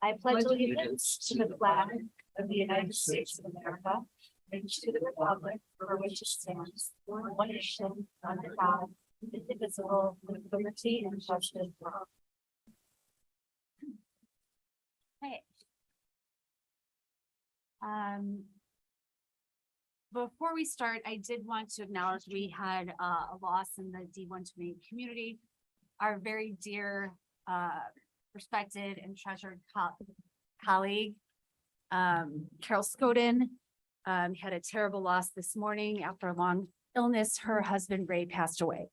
I pledge allegiance to the flag of the United States of America and to the republic for which it stands, one nation, under God, indivisible, with liberty and justice for all. Hey. Before we start, I did want to acknowledge we had a loss in the D128 community. Our very dear, respected and treasured colleague, Carol Scoden, had a terrible loss this morning after a long illness. Her husband, Ray, passed away.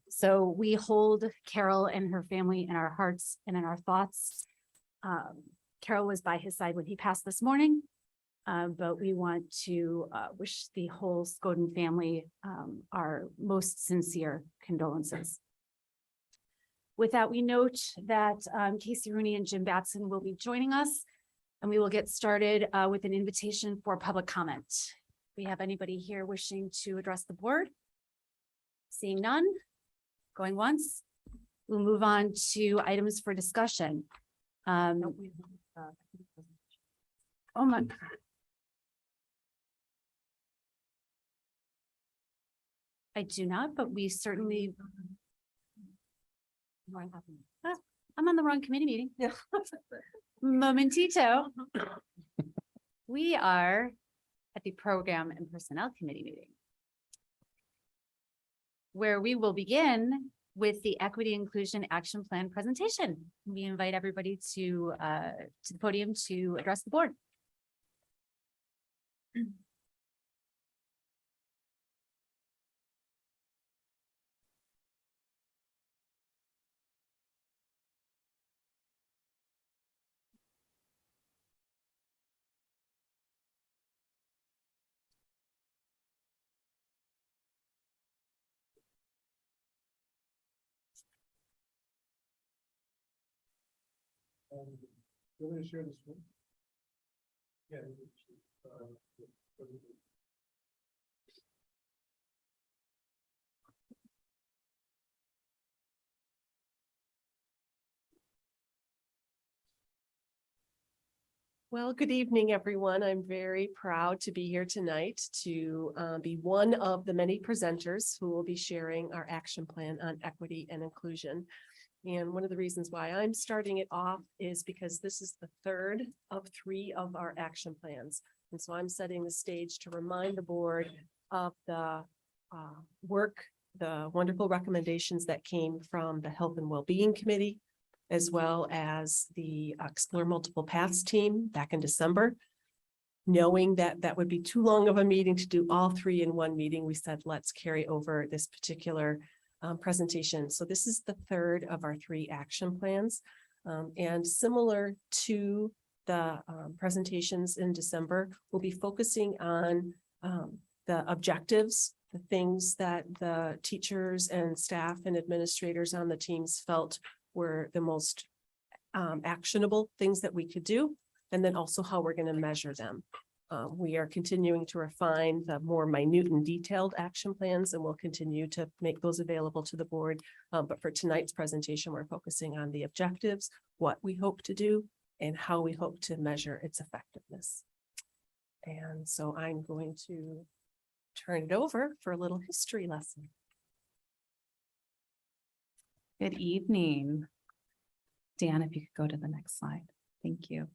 So we hold Carol and her family in our hearts and in our thoughts. Carol was by his side when he passed this morning, but we want to wish the whole Scoden family our most sincere condolences. With that, we note that Casey Rooney and Jim Batson will be joining us, and we will get started with an invitation for public comment. We have anybody here wishing to address the board? Seeing none, going once. We'll move on to items for discussion. Oh my. I do not, but we certainly. I'm on the wrong committee meeting. Yeah. Momentito. We are at the Program and Personnel Committee meeting, where we will begin with the Equity Inclusion Action Plan presentation. We invite everybody to the podium to address the board. You want me to share this one? Yeah. Well, good evening, everyone. I'm very proud to be here tonight to be one of the many presenters who will be sharing our action plan on equity and inclusion. And one of the reasons why I'm starting it off is because this is the third of 3 of our action plans. And so I'm setting the stage to remind the board of the work, the wonderful recommendations that came from the Health and Wellbeing Committee, as well as the Explore Multiple Paths team back in December. Knowing that that would be too long of a meeting to do all 3 in one meeting, we said, let's carry over this particular presentation. So this is the third of our 3 action plans. And similar to the presentations in December, we'll be focusing on the objectives, the things that the teachers and staff and administrators on the teams felt were the most actionable things that we could do, and then also how we're going to measure them. We are continuing to refine the more minute and detailed action plans, and we'll continue to make those available to the board. But for tonight's presentation, we're focusing on the objectives, what we hope to do, and how we hope to measure its effectiveness. And so I'm going to turn it over for a little history lesson. Good evening. Dan, if you could go to the next slide. Thank you.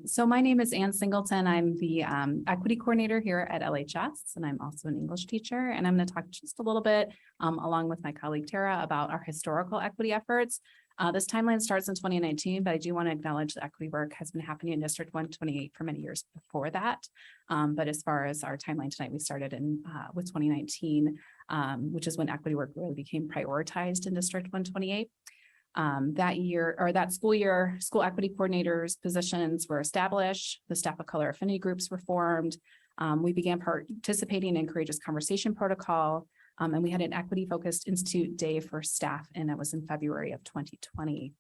So my name is Ann Singleton. I'm the equity coordinator here at LHS, and I'm also an English teacher. And I'm going to talk just a little bit, along with my colleague Tara, about our historical equity efforts. This timeline starts in 2019, but I do want to acknowledge the equity work has been happening in District 128 for many years before that. But as far as our timeline tonight, we started in with 2019, which is when equity work really became prioritized in District 128. That year, or that school year, school equity coordinators positions were established. The staff of color affinity groups were formed. We began participating in Courageous Conversation Protocol, and we had an equity focused institute day for staff, and that was in February of 2020.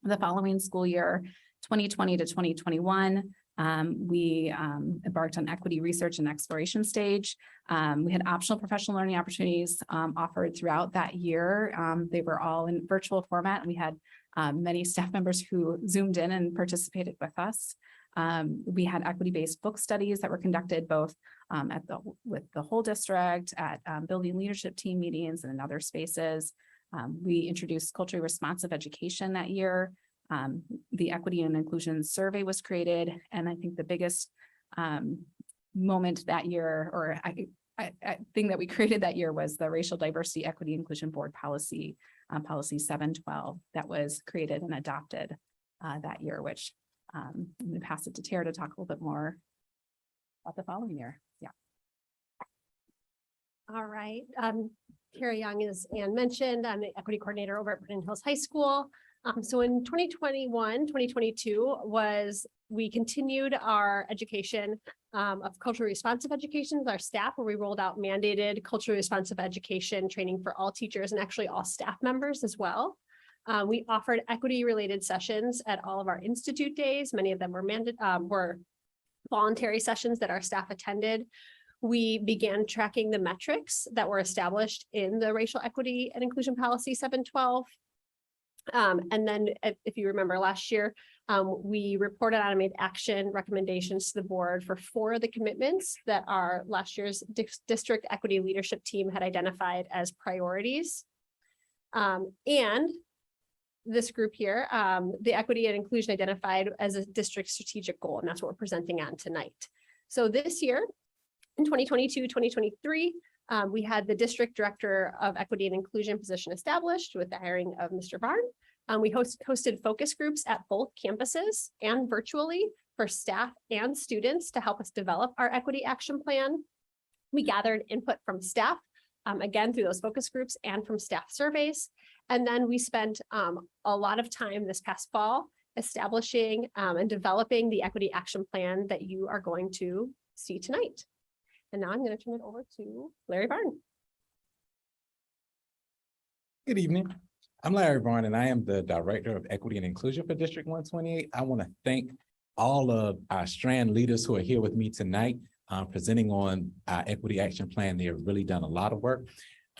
The following school year, 2020 to 2021, we embarked on equity research and exploration stage. We had optional professional learning opportunities offered throughout that year. They were all in virtual format, and we had many staff members who Zoomed in and participated with us. We had equity-based book studies that were conducted both with the whole district, at building leadership team meetings and in other spaces. We introduced culturally responsive education that year. The equity and inclusion survey was created, and I think the biggest moment that year, or thing that we created that year, was the Racial Diversity, Equity, Inclusion Board policy, policy 712, that was created and adopted that year, which I'm going to pass it to Tara to talk a little bit more about the following year. Yeah. All right. Tara Young, as Ann mentioned, I'm the equity coordinator over at Vernon Hills High School. So in 2021, 2022 we continued our education of culturally responsive education with our staff, where we rolled out mandated culturally responsive education training for all teachers and actually all staff members as well. We offered equity related sessions at all of our institute days. Many of them were voluntary sessions that our staff attended. We began tracking the metrics that were established in the Racial Equity and Inclusion Policy 712. And then if you remember last year, we reported on and made action recommendations to the board for 4 of the commitments that our last year's district equity leadership team had identified as priorities. And this group here, the equity and inclusion identified as a district strategic goal, and that's what we're presenting on tonight. So this year, in 2022, 2023, we had the district director of equity and inclusion position established with the hiring of Mr. Barn. We hosted focus groups at both campuses and virtually for staff and students to help us develop our equity action plan. We gathered input from staff, again, through those focus groups and from staff surveys. And then we spent a lot of time this past fall establishing and developing the equity action plan that you are going to see tonight. And now I'm going to turn it over to Larry Barn. Good evening. I'm Larry Barn, and I am the Director of Equity and Inclusion for District 128. I want to thank all of our strand leaders who are here with me tonight, presenting on our equity action plan. They have really done a lot of work,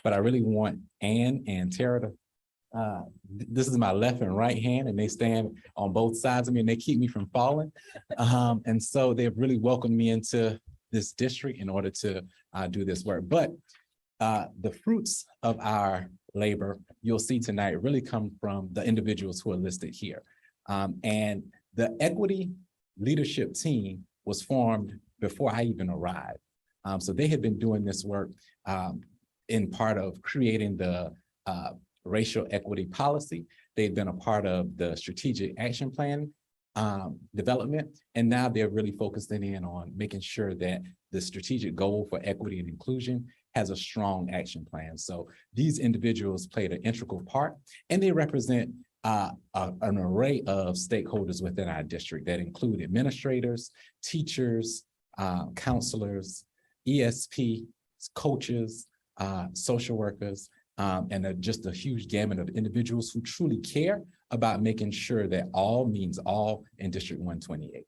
but I really want Ann and Tara to, this is my left and right hand, and they stand on both sides of me and they keep me from falling. And so they've really welcomed me into this district in order to do this work. But the fruits of our labor you'll see tonight really come from the individuals who are listed here. And the equity leadership team was formed before I even arrived. So they had been doing this work in part of creating the racial equity policy. They've been a part of the strategic action plan development, and now they're really focusing in on making sure that the strategic goal for equity and inclusion has a strong action plan. So these individuals played an integral part, and they represent an array of stakeholders within our district that include administrators, teachers, counselors, ESP, coaches, social workers, and just a huge gamut of individuals who truly care about making sure that all means all in District 128.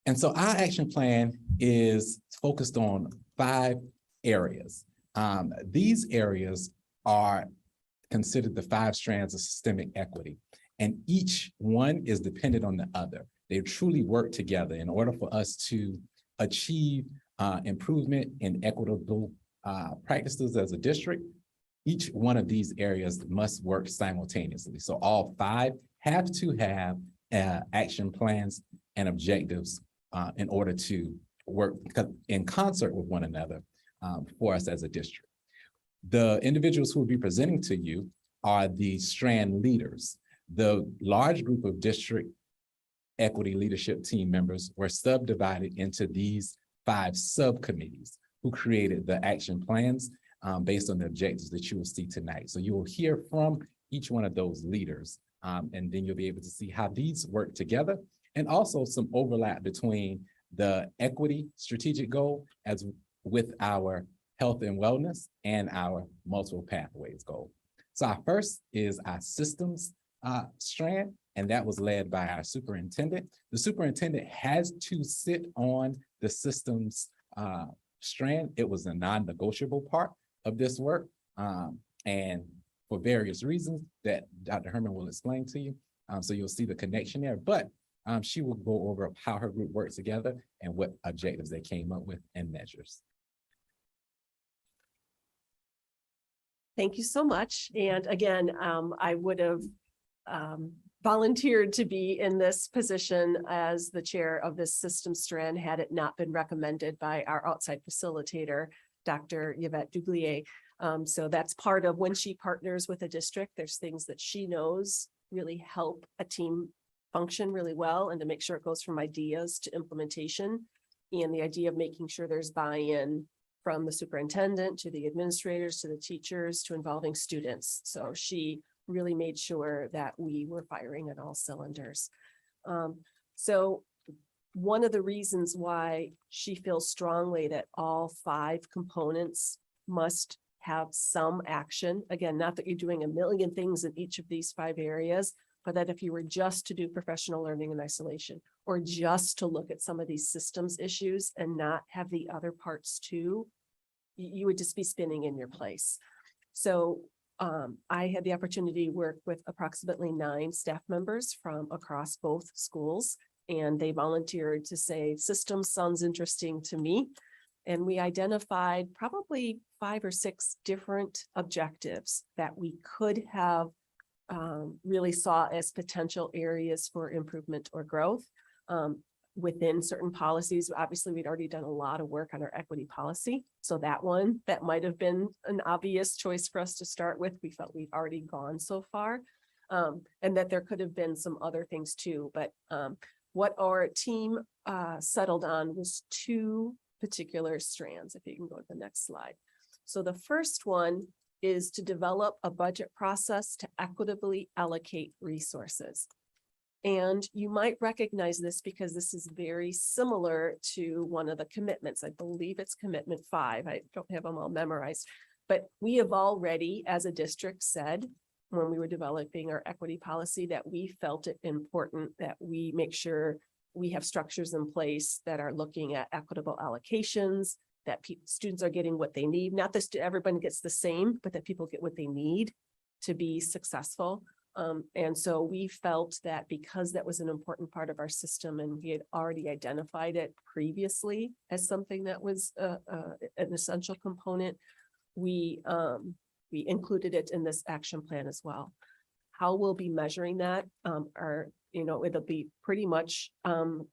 And so our action plan is focused on 5 areas. These areas are considered the 5 strands of systemic equity, and each one is dependent on the other. They truly work together in order for us to achieve improvement in equitable practices as a district. Each one of these areas must work simultaneously. So all 5 have to have action plans and objectives in order to work in concert with one another for us as a district. The individuals who will be presenting to you are the strand leaders. The large group of district equity leadership team members were subdivided into these 5 subcommittees who created the action plans based on the objectives that you will see tonight. So you will hear from each one of those leaders, and then you'll be able to see how these work together, and also some overlap between the equity strategic goal as with our health and wellness and our multiple pathways goal. So our first is our systems strand, and that was led by our superintendent. The superintendent has to sit on the systems strand. It was a non-negotiable part of this work. And for various reasons that Dr. Herman will explain to you. So you'll see the connection there, but she will go over how her group works together and what objectives they came up with and measures. Thank you so much. And again, I would have volunteered to be in this position as the chair of this system strand had it not been recommended by our outside facilitator, Dr. Yvette Duglier. So that's part of when she partners with a district, there's things that she knows really help a team function really well and to make sure it goes from ideas to implementation. And the idea of making sure there's buy-in from the superintendent to the administrators, to the teachers, to involving students. So she really made sure that we were firing at all cylinders. So one of the reasons why she feels strongly that all 5 components must have some action, again, not that you're doing a million things in each of these 5 areas, but that if you were just to do professional learning in isolation, or just to look at some of these systems issues and not have the other parts too, you would just be spinning in your place. So I had the opportunity to work with approximately 9 staff members from across both schools, and they volunteered to say, systems sounds interesting to me. And we identified probably 5 or 6 different objectives that we could have really saw as potential areas for improvement or growth within certain policies. Obviously, we'd already done a lot of work on our equity policy. So that might have been an obvious choice for us to start with. We felt we've already gone so far, and that there could have been some other things too. But what our team settled on was 2 particular strands. If you can go to the next slide. So the first one is to develop a budget process to equitably allocate resources. And you might recognize this because this is very similar to one of the commitments. I believe it's commitment 5. I don't have them all memorized, but we have already, as a district, said when we were developing our equity policy that we felt it important that we make sure we have structures in place that are looking at equitable allocations, that students are getting what they need, not that everyone gets the same, but that people get what they need to be successful. And so we felt that because that was an important part of our system and we had already identified it previously as something that was an essential component, we included it in this action plan as well. How we'll be measuring that it'll be pretty much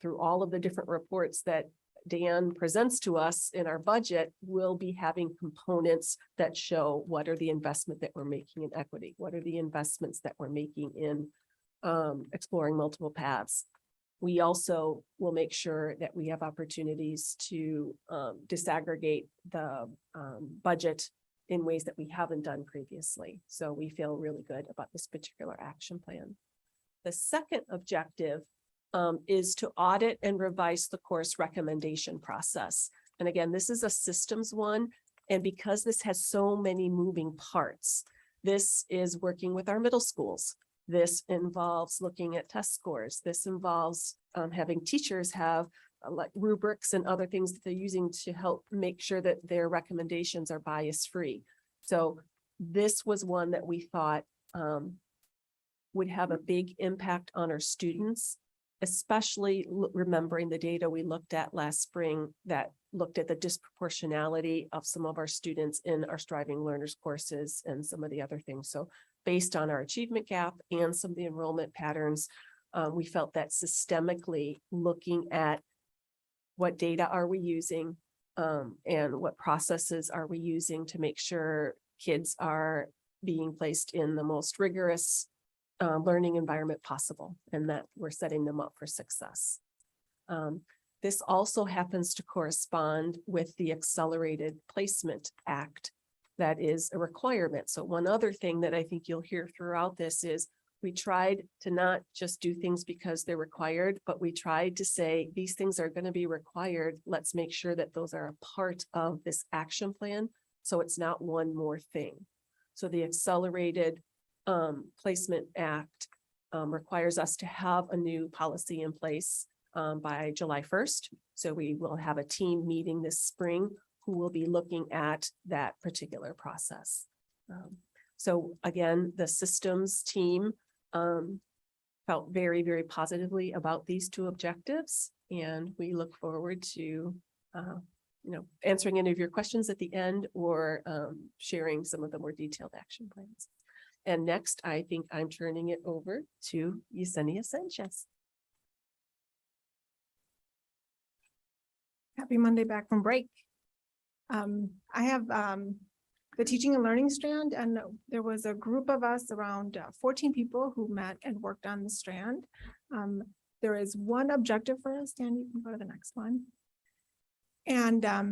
through all of the different reports that Dan presents to us in our budget. We'll be having components that show what are the investment that we're making in equity, what are the investments that we're making in exploring multiple paths. We also will make sure that we have opportunities to disaggregate the budget in ways that we haven't done previously. So we feel really good about this particular action plan. The second objective is to audit and revise the course recommendation process. And again, this is a systems one. And because this has so many moving parts, this is working with our middle schools. This involves looking at test scores. This involves having teachers have like rubrics and other things that they're using to help make sure that their recommendations are bias-free. So this was one that we thought would have a big impact on our students, especially remembering the data we looked at last spring that looked at the disproportionality of some of our students in our striving learners courses and some of the other things. So based on our achievement gap and some of the enrollment patterns, we felt that systemically looking at what data are we using and what processes are we using to make sure kids are being placed in the most rigorous learning environment possible, and that we're setting them up for success. This also happens to correspond with the Accelerated Placement Act. That is a requirement. So one other thing that I think you'll hear throughout this is we tried to not just do things because they're required, but we tried to say these things are going to be required. Let's make sure that those are a part of this action plan. So it's not one more thing. So the Accelerated Placement Act requires us to have a new policy in place by July 1st. So we will have a team meeting this spring who will be looking at that particular process. So again, the systems team felt very, very positively about these two objectives. And we look forward to, answering any of your questions at the end or sharing some of the more detailed action plans. And next, I think I'm turning it over to Yesenia Sanchez. Happy Monday back from break. I have the teaching and learning strand, and there was a group of us, around 14 people who met and worked on the strand. There is one objective for us. Dan, you can go to the next one. And I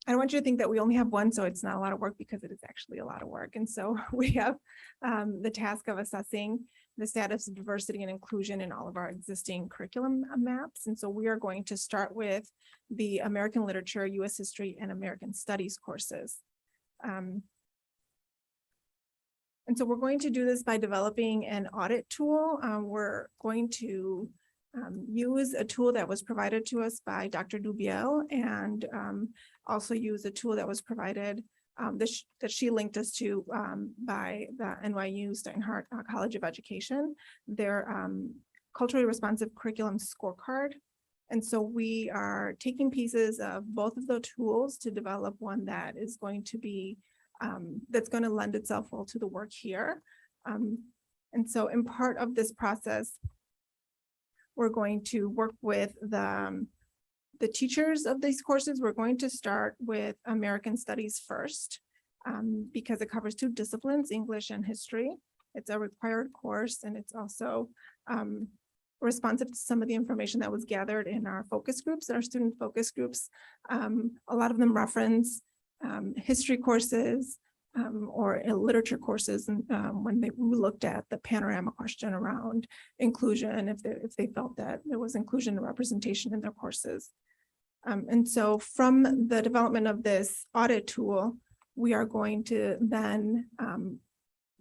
don't want you to think that we only have one, so it's not a lot of work, because it is actually a lot of work. And so we have the task of assessing the status of diversity and inclusion in all of our existing curriculum maps. And so we are going to start with the American Literature, US History, and American Studies courses. And so we're going to do this by developing an audit tool. We're going to use a tool that was provided to us by Dr. Dubiel, and also use a tool that was provided that she linked us to by the NYU Steinhardt College of Education, their culturally responsive curriculum scorecard. And so we are taking pieces of both of the tools to develop one that is going to be, that's going to lend itself well to the work here. And so in part of this process, we're going to work with the teachers of these courses. We're going to start with American Studies first, because it covers two disciplines, English and history. It's a required course, and it's also responsive to some of the information that was gathered in our focus groups, our student focus groups. A lot of them reference history courses or literature courses, and when we looked at the panorama question around inclusion, if they felt that there was inclusion and representation in their courses. And so from the development of this audit tool, we are going to then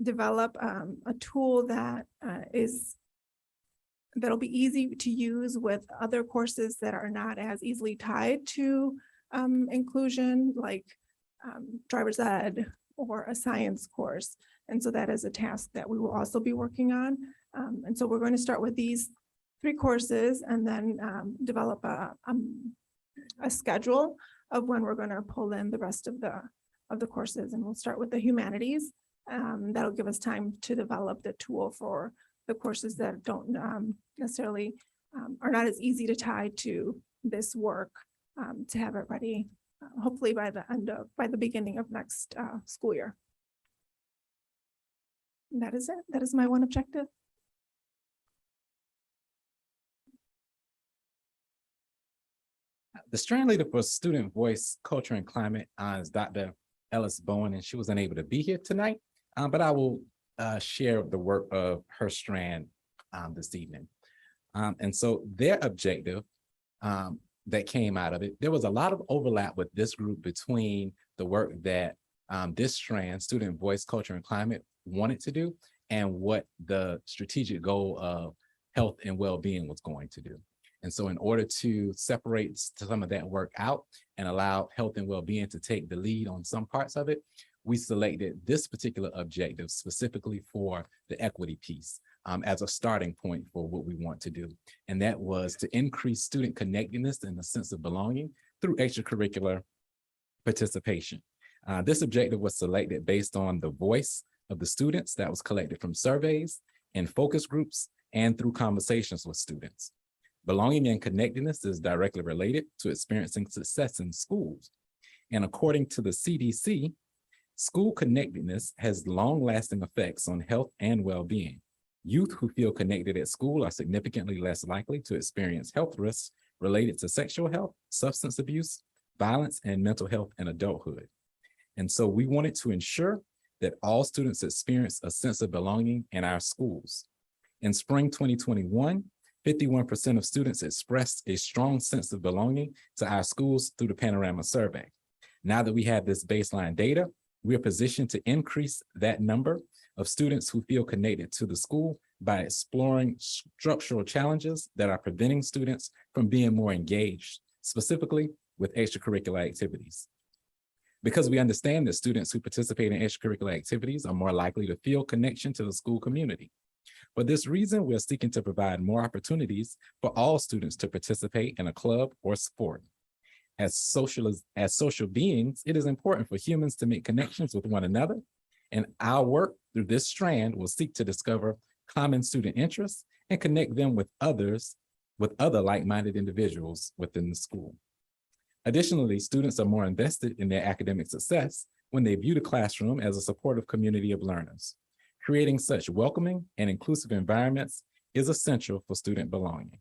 develop a tool that that'll be easy to use with other courses that are not as easily tied to inclusion, like driver's ed or a science course. And so that is a task that we will also be working on. And so we're going to start with these 3 courses, and then develop a schedule of when we're going to pull in the rest of the courses. And we'll start with the humanities. That'll give us time to develop the tool for the courses that don't necessarily are not as easy to tie to this work, to have it ready, hopefully by the beginning of next school year. And that is it. That is my one objective. The strand leader for Student Voice, Culture, and Climate is Dr. Ellis Bowen, and she was unable to be here tonight, but I will share the work of her strand this evening. And so their objective that came out of it, there was a lot of overlap with this group between the work that this strand, Student Voice, Culture, and Climate, wanted to do and what the strategic goal of health and well-being was going to do. And so in order to separate some of that work out and allow health and well-being to take the lead on some parts of it, we selected this particular objective specifically for the equity piece as a starting point for what we want to do. And that was to increase student connectedness and a sense of belonging through extracurricular participation. This objective was selected based on the voice of the students that was collected from surveys and focus groups and through conversations with students. Belonging and connectedness is directly related to experiencing success in schools. And according to the CDC, school connectedness has long-lasting effects on health and well-being. Youth who feel connected at school are significantly less likely to experience health risks related to sexual health, substance abuse, violence, and mental health in adulthood. And so we wanted to ensure that all students experience a sense of belonging in our schools. In spring 2021, 51% of students expressed a strong sense of belonging to our schools through the Panorama Survey. Now that we have this baseline data, we are positioned to increase that number of students who feel connected to the school by exploring structural challenges that are preventing students from being more engaged, specifically with extracurricular activities. Because we understand that students who participate in extracurricular activities are more likely to feel connection to the school community. For this reason, we're seeking to provide more opportunities for all students to participate in a club or sport. As social beings, it is important for humans to make connections with one another, and our work through this strand will seek to discover common student interests and connect them with others, with other like-minded individuals within the school. Additionally, students are more invested in their academic success when they view the classroom as a supportive community of learners. Creating such welcoming and inclusive environments is essential for student belonging.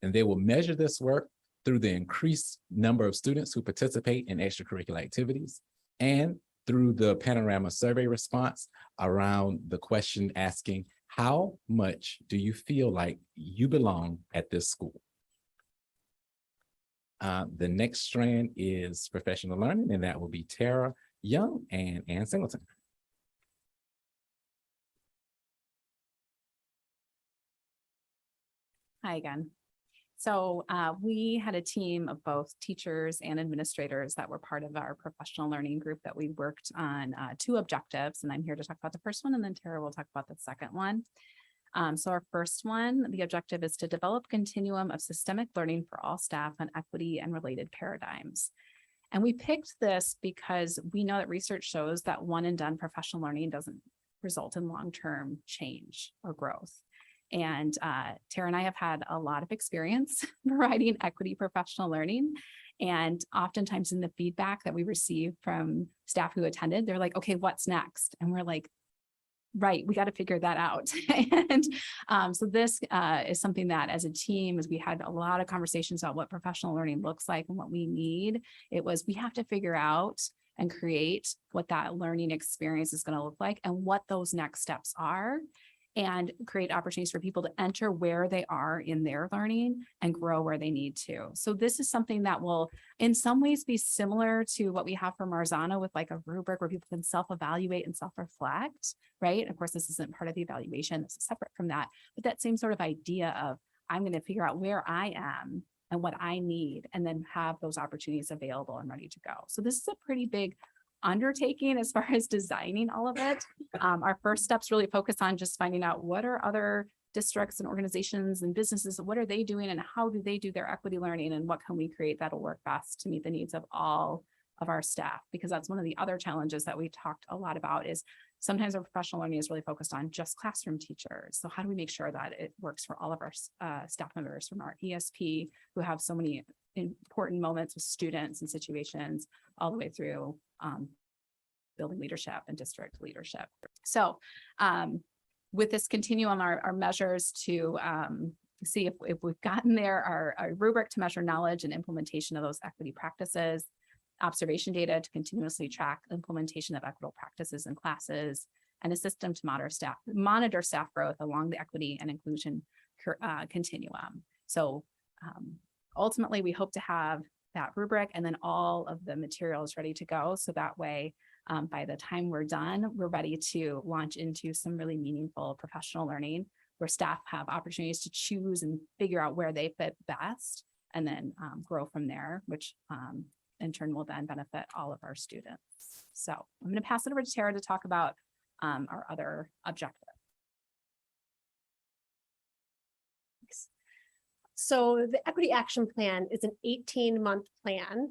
And they will measure this work through the increased number of students who participate in extracurricular activities and through the Panorama survey response around the question asking, how much do you feel like you belong at this school? The next strand is professional learning, and that will be Tara Young and Ann Singleton. Hi again. So we had a team of both teachers and administrators that were part of our professional learning group that we worked on 2 objectives. And I'm here to talk about the first one, and then Tara will talk about the second one. So our first one, the objective is to develop a continuum of systemic learning for all staff on equity and related paradigms. And we picked this because we know that research shows that one and done professional learning doesn't result in long-term change or growth. And Tara and I have had a lot of experience providing equity professional learning. And oftentimes in the feedback that we receive from staff who attended, they're like, okay, what's next? And we're like, right, we got to figure that out. And so this is something that as a team, as we had a lot of conversations about what professional learning looks like and what we need, it was we have to figure out and create what that learning experience is going to look like and what those next steps are, and create opportunities for people to enter where they are in their learning and grow where they need to. So this is something that will in some ways be similar to what we have for Marzano with like a rubric where people can self-evaluate and self-reflect, right? And of course, this isn't part of the evaluation, this is separate from that, but that same sort of idea of I'm going to figure out where I am and what I need, and then have those opportunities available and ready to go. So this is a pretty big undertaking as far as designing all of it. Our first steps really focus on just finding out what are other districts and organizations and businesses, what are they doing and how do they do their equity learning, and what can we create that'll work best to meet the needs of all of our staff, because that's one of the other challenges that we talked a lot about is sometimes our professional learning is really focused on just classroom teachers. So how do we make sure that it works for all of our staff members from our ESP who have so many important moments with students and situations all the way through building leadership and district leadership. So with this continuum, our measures to see if we've gotten there, our rubric to measure knowledge and implementation of those equity practices, observation data to continuously track implementation of equitable practices in classes, and a system to monitor staff growth along the equity and inclusion continuum. So ultimately, we hope to have that rubric and then all of the materials ready to go. So that way, by the time we're done, we're ready to launch into some really meaningful professional learning where staff have opportunities to choose and figure out where they fit best, and then grow from there, which in turn will then benefit all of our students. So I'm going to pass it over to Tara to talk about our other objective. So the Equity Action Plan is an 18-month plan,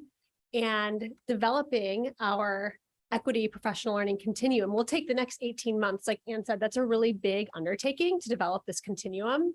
and developing our equity professional learning continuum will take the next 18 months. Like Ann said, that's a really big undertaking to develop this continuum.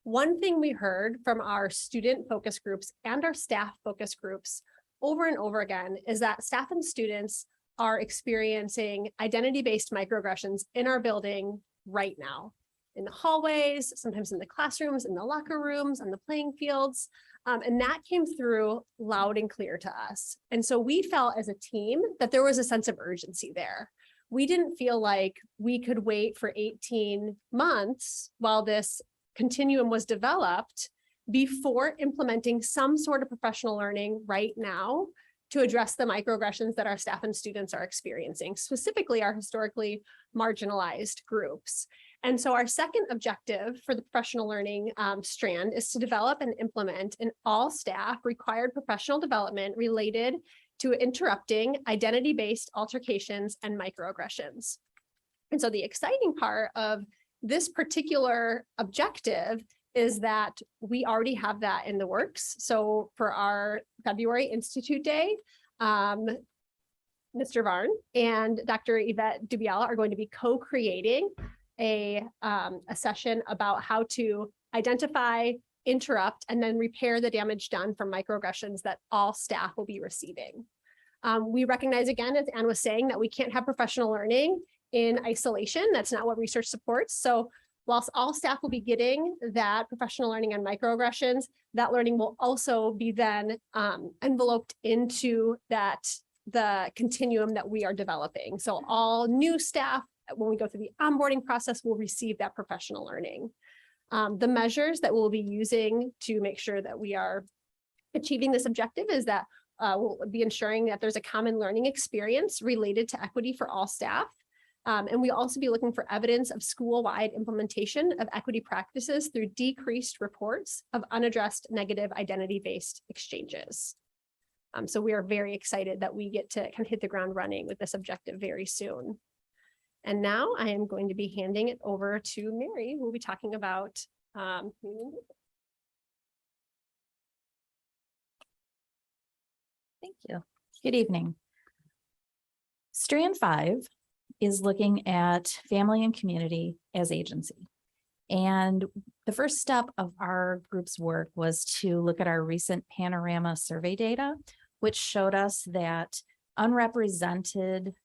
One thing we heard from our student focus groups and our staff focus groups over and over again is that staff and students are experiencing identity-based microaggressions in our building right now, in the hallways, sometimes in the classrooms, in the locker rooms, on the playing fields. And that came through loud and clear to us. And so we felt as a team that there was a sense of urgency there. We didn't feel like we could wait for 18 months while this continuum was developed before implementing some sort of professional learning right now to address the microaggressions that our staff and students are experiencing, specifically our historically marginalized groups. And so our second objective for the professional learning strand is to develop and implement in all staff required professional development related to interrupting identity-based altercations and microaggressions. And so the exciting part of this particular objective is that we already have that in the works. So for our February Institute Day, Mr. Varn and Dr. Yvette Dubiel are going to be co-creating a session about how to identify, interrupt, and then repair the damage done from microaggressions that all staff will be receiving. We recognize, again, as Anne was saying, that we can't have professional learning in isolation. That's not what research supports. So whilst all staff will be getting that professional learning on microaggressions, that learning will also be then enveloped into the continuum that we are developing. So all new staff, when we go through the onboarding process, will receive that professional learning. The measures that we'll be using to make sure that we are achieving this objective is that we'll be ensuring that there's a common learning experience related to equity for all staff. And we'll also be looking for evidence of school-wide implementation of equity practices through decreased reports of unaddressed negative identity-based exchanges. So we are very excited that we get to kind of hit the ground running with this objective very soon. And now I am going to be handing it over to Mary, who will be talking about Thank you. Good evening. Strand 5 is looking at family and community as agency. And the first step of our group's work was to look at our recent panorama survey data, which showed us that unrepresented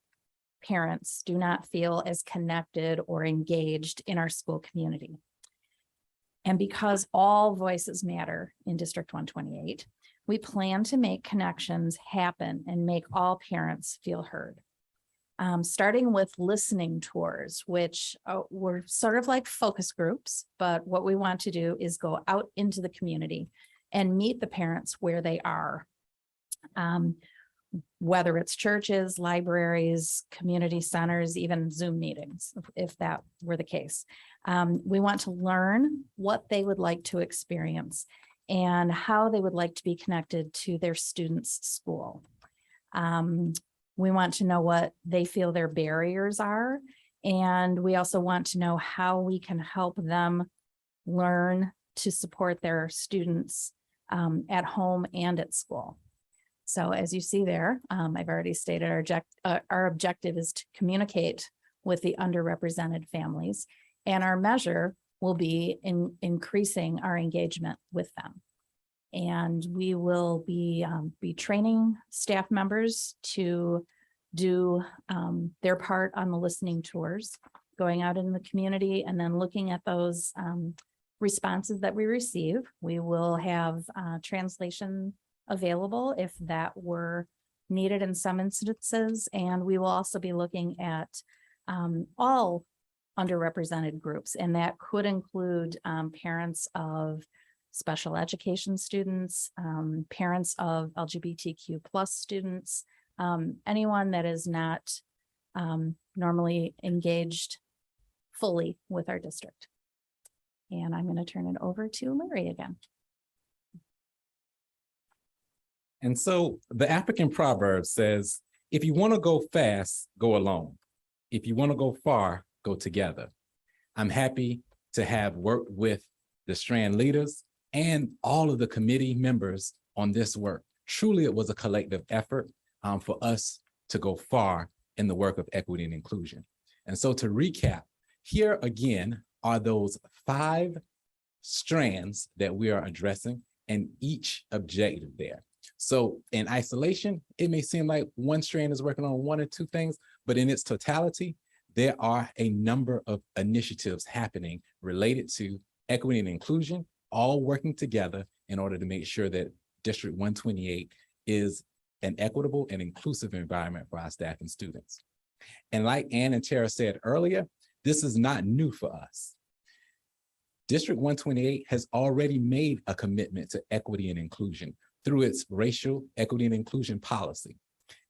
parents do not feel as connected or engaged in our school community. And because all voices matter in District 128, we plan to make connections happen and make all parents feel heard. Starting with listening tours, which were sort of like focus groups, but what we want to do is go out into the community and meet the parents where they are. Whether it's churches, libraries, community centers, even Zoom meetings, if that were the case. We want to learn what they would like to experience and how they would like to be connected to their students' school. We want to know what they feel their barriers are. And we also want to know how we can help them learn to support their students at home and at school. So as you see there, I've already stated our objective is to communicate with the underrepresented families, and our measure will be increasing our engagement with them. And we will be training staff members to do their part on the listening tours, going out in the community and then looking at those responses that we receive. We will have translation available if that were needed in some instances. And we will also be looking at all underrepresented groups, and that could include parents of special education students, parents of LGBTQ+ students, anyone that is not normally engaged fully with our district. And I'm going to turn it over to Larry again. And so the African proverb says, if you want to go fast, go alone. If you want to go far, go together. I'm happy to have worked with the Strand leaders and all of the committee members on this work. Truly, it was a collective effort for us to go far in the work of equity and inclusion. And so to recap, here again are those 5 strands that we are addressing and each objective there. So in isolation, it may seem like one strand is working on 1 or 2 things, but in its totality, there are a number of initiatives happening related to equity and inclusion, all working together in order to make sure that District 128 is an equitable and inclusive environment for our staff and students. And like Ann and Tara said earlier, this is not new for us. District 128 has already made a commitment to equity and inclusion through its racial equity and inclusion policy.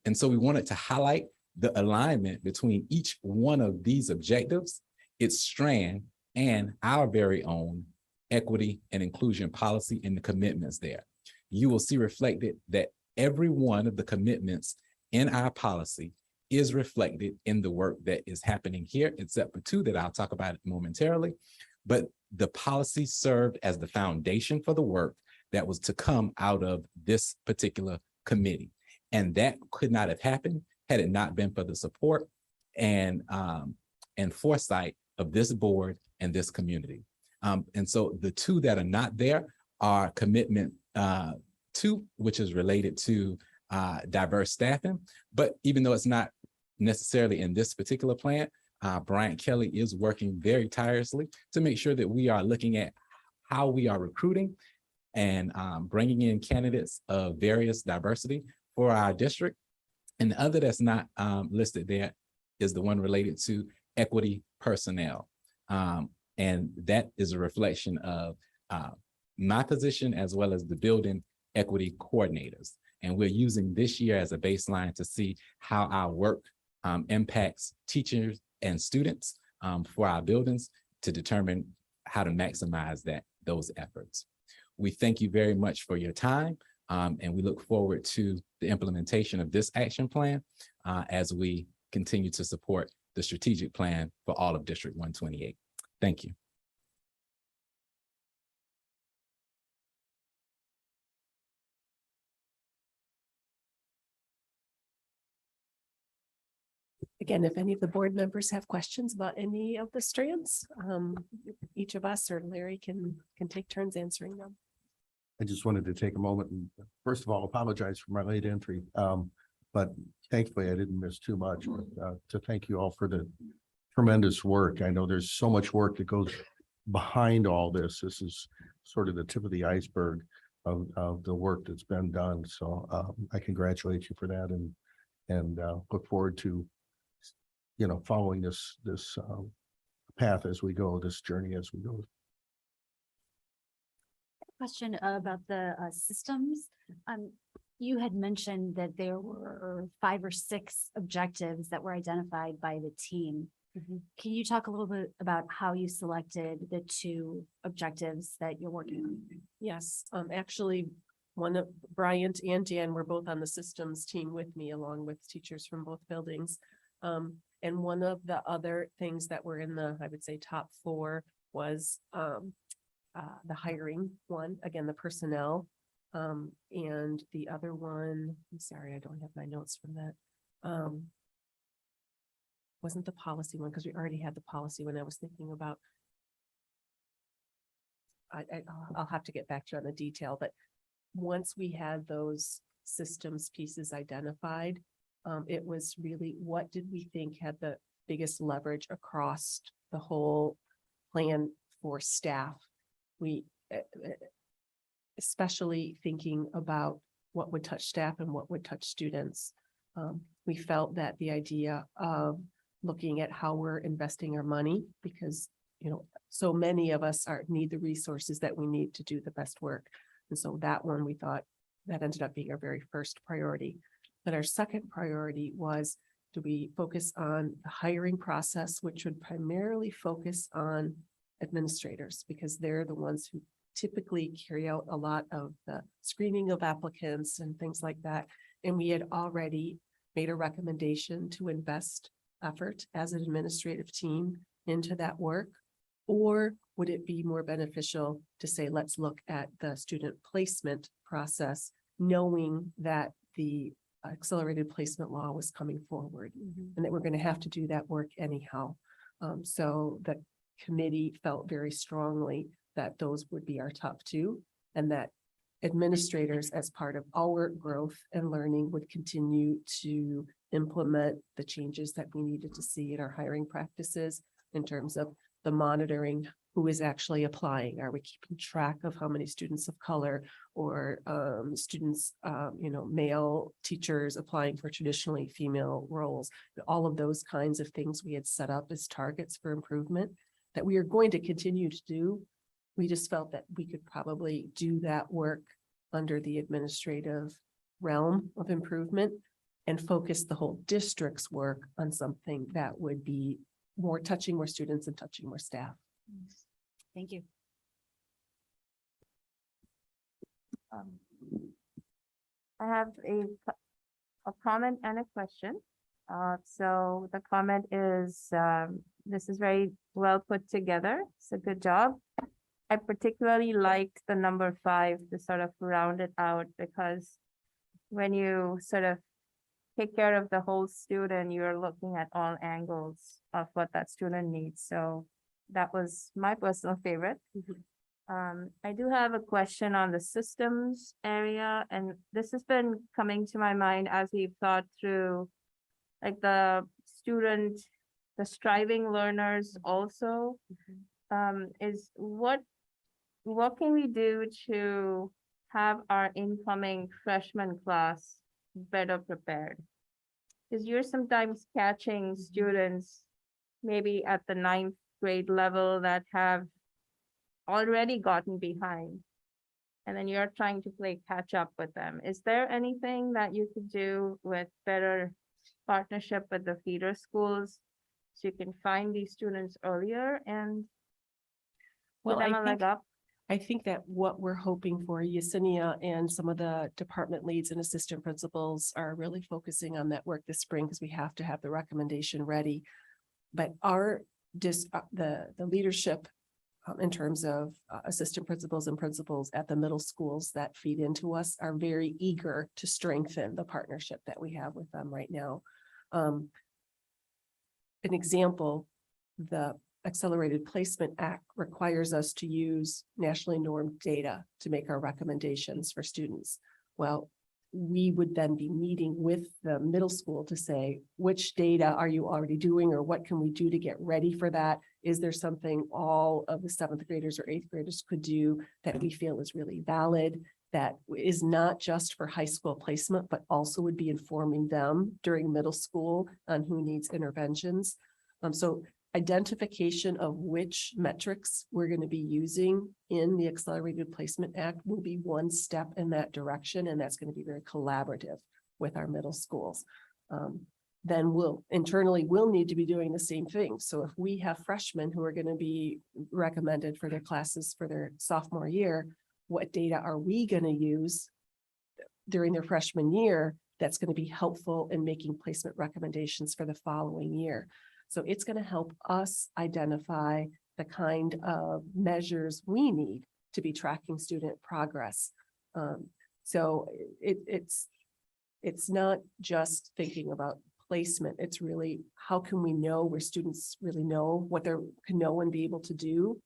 And so we wanted to highlight the alignment between each one of these objectives its strand, and our very own equity and inclusion policy and the commitments there. You will see reflected that every one of the commitments in our policy is reflected in the work that is happening here, except for two that I'll talk about momentarily. But the policy served as the foundation for the work that was to come out of this particular committee. And that could not have happened had it not been for the support and foresight of this board and this community. And so the two that are not there are commitment two, which is related to diverse staffing. But even though it's not necessarily in this particular plan, Bryant Kelly is working very tirelessly to make sure that we are looking at how we are recruiting and bringing in candidates of various diversity for our district. And the other that's not listed there is the one related to equity personnel. And that is a reflection of my position as well as the building equity coordinators. And we're using this year as a baseline to see how our work impacts teachers and students for our buildings to determine how to maximize those efforts. We thank you very much for your time, and we look forward to the implementation of this action plan as we continue to support the strategic plan for all of District 128. Thank you. Again, if any of the board members have questions about any of the strands, each of us or Larry can take turns answering them. I just wanted to take a moment and first of all, apologize for my late entry. But thankfully I didn't miss too much, to thank you all for the tremendous work. I know there's so much work that goes behind all this. This is sort of the tip of the iceberg of the work that's been done. So I congratulate you for that and look forward to, you know, following this path as we go, this journey as we go. Question about the systems. You had mentioned that there were 5 or 6 objectives that were identified by the team. Can you talk a little bit about how you selected the 2 objectives that you're working on? Yes, actually, one of Bryant and Jan were both on the systems team with me, along with teachers from both buildings. And one of the other things that were in the, I would say, top 4 was the hiring one, again, the personnel. And the other one, I'm sorry, I don't have my notes from that. Wasn't the policy one, because we already had the policy when I was thinking about. I'll have to get back to you on the detail, but once we had those systems pieces identified, it was really, what did we think had the biggest leverage across the whole plan for staff? We, especially thinking about what would touch staff and what would touch students. We felt that the idea of looking at how we're investing our money, because, you know, so many of us need the resources that we need to do the best work. And so that one, we thought that ended up being our very first priority. But our second priority was, do we focus on the hiring process, which would primarily focus on administrators, because they're the ones who typically carry out a lot of the screening of applicants and things like that. And we had already made a recommendation to invest effort as an administrative team into that work. Or would it be more beneficial to say, let's look at the student placement process, knowing that the accelerated placement law was coming forward and that we're going to have to do that work anyhow. So the committee felt very strongly that those would be our top 2, and that administrators, as part of our growth and learning, would continue to implement the changes that we needed to see in our hiring practices in terms of the monitoring, who is actually applying. Are we keeping track of how many students of color or students, male teachers applying for traditionally female roles? All of those kinds of things we had set up as targets for improvement that we are going to continue to do. We just felt that we could probably do that work under the administrative realm of improvement and focus the whole district's work on something that would be more touching more students and touching more staff. Thank you. I have a comment and a question. So the comment is, this is very well put together. It's a good job. I particularly liked the number 5 to sort of round it out, because when you sort of take care of the whole student, you're looking at all angles of what that student needs. So that was my personal favorite. I do have a question on the systems area, and this has been coming to my mind as we've thought through like the striving learners also. Is what can we do to have our incoming freshman class better prepared? Because you're sometimes catching students maybe at the 9th grade level that have already gotten behind, and then you're trying to play catch up with them. Is there anything that you could do with better partnership with the feeder schools so you can find these students earlier and Well, give them a leg up? I think that what we're hoping for, Yesenia and some of the department leads and assistant principals are really focusing on that work this spring, because we have to have the recommendation ready. But the leadership in terms of assistant principals and principals at the middle schools that feed into us are very eager to strengthen the partnership that we have with them right now. An example, the Accelerated Placement Act requires us to use nationally normed data to make our recommendations for students. Well, we would then be meeting with the middle school to say, which data are you already doing, or what can we do to get ready for that? Is there something all of the 7th graders or 8th graders could do that we feel is really valid, that is not just for high school placement, but also would be informing them during middle school on who needs interventions? So identification of which metrics we're going to be using in the Accelerated Placement Act will be one step in that direction, and that's going to be very collaborative with our middle schools. Then we'll need to be doing the same thing. So if we have freshmen who are going to be recommended for their classes for their sophomore year, what data are we going to use during their freshman year that's going to be helpful in making placement recommendations for the following year? So it's going to help us identify the kind of measures we need to be tracking student progress. So it's not just thinking about placement. It's really, how can we know where students really know what they can know and be able to do,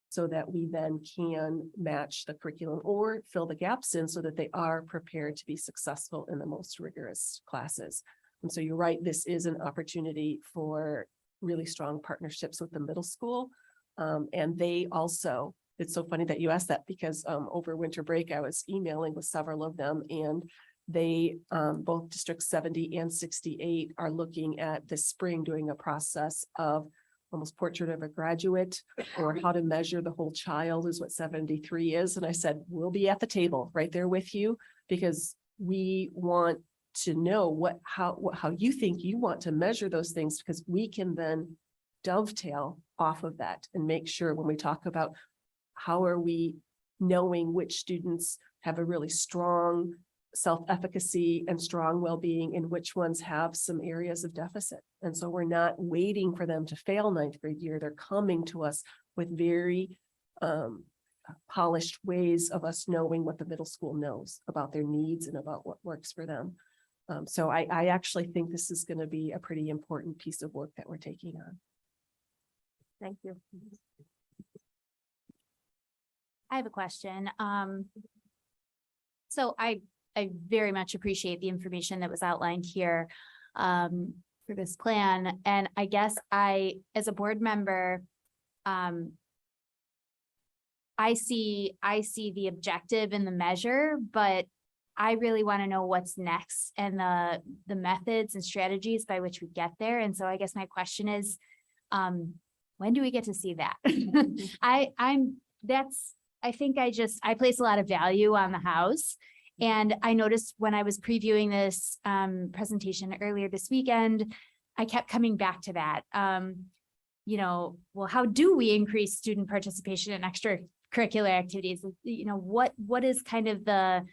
so that we then can match the curriculum or fill the gaps in so that they are prepared to be successful in the most rigorous classes. And so you're right, this is an opportunity for really strong partnerships with the middle school. And they also, it's so funny that you asked that, because over winter break, I was emailing with several of them, and they, both District 70 and 68 are looking at this spring doing a process of almost portrait of a graduate, or how to measure the whole child is what 73 is. And I said, we'll be at the table right there with you, because we want to know how you think you want to measure those things, because we can then dovetail off of that and make sure when we talk about how are we knowing which students have a really strong self-efficacy and strong well-being, and which ones have some areas of deficit. And so we're not waiting for them to fail 9th grade year. They're coming to us with very polished ways of us knowing what the middle school knows about their needs and about what works for them. So I actually think this is going to be a pretty important piece of work that we're taking on. Thank you. I have a question. So I very much appreciate the information that was outlined here for this plan. And I guess as a board member, I see the objective and the measure, but I really want to know what's next and the methods and strategies by which we get there. And so I guess my question is, when do we get to see that? I place a lot of value on the house. And I noticed when I was previewing this presentation earlier this weekend, I kept coming back to that. well, how do we increase student participation in extracurricular activities? What is kind of the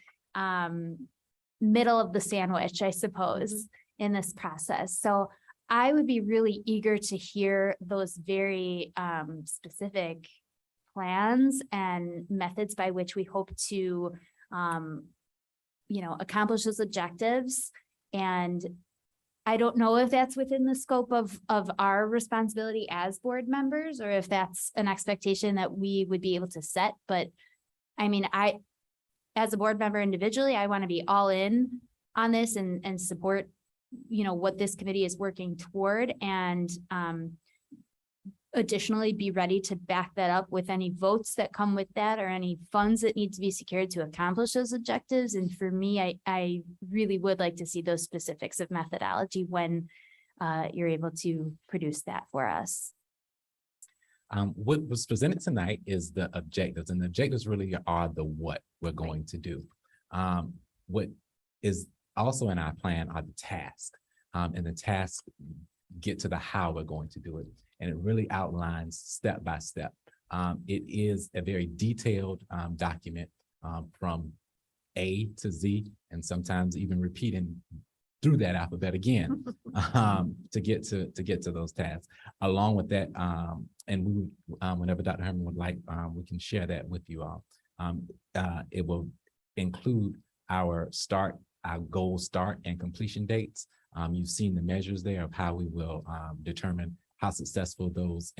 middle of the sandwich, I suppose, in this process? So I would be really eager to hear those very specific plans and methods by which we hope to accomplish those objectives. And I don't know if that's within the scope of our responsibility as board members, or if that's an expectation that we would be able to set. But I mean, as a board member individually, I want to be all in on this and support, what this committee is working toward, and additionally be ready to back that up with any votes that come with that, or any funds that need to be secured to accomplish those objectives. And for me, I really would like to see those specifics of methodology when you're able to produce that for us. What was presented tonight is the objectives, and the objectives really are the what we're going to do. What is also in our plan are the tasks, and the tasks get to the how we're going to do it. And it really outlines step by step. It is a very detailed document from A to Z, and sometimes even repeating through that alphabet again to get to those tasks. Along with that, and we whenever Dr. Herman would like, we can share that with you all. It will include our goal start and completion dates. You've seen the measures there of how we will determine how successful those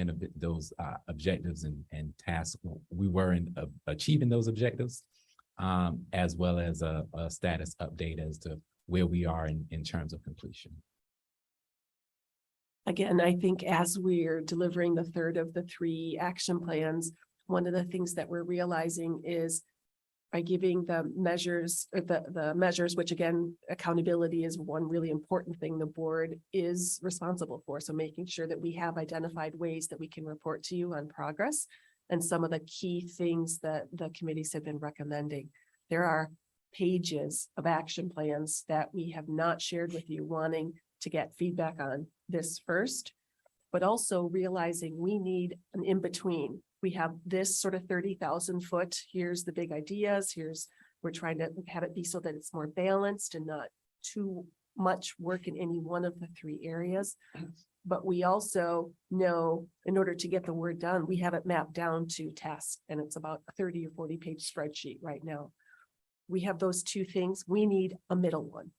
objectives and tasks we were in achieving those objectives, as well as a status update as to where we are in terms of completion. Again, I think as we're delivering the third of the 3 action plans, one of the things that we're realizing is by giving the measures, the measures, which again, accountability is one really important thing the board is responsible for. So making sure that we have identified ways that we can report to you on progress and some of the key things that the committees have been recommending. There are pages of action plans that we have not shared with you, wanting to get feedback on this first, but also realizing we need an in-between. We have this sort of 30,000 foot, here's the big ideas, we're trying to have it be so that it's more balanced and not too much work in any one of the 3 areas. But we also know in order to get the work done, we have it mapped down to tasks, and it's about a 30 or 40 page spreadsheet right now. We have those 2 things. We need a middle one.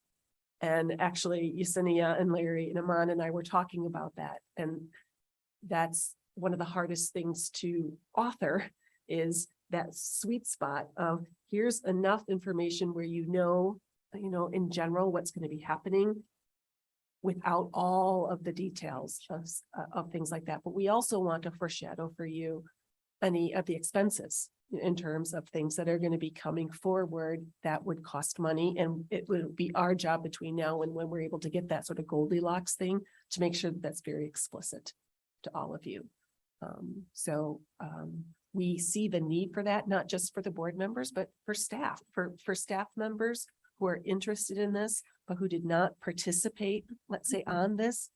And actually, Yesenia and Larry and Aman and I were talking about that. And that's one of the hardest things to author, is that sweet spot of here's enough information where in general what's going to be happening without all of the details of things like that. But we also want to foreshadow for you any of the expenses in terms of things that are going to be coming forward that would cost money. And it will be our job between now and when we're able to get that sort of Goldilocks thing to make sure that that's very explicit to all of you. We see the need for that, not just for the board members, but for staff, for staff members who are interested in this, but who did not participate, let's say, on this.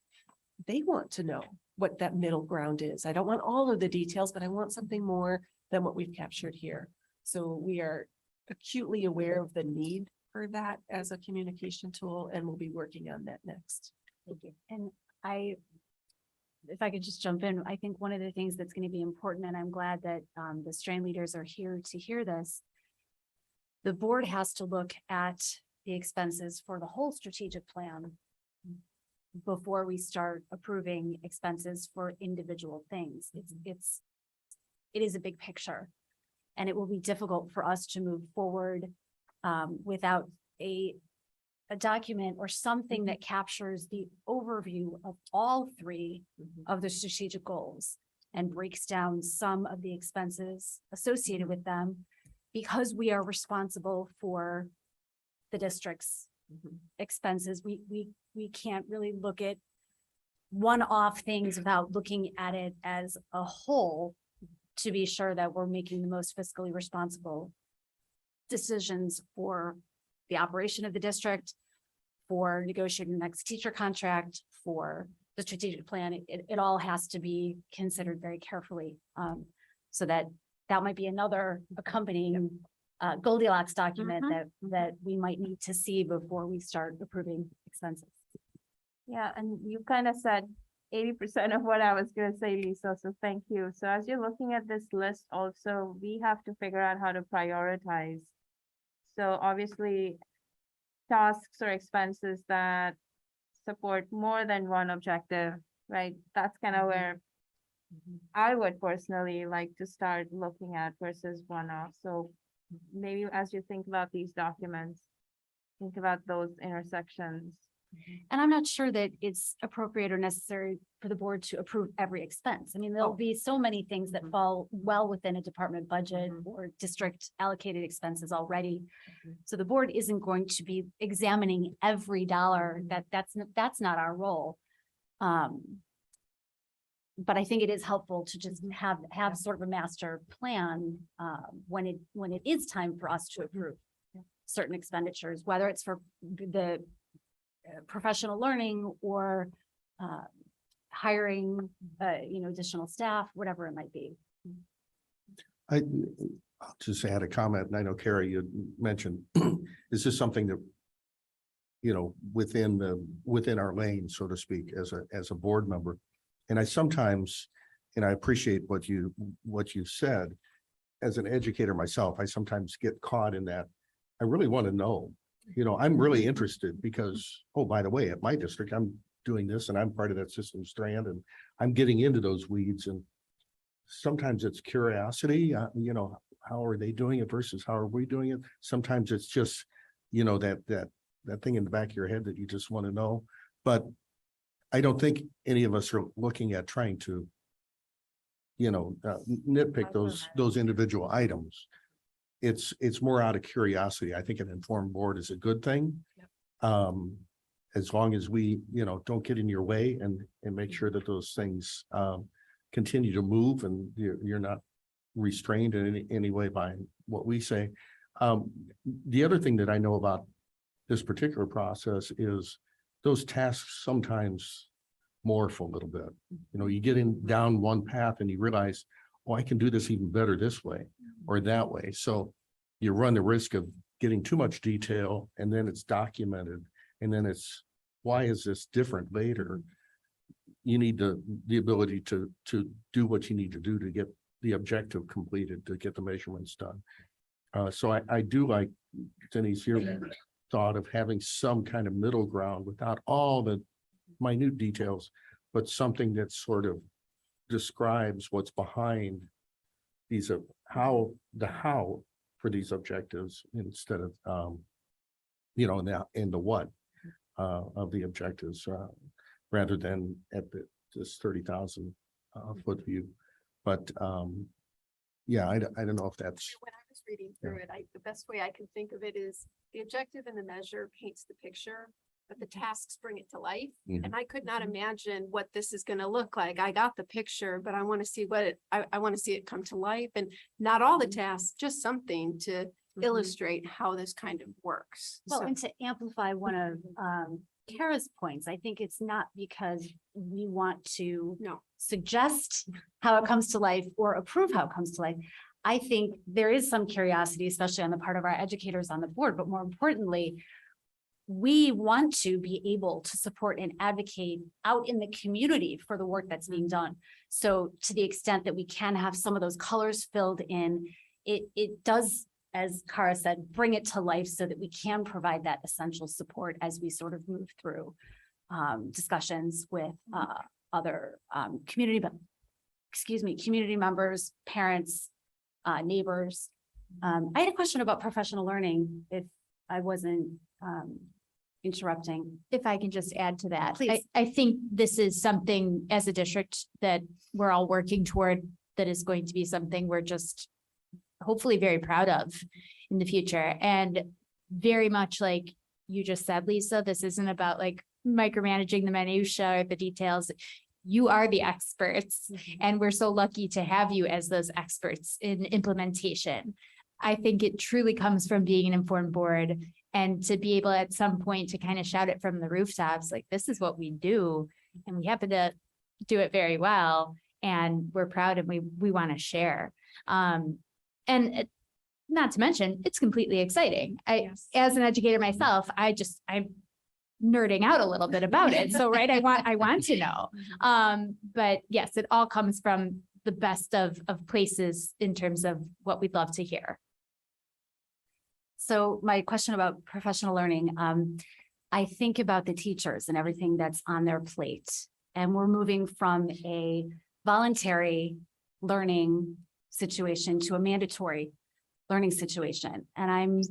They want to know what that middle ground is. I don't want all of the details, but I want something more than what we've captured here. So we are acutely aware of the need for that as a communication tool, and we'll be working on that next. Thank you. And if I could just jump in, I think one of the things that's going to be important, and I'm glad that the strand leaders are here to hear this, the board has to look at the expenses for the whole strategic plan before we start approving expenses for individual things. It is a big picture, and it will be difficult for us to move forward without a document or something that captures the overview of all 3 of the strategic goals and breaks down some of the expenses associated with them, because we are responsible for the district's expenses. We can't really look at one-off things without looking at it as a whole to be sure that we're making the most fiscally responsible decisions for the operation of the district, for negotiating the next teacher contract, for the strategic plan, it all has to be considered very carefully. So that might be another accompanying Goldilocks document that we might need to see before we start approving expenses. Yeah, and you kind of said 80% of what I was gonna say, Lisa, so thank you. So as you're looking at this list also, we have to figure out how to prioritize. So obviously, tasks or expenses that support more than one objective, right? That's kind of where I would personally like to start looking at versus one-off. So maybe as you think about these documents, think about those intersections. And I'm not sure that it's appropriate or necessary for the board to approve every expense. I mean, there'll be so many things that fall well within a department budget or district allocated expenses already. So the board isn't going to be examining every dollar. That's not our role. But I think it is helpful to just have sort of a master plan when it is time for us to approve certain expenditures, whether it's for the professional learning or hiring, additional staff, whatever it might be. I'll just add a comment, and I know Carrie, you mentioned, is this something that, within our lane, so to speak, as a board member? And I sometimes, and I appreciate what you said, as an educator myself, I sometimes get caught in that. I really want to know, I'm really interested because, oh, by the way, at my district, I'm doing this and I'm part of that system strand and I'm getting into those weeds. And sometimes it's curiosity, how are they doing it versus how are we doing it? Sometimes it's just, that thing in the back of your head that you just want to know. But I don't think any of us are looking at trying to, nitpick those individual items. It's more out of curiosity. I think an informed board is a good thing. As long as we, don't get in your way and make sure that those things continue to move and you're not restrained in any way by what we say. The other thing that I know about this particular process is those tasks sometimes morph a little bit. You get down one path and you realize, oh, I can do this even better this way or that way. So you run the risk of getting too much detail and then it's documented and then it's, why is this different later? You need the ability to do what you need to do to get the objective completed, to get the measurements done. So I do like, Denise, your thought of having some kind of middle ground without all the minute details, but something that sort of describes what's behind these, how for these objectives instead of, now in the what of the objectives, rather than at this 30,000 foot view. But yeah, I don't know if that's. When I was reading through it, the best way I can think of it is the objective and the measure paints the picture, but the tasks bring it to life. And I could not imagine what this is going to look like. I got the picture, but I want to see what I want to see it come to life, and not all the tasks, just something to illustrate how this kind of works. Well, So- and to amplify one of Kara's points, I think it's not because we want to suggest how it comes to life or approve how it comes to life. I think there is some curiosity, especially on the part of our educators on the board, but more importantly, we want to be able to support and advocate out in the community for the work that's being done. So to the extent that we can have some of those colors filled in, it does, as Kara said, bring it to life so that we can provide that essential support as we sort of move through discussions with other community members, parents, neighbors. I had a question about professional learning, if I wasn't interrupting. If I can just add to that. Please. I think this is something as a district that we're all working toward, that is going to be something we're just hopefully very proud of in the future. And very much like you just said, Lisa, this isn't about like micromanaging the minutia or the details. You are the experts, and we're so lucky to have you as those experts in implementation. I think it truly comes from being an informed board, and to be able at some point to kind of shout it from the rooftops, like, this is what we do. and we happen to do it very well, and we're proud and we want to share. Not to mention, it's completely exciting. As an educator myself, I'm nerding out a little bit about it. So, right, I want to know. But yes, it all comes from the best of places in terms of what we'd love to hear. So my question about professional learning, I think about the teachers and everything that's on their plate. And we're moving from a voluntary learning situation to a mandatory learning situation. And I'm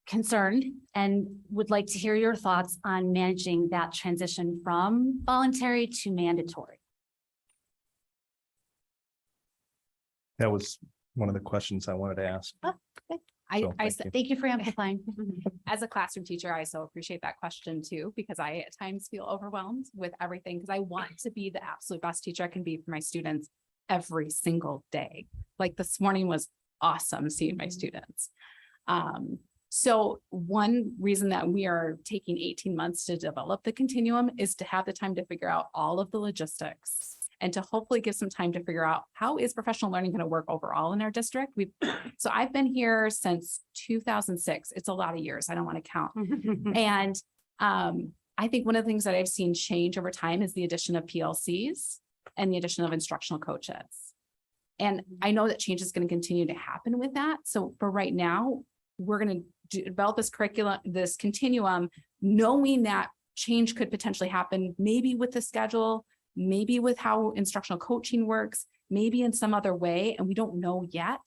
concerned and would like to hear your thoughts on managing that transition from voluntary to mandatory. That was one of the questions I wanted to ask. So, thank you. Thank you for amplifying. As a classroom teacher, I so appreciate that question too, because I at times feel overwhelmed with everything, because I want to be the absolute best teacher I can be for my students every single day. Like this morning was awesome seeing my students. So one reason that we are taking 18 months to develop the continuum is to have the time to figure out all of the logistics and to hopefully give some time to figure out how is professional learning going to work overall in our district. So I've been here since 2006. It's a lot of years. I don't want to count. And I think one of the things that I've seen change over time is the addition of PLCs and the addition of instructional coaches. And I know that change is going to continue to happen with that. So for right now, we're going to develop this curriculum, this continuum, knowing that change could potentially happen, maybe with the schedule, maybe with how instructional coaching works, maybe in some other way, and we don't know yet.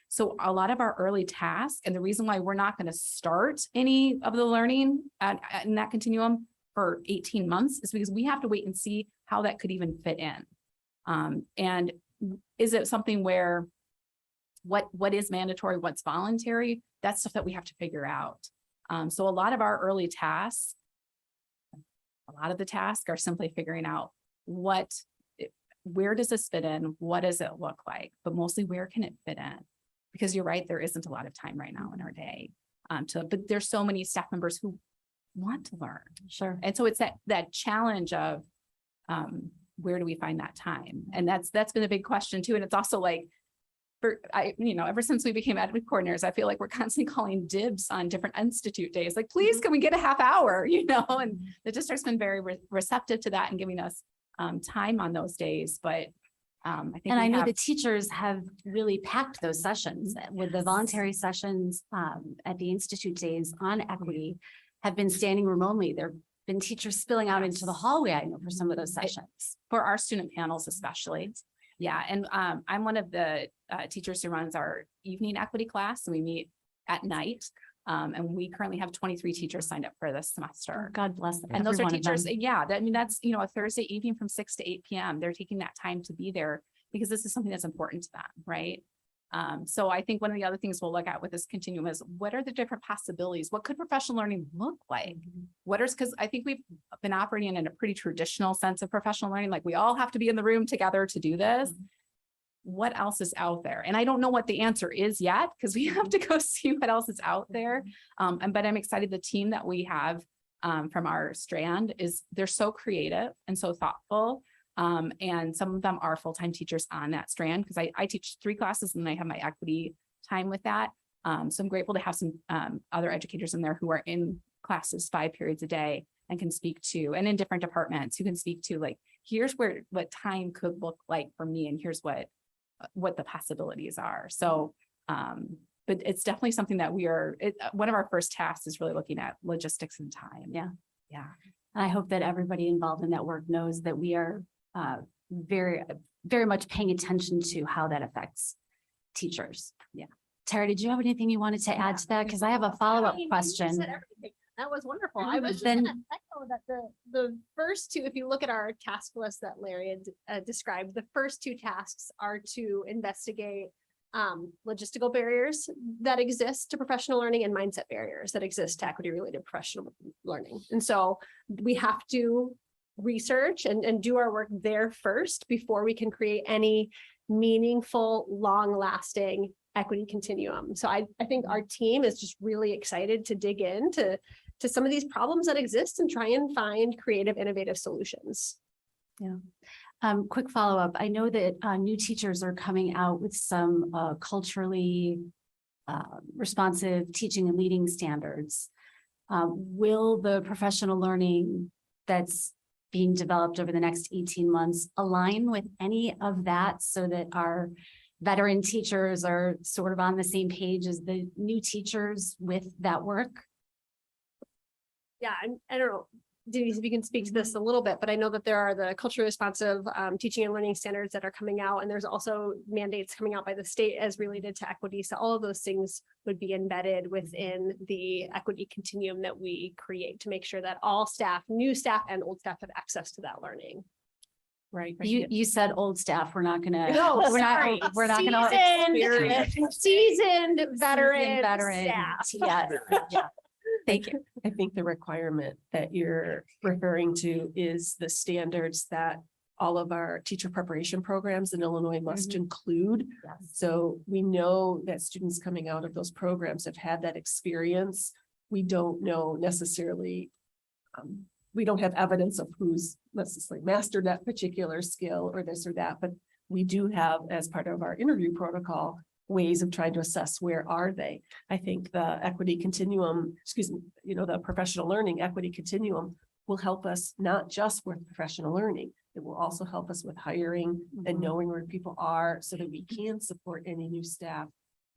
So a lot of our early tasks, and the reason why we're not going to start any of the learning in that continuum for 18 months is because we have to wait and see how that could even fit in. And is it something where what is mandatory, what's voluntary? That's stuff that we have to figure out. So a lot of our early tasks, a lot of the tasks are simply figuring out where does this fit in? What does it look like? But mostly where can it fit in? Because you're right, there isn't a lot of time right now in our day. But there's so many staff members who want to learn. Sure. And so it's that challenge of where do we find that time? And that's been a big question too. And it's also like, ever since we became admin coordinators, I feel like we're constantly calling dibs on different institute days. Like, please, can we get a half hour? And the district's been very receptive to that and giving us time on those days. But I think, and I know the teachers have really packed those sessions with the voluntary sessions at the institute days on equity have been standing room only. There've been teachers spilling out into the hallway, I know, for some of those sessions. For our student panels, especially. Yeah. And I'm one of the teachers who runs our evening equity class, and we meet at night. And we currently have 23 teachers signed up for this semester. God bless them. And those are teachers. Yeah. That's, a Thursday evening from 6 to 8 p.m. They're taking that time to be there because this is something that's important to them. Right. So I think one of the other things we'll look at with this continuum is what are the different possibilities? What could professional learning look like? Because I think we've been operating in a pretty traditional sense of professional learning. Like we all have to be in the room together to do this. What else is out there? And I don't know what the answer is yet because we have to go see what else is out there. But I'm excited the team that we have from our strand they're so creative and so thoughtful. And some of them are full-time teachers on that strand because I teach 3 classes and I have my equity time with that. So I'm grateful to have some other educators in there who are in classes 5 periods a day and can speak to, and in different departments who can speak to like, here's what time could look like for me. And here's what the possibilities are. So, but it's definitely something that one of our first tasks is really looking at logistics and time. Yeah. Yeah. And I hope that everybody involved in that work knows that we are very, very much paying attention to how that affects teachers. Yeah. Tara, did you have anything you wanted to add to that? Because I have a follow-up question. That was wonderful. Mhm. I was just Then- gonna echo that the first 2, if you look at our task list that Larry had described, the first 2 tasks are to investigate logistical barriers that exist to professional learning and mindset barriers that exist to equity-related professional learning. And so we have to research and do our work there first before we can create any meaningful, long-lasting equity continuum. So I think our team is just really excited to dig in to to some of these problems that exist and try and find creative, innovative solutions. Quick follow-up. I know that new teachers are coming out with some culturally responsive teaching and leading standards. Will the professional learning that's being developed over the next 18 months align with any of that so that our veteran teachers are sort of on the same page as the new teachers with that work? Yeah, I don't know, Denise, if you can speak to this a little bit, but I know that there are the culturally responsive teaching and learning standards that are coming out, and there's also mandates coming out by the state as related to equity. So all of those things would be embedded within the equity continuum that we create to make sure that all staff, new staff and old staff, have access to that learning. Right. You said old staff, we're not gonna. No, we're sorry. not, we're not gonna. Seasoned veteran Veteran, staff. yes, yeah. Thank you. I think the requirement that you're referring to is the standards that all of our teacher preparation programs in Illinois must include. Yes. So we know that students coming out of those programs have had that experience. We don't know necessarily, we don't have evidence of who's necessarily mastered that particular skill or this or that, but we do have, as part of our interview protocol, ways of trying to assess where are they. I think the equity continuum, the professional learning equity continuum will help us not just with professional learning. It will also help us with hiring and knowing where people are so that we can support any new staff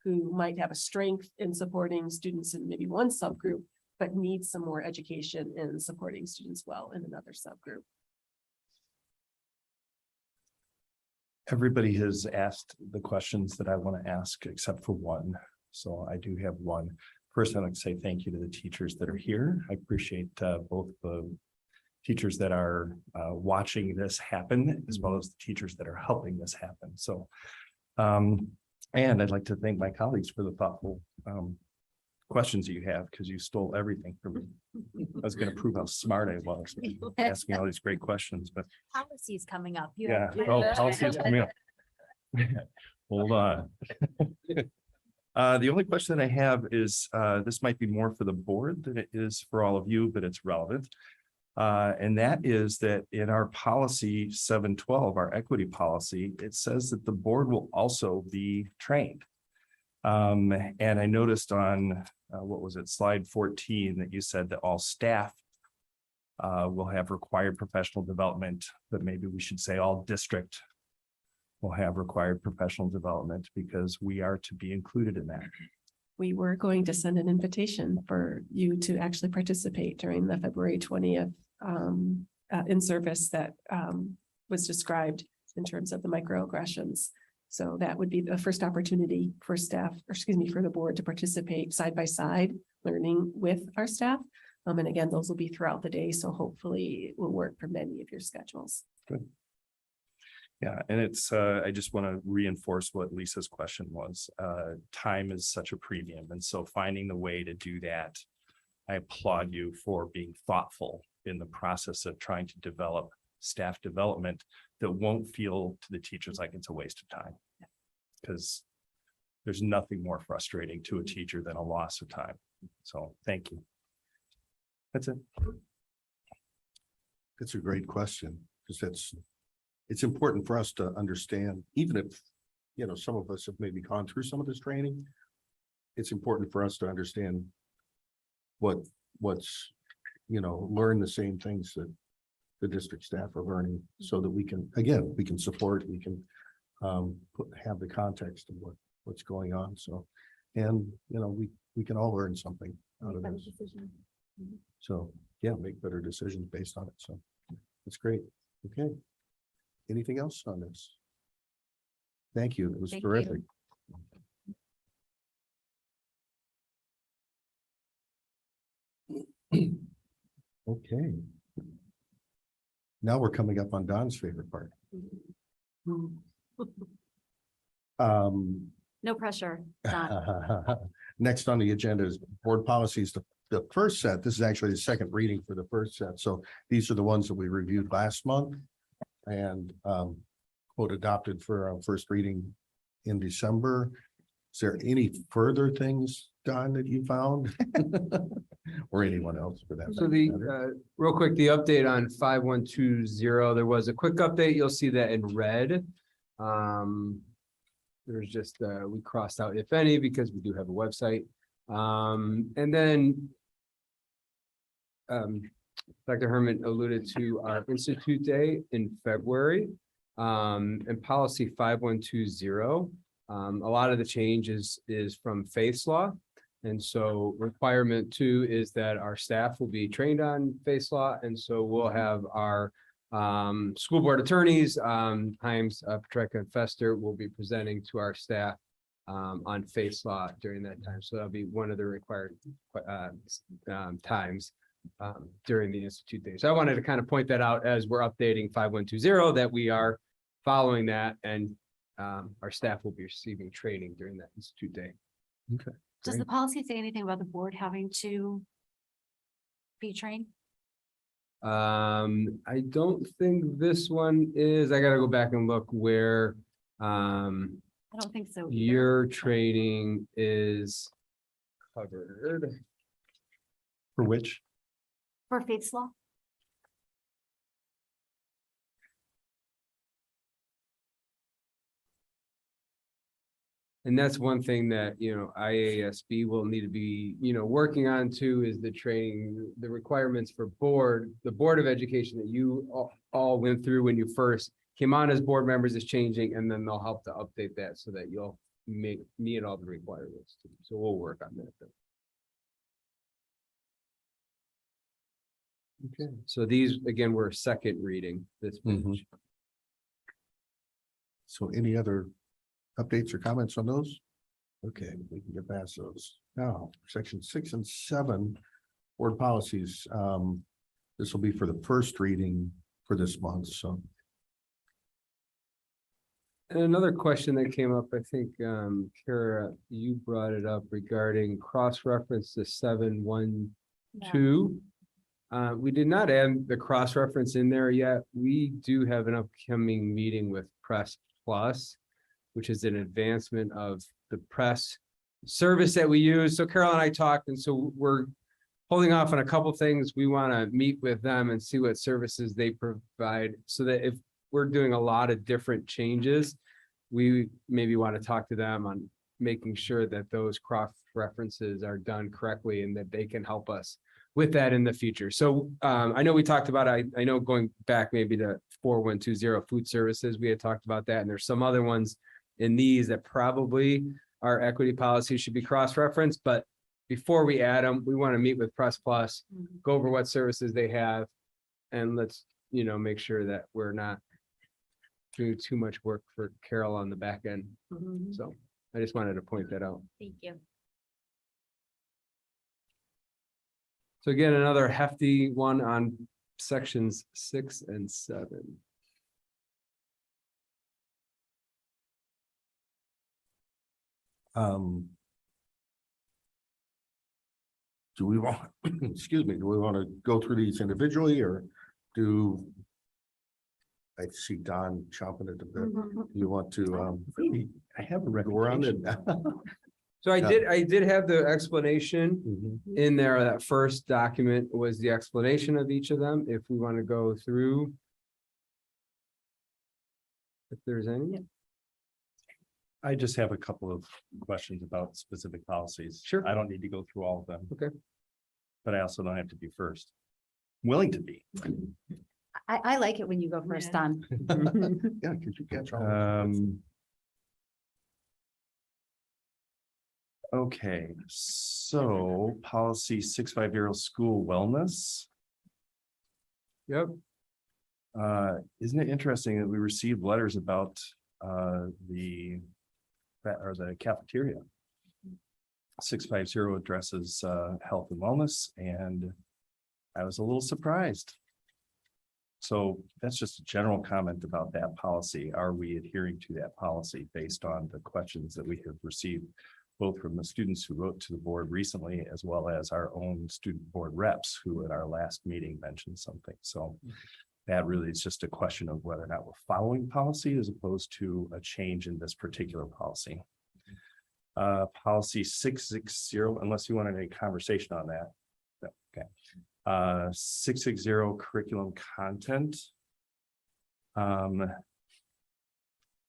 who might have a strength in supporting students in maybe one subgroup, but need some more education in supporting students well in another subgroup. Everybody has asked the questions that I want to ask, except for one. So I do have one. First, I'd like to say thank you to the teachers that are here. I appreciate both the teachers that are watching this happen, as well as the teachers that are helping this happen. So, and I'd like to thank my colleagues for the thoughtful questions that you have, because you stole everything from me. I was going to prove how smart I was asking all these great questions, but Policies coming up. You yeah. have- Oh, policies coming up. Hold on. The only question that I have is, this might be more for the board than it is for all of you, but it's relevant. And that is that in our policy 712, our equity policy, it says that the board will also be trained. And I noticed on, what was it, slide 14, that you said that all staff will have required professional development, but maybe we should say all district will have required professional development, because we are to be included in that. We were going to send an invitation for you to actually participate during the February 20th in service that was described in terms of the microaggressions. So that would be the first opportunity for staff, or for the board to participate side by side, learning with our staff. And again, those will be throughout the day. So hopefully it will work for many of your schedules. Good. Yeah, and it's, I just want to reinforce what Lisa's question was. Time is such a premium. And so finding the way to do that, I applaud you for being thoughtful in the process of trying to develop staff development that won't feel to the teachers like it's a waste of time. Because there's nothing more frustrating to a teacher than a loss of time. So thank you. That's it. It's a great question, because it's important for us to understand, even if, some of us have maybe gone through some of this training. It's important for us to understand what's, learn the same things that the district staff are learning, so that we can, again, we can support, we can have the context of what's going on. So, and, we can all learn something out of this. So, yeah, make better decisions based on it. So it's great. Okay. Anything else on this? Thank you. It was Thank you. terrific. Okay. Now we're coming up on Don's favorite part. No pressure. Don. Next on the agenda is board policies. The first set, this is actually the second reading for the first set. So these are the ones that we reviewed last month and quote adopted for our first reading in December. Is there any further things, Don, that you found? Or anyone else for that? So matter? real quick, the update on 5120, there was a quick update. You'll see that in red. There's just, we crossed out if any, because we do have a website. And then Dr. Herman alluded to our Institute Day in February. And policy 5120. A lot of the changes is from Faith's law. And so requirement 2 is that our staff will be trained on Faith's law. And so we'll have our school board attorneys, Himes, Petreka, and Fester will be presenting to our staff on Faith's law during that time. So that'll be one of the required times during the Institute Day. So I wanted to kind of point that out as we're updating 5120, that we are following that, and our staff will be receiving training during that Institute Day. Okay. Does Great. the policy say anything about the board having to be trained? I don't think this one is, I gotta go back and look where I don't think so. either. your training is covered. For which? For Faith's law? And that's one thing that, you know, IASB will need to be, you know, working on too, is the training, the requirements for the Board of Education that you all went through when you first came on as board members is changing, and then they'll help to update that so that you'll meet all the requirements too. So we'll work on that then. Okay. So these, again, were second reading this Mhm. page. So any other updates or comments on those? Okay, we can get past those. Now, section 6 and 7, board policies. This will be for the first reading for this month, so. And another question that came up, I think, Kara, you brought it up regarding cross-reference to 712. We did not add the cross-reference in there yet. We do have an upcoming meeting with Press Plus, which is an advancement of the press service that we use. So Carol and I talked, and so we're holding off on a couple things. We want to meet with them and see what services they provide, so that if we're doing a lot of different changes, we maybe want to talk to them on making sure that those cross references are done correctly and that they can help us with that in the future. So I know we talked about, I know going back maybe to 4120 food services, we had talked about that, and there's some other ones in these that probably our equity policy should be cross-referenced, but before we add them, we want to meet with Press Plus, go over what services they have, and let's, you know, make sure that we're not doing too much work for Carol on the back end. So I just wanted to point that out. Thank you. So again, another hefty one on sections 6 and 7. Do we want, excuse me, do we want to go through these individually, or do I see Don chomping at the bit? You want to, I have a record. So I did have the explanation in there. That first document was the explanation of each of them. If we want to go through. If there's any. I just have a couple of questions about specific policies. Sure. I don't need to go through all of them. Okay. But I also don't have to be first. I'm willing to be. I like it when you go first, Don. Yeah, could you catch all? Okay, so policy 650 school wellness. Yep. Isn't it interesting that we received letters about the cafeteria? 650 addresses health and wellness, and I was a little surprised. So that's just a general comment about that policy. Are we adhering to that policy based on the questions that we have received, both from the students who wrote to the board recently, as well as our own student board reps who at our last meeting mentioned something. So that really is just a question of whether or not we're following policy as opposed to a change in this particular policy. Policy 660, unless you wanted any conversation on that. No, okay. 660 curriculum content.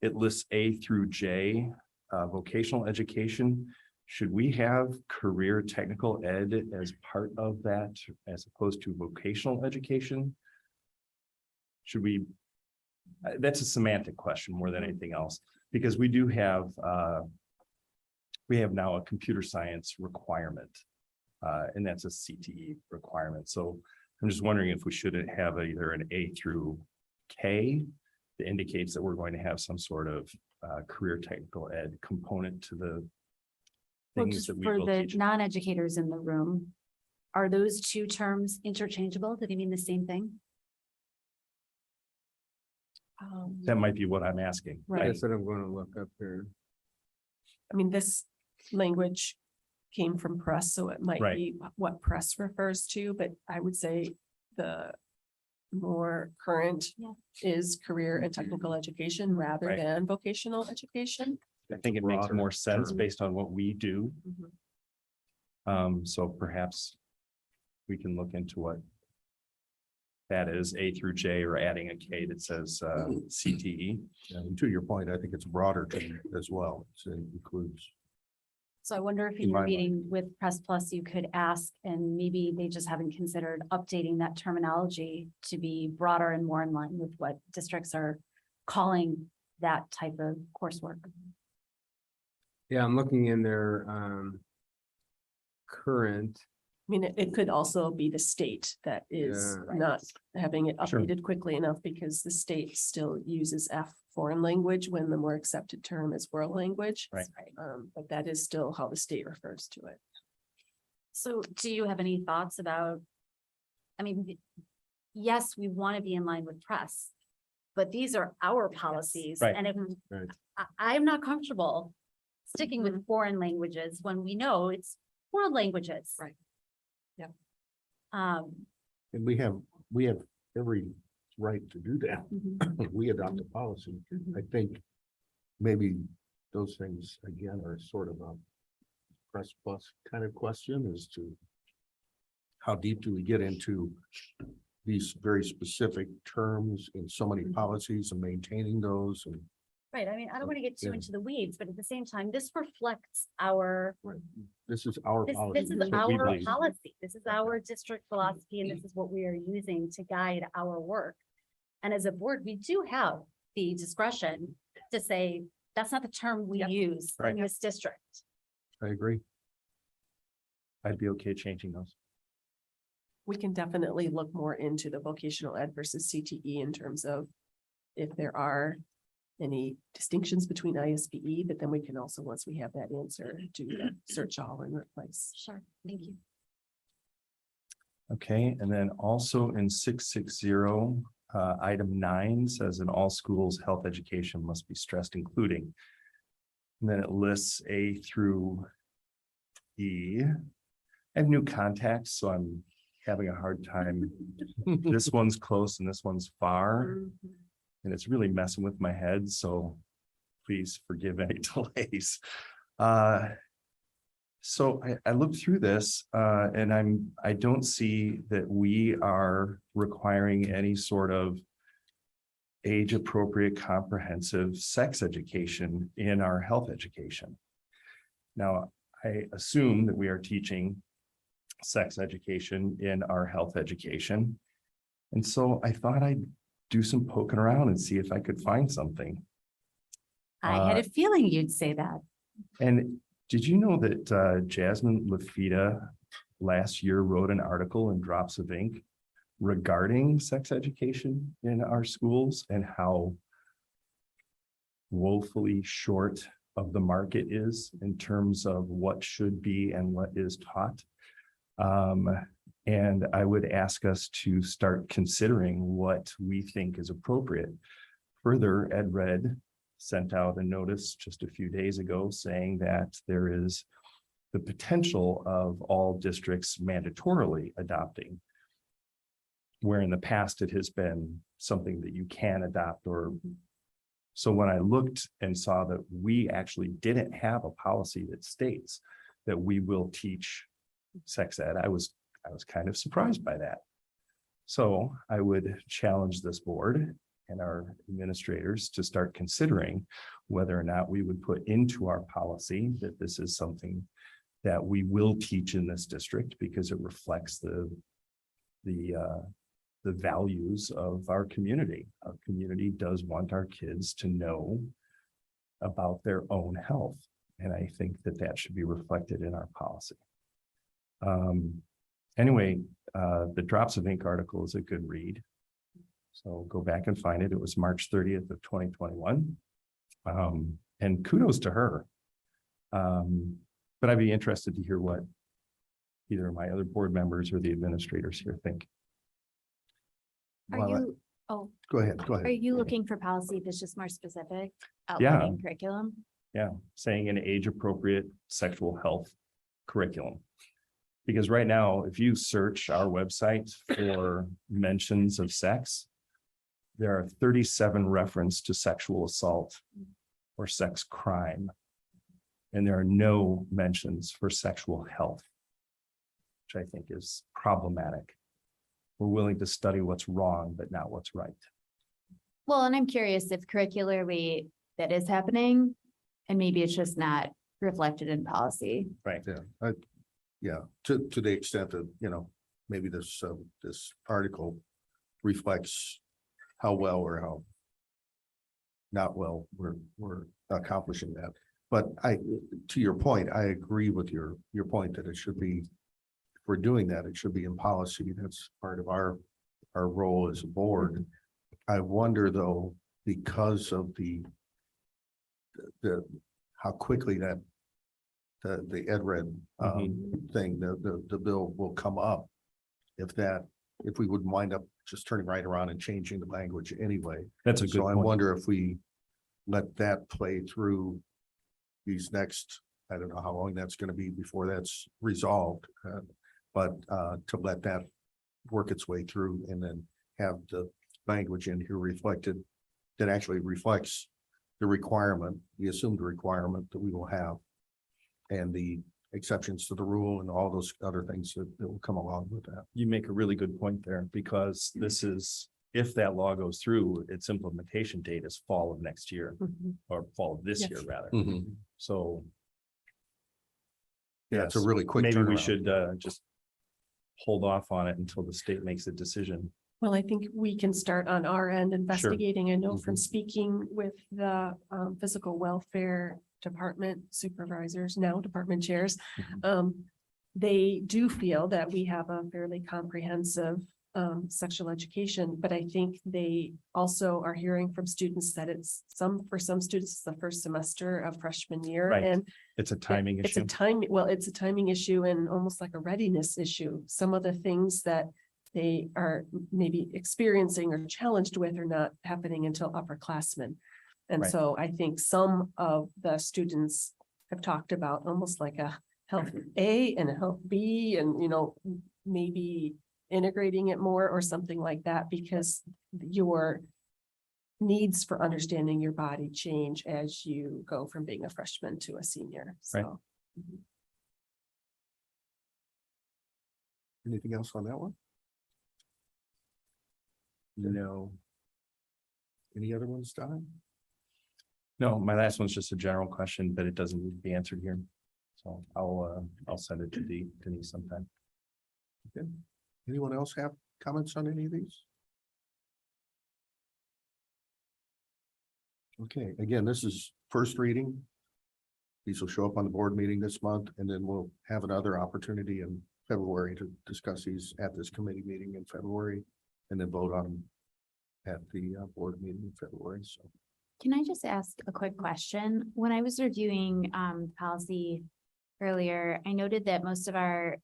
It lists A through J, vocational education. Should we have career technical ed as part of that as opposed to vocational education? Should we? That's a semantic question more than anything else, because we do have, we have now a computer science requirement, and that's a CTE requirement. So I'm just wondering if we shouldn't have either an A through K that indicates that we're going to have some sort of career technical ed component to the Well, things just that we for will the teach. non-educators in the room, are those two terms interchangeable? Do they mean the same thing? That might be what I'm asking. Right. That's what I'm going to look up here. I mean, this language came from press, so it might Right. be what press refers to, but I would say the more current Yeah. is career and technical education rather Right. than vocational education. I think it makes broader more sense term. based on what we do. So perhaps we can look into what that is, A through J, or adding a K that says CTE. And to your point, I think it's broader term as well. So it includes. So I wonder if In in my your mind. meeting with Press Plus, you could ask, and maybe they just haven't considered updating that terminology to be broader and more in line with what districts are calling that type of coursework. Yeah, I'm looking in their current. I mean, it could also be the state that is Yeah. not having it Sure. updated quickly enough because the state still uses F foreign language when the more accepted term is world language. Right. But that is still how the state refers to it. So do you have any thoughts about, I mean, yes, we want to be in line with press, but these are our policies. Right. And if Right. I'm not comfortable sticking Mm-hmm. with foreign languages when we know it's world languages. Right. Yep. And we have every right to do that. Mhm. We adopt a policy. I think maybe those things again are sort of a press plus kind of question as to how deep do we get into these very specific terms in so many policies and maintaining those and Right, I mean, I don't want to get too Yeah. into the weeds, but at the same time, this reflects our, this is our policy. this is This what we our believe. policy. This is our district philosophy, and this is what we are using to guide our work. And as a board, we do have the discretion to say, that's not the term we use Right. in this district. I agree. I'd be okay changing those. We can definitely look more into the vocational ed versus CTE in terms of if there are any distinctions between ISBE, but then we can also, once we have that answer, do the search all and replace. Sure, thank you. Okay, and then also in 660, item 9 says in all schools, health education must be stressed, including. And then it lists A through E. I have new contacts, so I'm having a hard time. This one's close and this one's far, and it's really messing with my head, so please forgive any delays. So I looked through this and I don't see that we are requiring any sort of age appropriate comprehensive sex education in our health education. Now, I assume that we are teaching sex education in our health education. And so I thought I'd do some poking around and see if I could find something. I had a feeling you'd say that. And did you know that Jasmine Lafita last year wrote an article in Drops of Ink regarding sex education in our schools and how woefully short of the market is in terms of what should be and what is taught? And I would ask us to start considering what we think is appropriate. Further, Ed Red sent out a notice just a few days ago saying that there is the potential of all districts mandatorily adopting, where in the past it has been something that you can adopt or So when I looked and saw that we actually didn't have a policy that states that we will teach sex ed, I was kind of surprised by that. So I would challenge this board and our administrators to start considering whether or not we would put into our policy that this is something that we will teach in this district because it reflects the values of our community. Our community does want our kids to know about their own health. And I think that that should be reflected in our policy. Anyway, the Drops of Ink article is a good read. So go back and find it. It was March 30th of 2021. And kudos to her. But I'd be interested to hear what either my other board members or the administrators here think. Are Well, you, oh, Go ahead, go are ahead. you looking for policy that's just more specific? Yeah. Outlining curriculum? Yeah, saying an age-appropriate sexual health curriculum. Because right now, if you search our website for mentions of sex, there are 37 references to sexual assault or sex crime. And there are no mentions for sexual health, which I think is problematic. We're willing to study what's wrong, but not what's right. Well, and I'm curious if curricularly that is happening and maybe it's just not reflected in policy. Right. Yeah, to the extent that, maybe this article reflects how well or how not well we're accomplishing that. But to your point, I agree with your point that it should be, if we're doing that, it should be in policy. That's part of our role as a board. I wonder though, because of the how quickly that the EdRed thing, the bill will come up. If we would wind up just turning right around and changing the language anyway. That's a good So I point. wonder if we let that play through these next, I don't know how long that's going to be before that's resolved. But to let that work its way through and then have the language in here reflected that actually reflects the requirement, the assumed requirement that we will have. And the exceptions to the rule and all those other things that will come along with that. You make a really good point there, because this is, if that law goes through, its implementation date is fall of next year, or fall of this Yes. year rather. Mhm. So. Yeah, it's a yes, really quick maybe we turnaround. should just hold off on it until the state makes a decision. Well, I think we can start on our end investigating. I know from speaking with the physical welfare department supervisors, now department chairs. They do feel that we have a fairly comprehensive sexual education, but I think they also are hearing from students that for some students, it's the first semester of freshman year. Right. And It's a timing it's issue. it's a timing issue and almost like a readiness issue. Some of the things that they are maybe experiencing or challenged with are not happening until upperclassmen. And Right. so I think some of the students have talked about almost like a health A and a health B and, maybe integrating it more or something like that, because your needs for understanding your body change as you go from being a freshman to a senior. Right. So. Anything else on that one? No. Any other ones, Don? No, my last one's just a general question, but it doesn't need to be answered here. So I'll send it to Denise sometime. Okay. Anyone else have comments on any of these? Okay, again, this is first reading. These will show up on the board meeting this month, and then we'll have another opportunity in February to discuss these at this committee meeting in February, and then vote on them at the board meeting in February. So Can I just ask a quick question? When I was reviewing policy earlier, I noted that most of our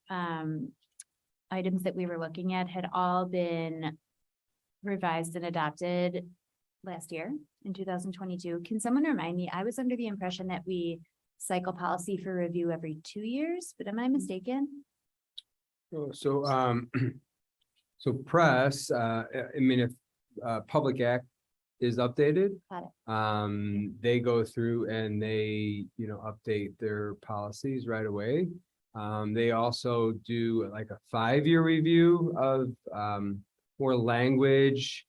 items that we were looking at had all been revised and adopted last year in 2022. Can someone remind me? I was under the impression that we cycle policy for review every 2 years, but am I mistaken? So press, if Public Act is updated. Got They go through and they, update their policies right away. They also do like a 5-year review of, more language,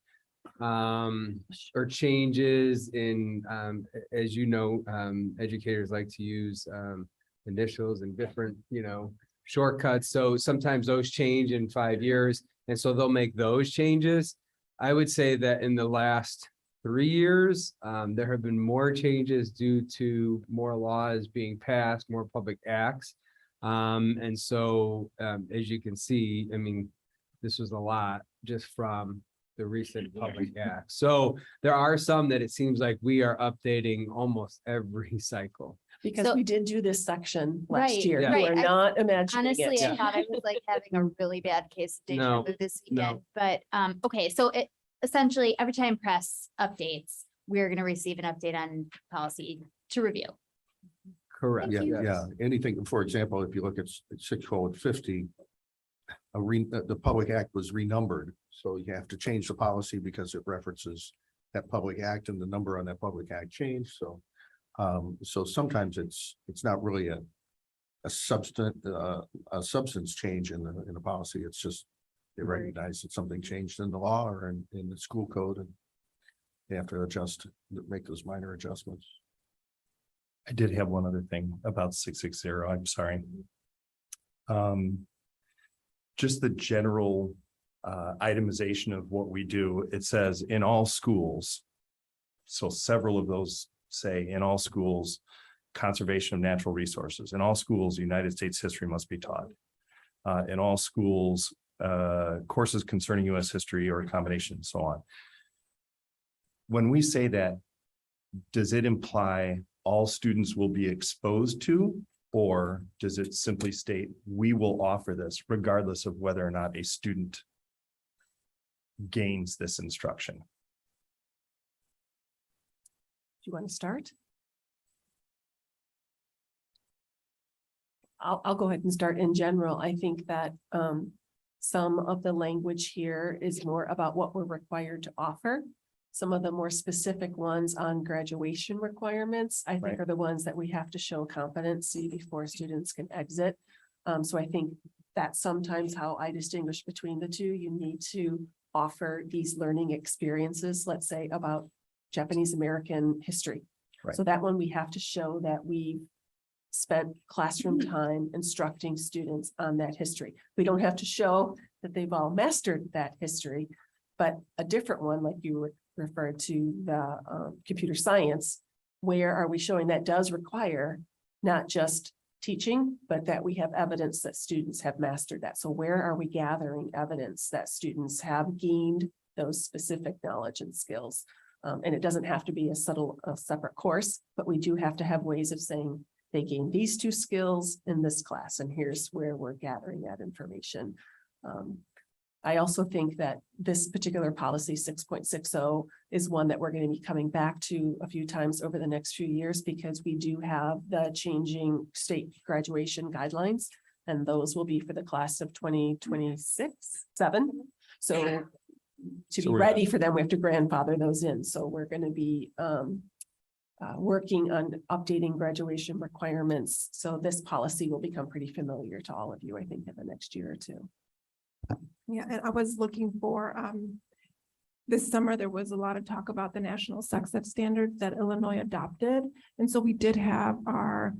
or changes in, as you know, educators like to use, initials and different, shortcuts. So sometimes those change in 5 years. And so they'll make those changes. I would say that in the last 3 years, there have been more changes due to more laws being passed, more public acts. And so, as you can see, I mean, this was a lot just from the recent public act. So there are some that it seems like we are updating almost every cycle. Because So- we did do this section Right, last year. You right. are not imagining Honestly, I it. thought I was like having a really bad case of deja No, vu this no. weekend, but, okay, so it essentially every time press updates, we're gonna receive an update on policy to review. Correct. Yeah, yes. yeah. Anything, for example, if you look at 6:50, the public act was renumbered, so you have to change the policy because it references that public act and the number on that public act changed. So, so sometimes it's not really a substance change in the policy. It's just they recognize that something changed in the law or in the school code, and they have to make those minor adjustments. I did have one other thing about 660. I'm sorry. Just the general itemization of what we do. It says in all schools. So several of those say in all schools, conservation of natural resources. In all schools, United States history must be taught. In all schools, courses concerning US history or a combination, and so on. When we say that, does it imply all students will be exposed to, or does it simply state we will offer this regardless of whether or not a student gains this instruction? Do you want to start? I'll go ahead and start. In general, I think that some of the language here is more about what we're required to offer. Some of the more specific ones on graduation requirements, I think Right. are the ones that we have to show competency before students can exit. So I think that's sometimes how I distinguish between the two. You need to offer these learning experiences, let's say about Japanese American history. Right. So that one, we have to show that we spent classroom time instructing students on that history. We don't have to show that they've all mastered that history, but a different one, like you referred to the computer science, where are we showing that does require not just teaching, but that we have evidence that students have mastered that. So where are we gathering evidence that students have gained those specific knowledge and skills? And it doesn't have to be a separate course, but we do have to have ways of saying they gained these 2 skills in this class, and here's where we're gathering that information. I also think that this particular policy 6.60 is one that we're going to be coming back to a few times over the next few years, because we do have the changing state graduation guidelines, and those will be for the class of 2026-7. So to be we're- ready for them, we have to grandfather those in. So we're going to be working on updating graduation requirements. So this policy will become pretty familiar to all of you, I think, in the next year or two. Yeah, and I was looking for, this summer, there was a lot of talk about the national sex ed standards that Illinois adopted. And so we did have our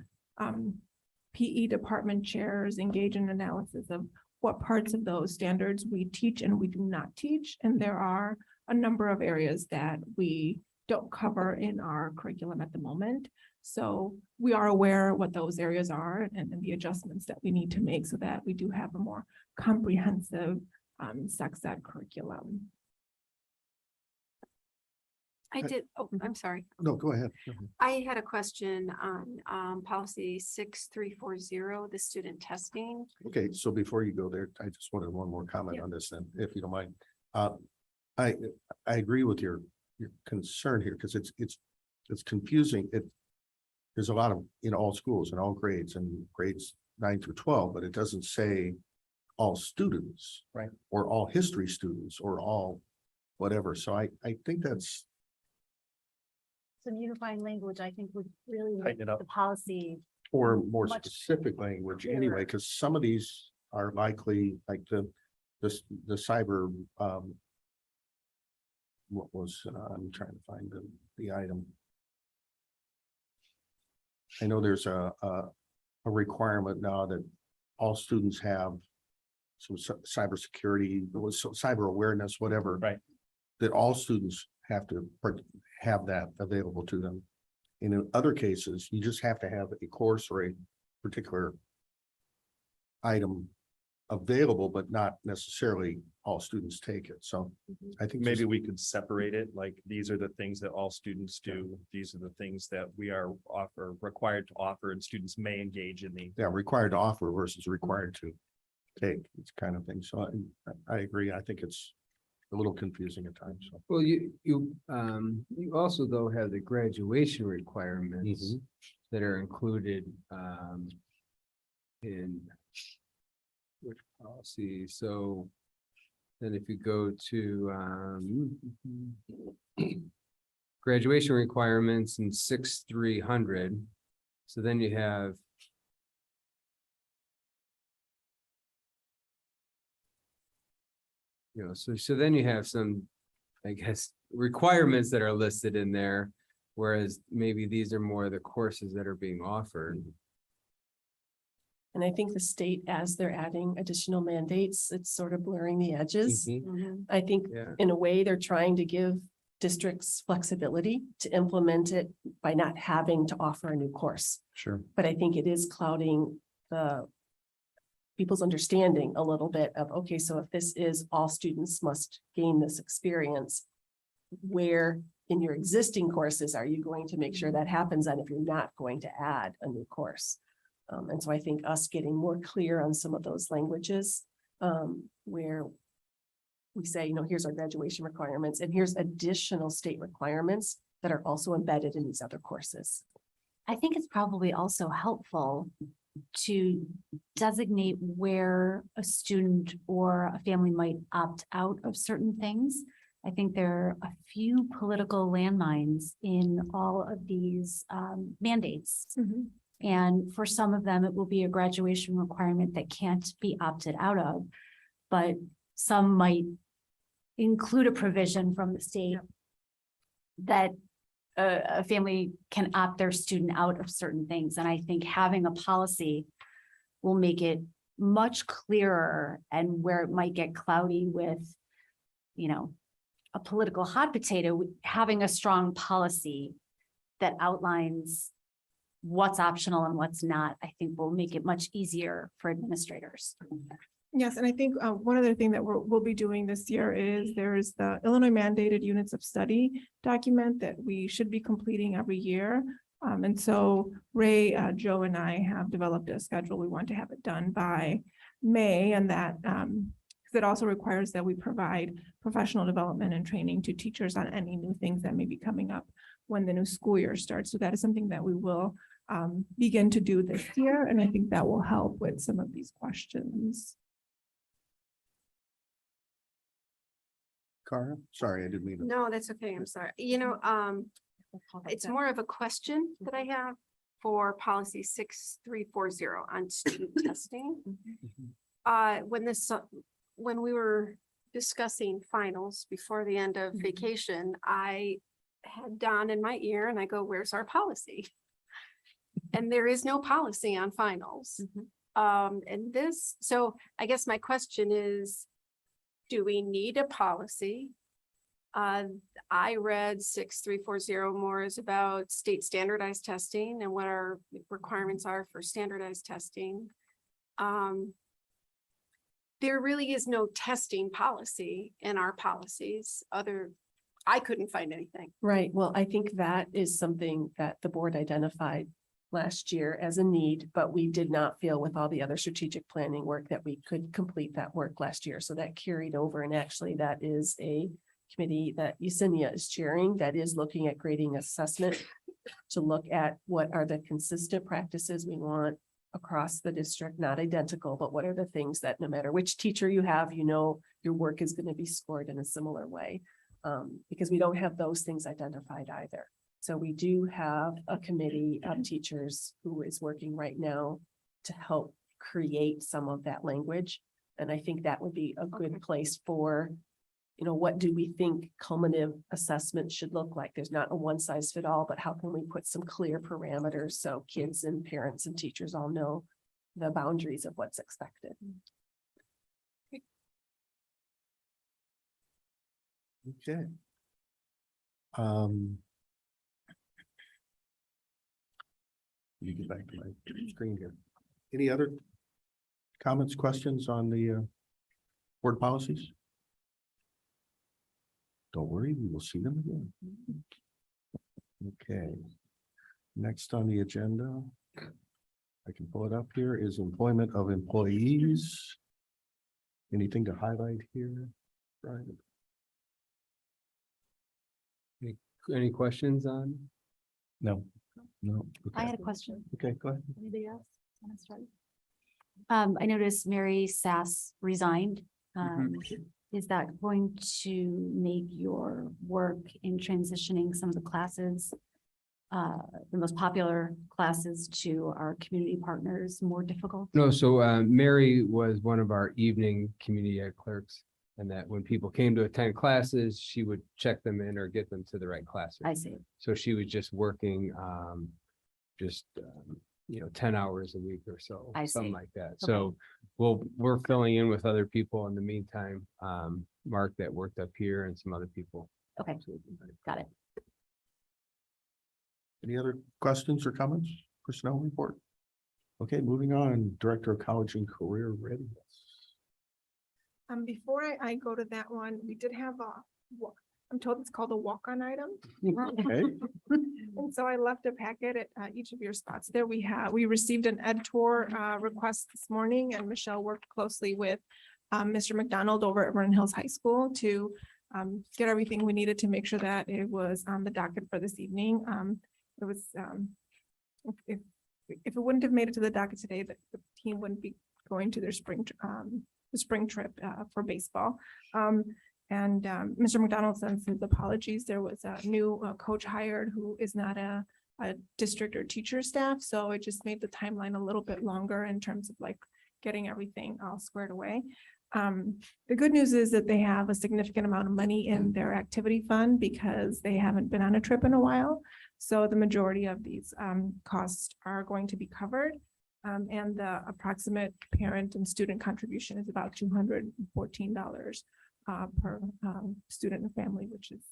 PE department chairs engage in analysis of what parts of those standards we teach and we do not teach. And there are a number of areas that we don't cover in our curriculum at the moment. So we are aware what those areas are and the adjustments that we need to make so that we do have a more comprehensive sex ed curriculum. I'm sorry. No, go ahead. I had a question on policy 6340, the student testing. Okay, so before you go there, I just wanted one more comment Yeah. on this, then, if you don't mind. I agree with your concern here, because it's confusing. There's a lot of, in all schools and all grades, and grades 9 through 12, but it doesn't say all students. Right. Or all history students, or all whatever. So I think that's some unifying language, I think would really make Tighten it up. the policy. Or more Much specific language clearer. anyway, because some of these are likely like the cyber, what was, I'm trying to find the item. I know there's a requirement now that all students have some cybersecurity, cyber awareness, whatever. Right. That all students have to have that available to them. And in other cases, you just have to have a course or a particular item available, but not necessarily all students take it. So I think Maybe we could separate it, like these are the things that all students do. These are the things that we are required to offer, and students may engage in the. yeah, required to offer versus required to take, it's kind of thing. So I agree. I think it's a little confusing at times. So. Well, you also though have the graduation requirements that are included, in which policy, so then if you go to, graduation requirements in 6-300, so then you have so then you have some, I guess, requirements that are listed in there, whereas maybe these are more the courses that are being offered. And I think the state, as they're adding additional mandates, it's sort of blurring the edges. I think Yeah. in a way, they're trying to give districts flexibility to implement it by not having to offer a new course. Sure. But I think it is clouding the people's understanding a little bit of, okay, so if this is all students must gain this experience, where in your existing courses are you going to make sure that happens? And if you're not going to add a new course. And so I think us getting more clear on some of those languages, where we say, here's our graduation requirements and here's additional state requirements that are also embedded in these other courses. I think it's probably also helpful to designate where a student or a family might opt out of certain things. I think there are a few political landmines in all of these mandates. And for some of them, it will be a graduation requirement that can't be opted out of, but some might include a provision from the state that a family can opt their student out of certain things. And I think having a policy will make it much clearer, and where it might get cloudy with, a political hot potato, having a strong policy that outlines what's optional and what's not, I think will make it much easier for administrators. Yes, and I think one other thing that we'll be doing this year is there's the Illinois mandated units of study document that we should be completing every year. And so Ray, Joe and I have developed a schedule. We want to have it done by May, and that because it also requires that we provide professional development and training to teachers on any new things that may be coming up when the new school year starts. So that is something that we will begin to do this year. And I think that will help with some of these questions. Cara, sorry, I didn't mean to. No, that's okay. I'm sorry. It's more of a question that I have for policy 6340 on student testing. When we were discussing finals before the end of vacation, I had Don in my ear and I go, where's our policy? And there is no policy on finals. So I guess my question is, do we need a policy? I read 6340 more is about state standardized testing and what our requirements are for standardized testing. There really is no testing policy in our policies I couldn't find anything. Right. Well, I think that is something that the board identified last year as a need, but we did not feel with all the other strategic planning work that we could complete that work last year. So that carried over, and actually that is a committee that Yesenia is chairing that is looking at grading assessment to look at what are the consistent practices we want across the district, not identical, but what are the things that no matter which teacher you have, your work is going to be scored in a similar way. Because we don't have those things identified either. So we do have a committee of teachers who is working right now to help create some of that language. And I think that would be a good place for, what do we think cumulative assessment should look like? There's not a one size fit all, but how can we put some clear parameters so kids and parents and teachers all know the boundaries of what's expected? Okay. You get back to my screen here. Any other comments, questions on the board policies? Don't worry, we will see them again. Okay. Next on the agenda, I can pull it up here, is employment of employees. Anything to highlight here, Brian? Any questions on? No. I Okay. had a question. Okay, go ahead. Anybody else want to start? I noticed Mary Sass resigned. Is that going to make your work in transitioning some of the classes, the most popular classes to our community partners more difficult? No, so Mary was one of our evening community ed clerks. And that when people came to attend classes, she would check them in or get them to the right classroom. I see. So she was just working 10 hours a week or so, I something see. like that. So we're filling in with other people in the meantime. Mark that worked up here and some other people. Okay, got it. Any other questions or comments? Personnel report? Okay, moving on, Director of College and Career Readiness. Before I go to that one, we did have I'm told it's called a walk-on item. Okay. And so I left a packet at each of your spots there. We received an ed tour request this morning, and Michelle worked closely with Mr. McDonald over at Vernon Hills High School to get everything we needed to make sure that it was on the docket for this evening. It was if it wouldn't have made it to the docket today, the team wouldn't be going to their spring trip for baseball. Mr. McDonald sends his apologies. There was a new coach hired who is not a district or teacher staff. So it just made the timeline a little bit longer in terms of like getting everything all squared away. The good news is that they have a significant amount of money in their activity fund because they haven't been on a trip in a while. So the majority of these costs are going to be covered. And the approximate parent and student contribution is about $214 per student and family, which is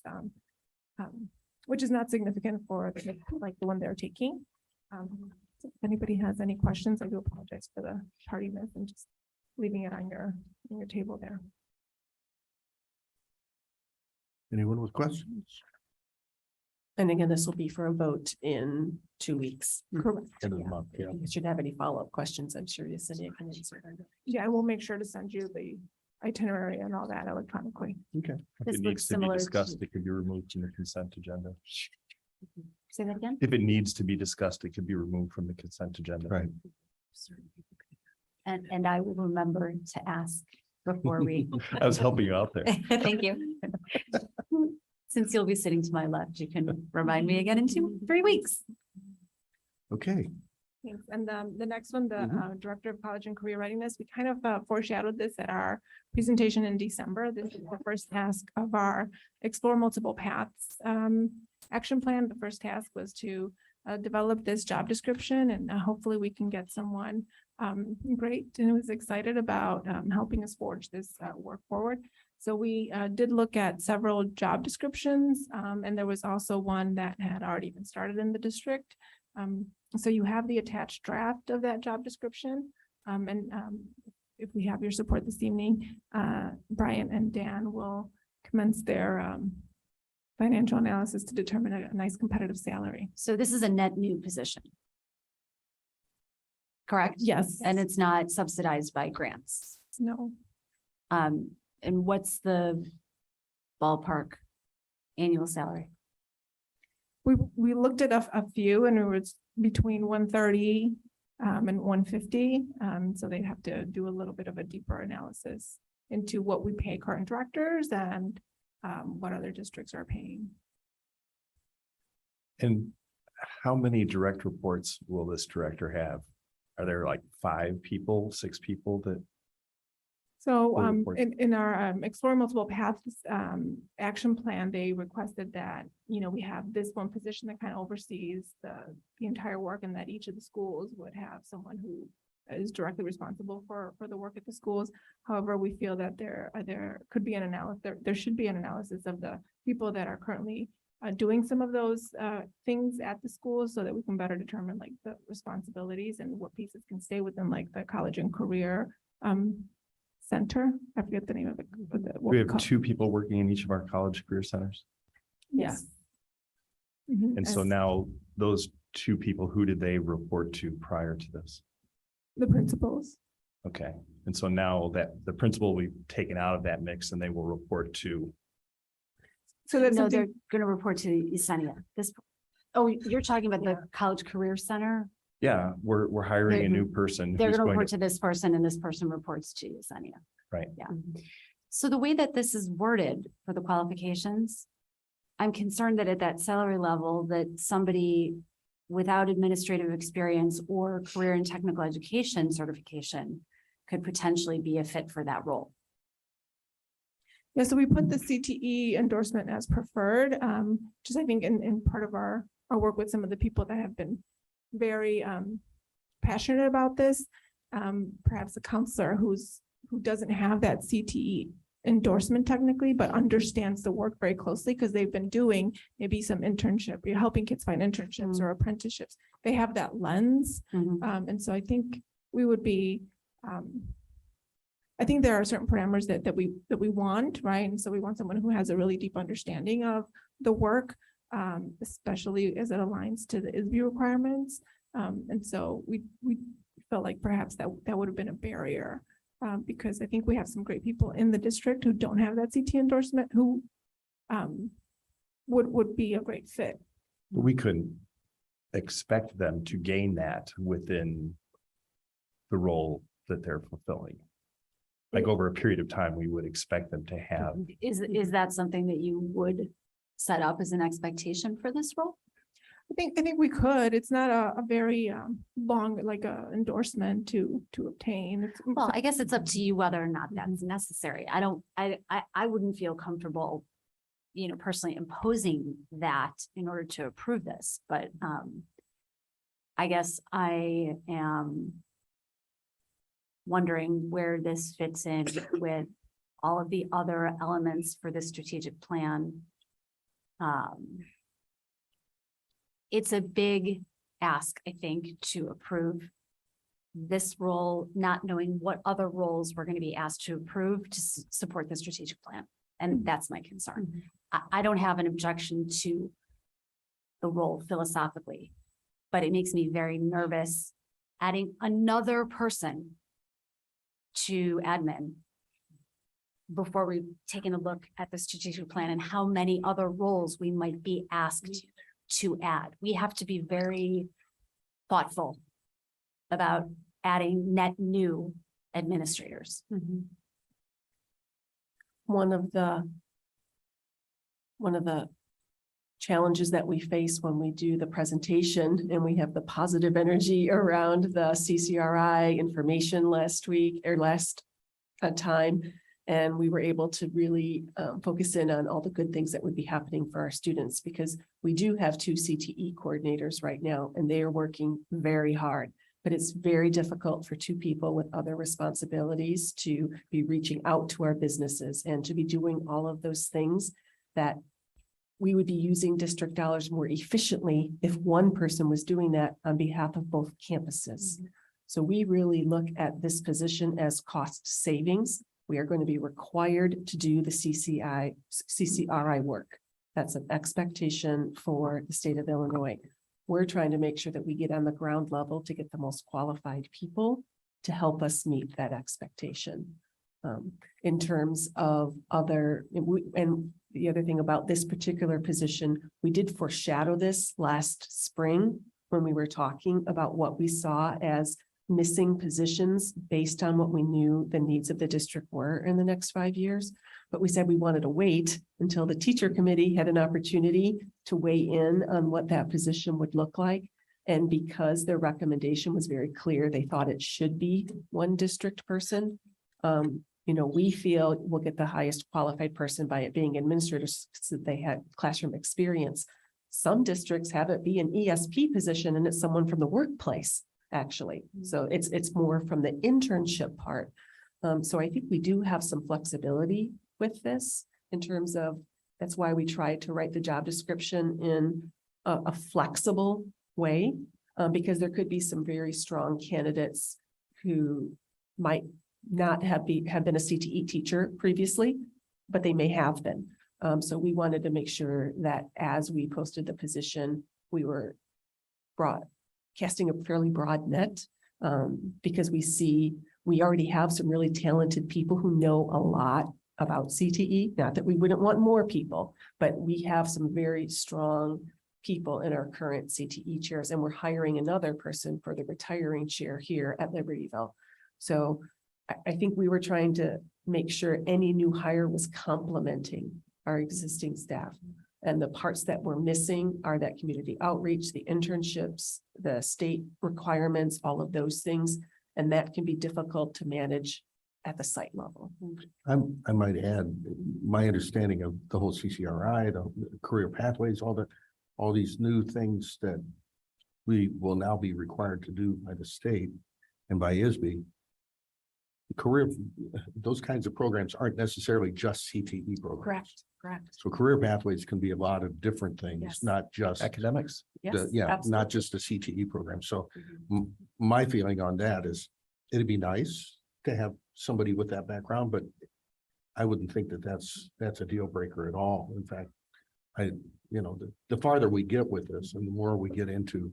not significant for like the one they're taking. So if anybody has any questions, I do apologize for the tardiness and just leaving it on your table there. Anyone with questions? And again, this will be for a vote in 2 weeks. Correct. End of the month, yeah. If you should have any follow-up questions, I'm sure Yesenia can answer. Yeah, I will make sure to send you the itinerary and all that electronically. Okay. If This it looks needs to be similar to- discussed, it could be removed from the consent agenda. Say that again? If it needs to be discussed, it could be removed from the consent agenda. Right. And I will remember to ask before we. I was helping you out there. Thank you. Since you'll be sitting to my left, you can remind me again in 3 weeks. Okay. Thanks. And the next one, the Director of College and Career Readiness, we kind of foreshadowed this at our presentation in December. This is the first task of our Explore Multiple Paths action plan. The first task was to develop this job description, and hopefully we can get someone great and who's excited about helping us forge this work forward. So we did look at several job descriptions, and there was also one that had already been started in the district. So you have the attached draft of that job description. If we have your support this evening, Brian and Dan will commence their financial analysis to determine a nice competitive salary. So this is a net new position. Correct? Yes. And it's not subsidized by grants. No. And what's the ballpark annual salary? We looked at a few, and it was between 130 and 150. So they'd have to do a little bit of a deeper analysis into what we pay current directors and what other districts are paying. And how many direct reports will this director have? Are there like 5 people, 6 people that? So Full report. in our Explore Multiple Paths action plan, they requested that, we have this one position that kind of oversees the entire work, and that each of the schools would have someone who is directly responsible for the work at the schools. However, we feel that there could be an analysis, there should be an analysis of the people that are currently doing some of those things at the schools, so that we can better determine like the responsibilities and what pieces can stay within like the college and career center. I forget the name of it. We have 2 people working in each of our college career centers. Yes. Mhm, And so as now those 2 people, who did they report to prior to this? the principals. Okay, and so now that the principal we've taken out of that mix and they will report to, So that's No, they're something, gonna report to Yesenia. Oh, you're talking about the College Career Center? yeah, we're hiring a new person. They're who's gonna going report to this person and this person reports to Yesenia. Right. Yeah. So the way that this is worded for the qualifications, I'm concerned that at that salary level, that somebody without administrative experience or career and technical education certification could potentially be a fit for that role. yeah, so we put the CTE endorsement as preferred, just I think in part of our work with some of the people that have been very passionate about this. Perhaps a counselor who doesn't have that CTE endorsement technically, but understands the work very closely because they've been doing maybe some internship, you're helping kids find internships or apprenticeships. They have that lens. And so I think we would be, I think there are certain parameters that we want, right? And so we want someone who has a really deep understanding of the work, especially as it aligns to the ISB requirements. And so we felt like perhaps that would have been a barrier. Because I think we have some great people in the district who don't have that CT endorsement who would be a great fit. we couldn't expect them to gain that within the role that they're fulfilling. Like over a period of time, we would expect them to have. Is that something that you would set up as an expectation for this role? I think we could. It's not a very long, like a endorsement to obtain. Well, I guess it's up to you whether or not that's necessary. I wouldn't feel comfortable, personally imposing that in order to approve this, but I guess I am wondering where this fits in with all of the other elements for the strategic plan. It's a big ask, I think, to approve this role, not knowing what other roles we're going to be asked to approve to support the strategic plan. And that's my concern. I don't have an objection to the role philosophically, but it makes me very nervous adding another person to admin before we've taken a look at the strategic plan and how many other roles we might be asked to add. We have to be very thoughtful about adding net new administrators. One of the challenges that we face when we do the presentation and we have the positive energy around the CCRI information last time. And we were able to really focus in on all the good things that would be happening for our students, because we do have 2 CTE coordinators right now, and they are working very hard. But it's very difficult for 2 people with other responsibilities to be reaching out to our businesses and to be doing all of those things that we would be using district dollars more efficiently if one person was doing that on behalf of both campuses. So we really look at this position as cost savings. We are going to be required to do the CCRI work. That's an expectation for the state of Illinois. We're trying to make sure that we get on the ground level to get the most qualified people to help us meet that expectation. In terms of other, and the other thing about this particular position, we did foreshadow this last spring when we were talking about what we saw as missing positions based on what we knew the needs of the district were in the next 5 years. But we said we wanted to wait until the teacher committee had an opportunity to weigh in on what that position would look like. And because their recommendation was very clear, they thought it should be one district person. We feel we'll get the highest qualified person by it being administrators, so they had classroom experience. Some districts have it be an ESP position and it's someone from the workplace, actually. So it's more from the internship part. So I think we do have some flexibility with this in terms of, that's why we tried to write the job description in a flexible way, because there could be some very strong candidates who might not have been a CTE teacher previously, but they may have been. So we wanted to make sure that as we posted the position, we were casting a fairly broad net, because we already have some really talented people who know a lot about CTE. Not that we wouldn't want more people, but we have some very strong people in our current CTE chairs, and we're hiring another person for the retiring chair here at Libertyville. So I think we were trying to make sure any new hire was complementing our existing staff. And the parts that we're missing are that community outreach, the internships, the state requirements, all of those things. And that can be difficult to manage at the site level. I might add, my understanding of the whole CCRI, the career pathways, all these new things that we will now be required to do by the state and by ISB. Those kinds of programs aren't necessarily just CTE programs. Correct. So career pathways can be a lot of different things, Yes. not just Academics. not just the CTE program. So my feeling on that is it'd be nice to have somebody with that background, but I wouldn't think that that's a deal breaker at all. In fact, the farther we get with this and the more we get into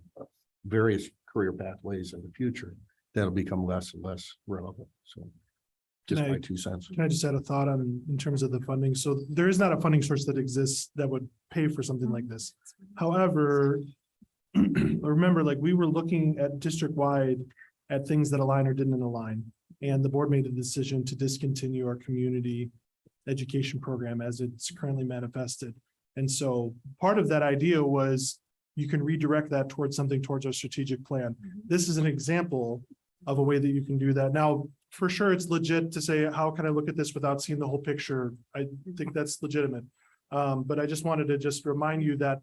various career pathways in the future, that'll become less and less relevant. So just my 2 cents. Can I just add a thought in terms of the funding? So there is not a funding source that exists that would pay for something like this. However, remember, like, we were looking at district-wide at things that align or didn't align. And the board made a decision to discontinue our community education program as it's currently manifested. And so part of that idea was you can redirect that towards something towards our strategic plan. This is an example of a way that you can do that. Now, for sure, it's legit to say, how can I look at this without seeing the whole picture? I think that's legitimate. But I just wanted to just remind you that,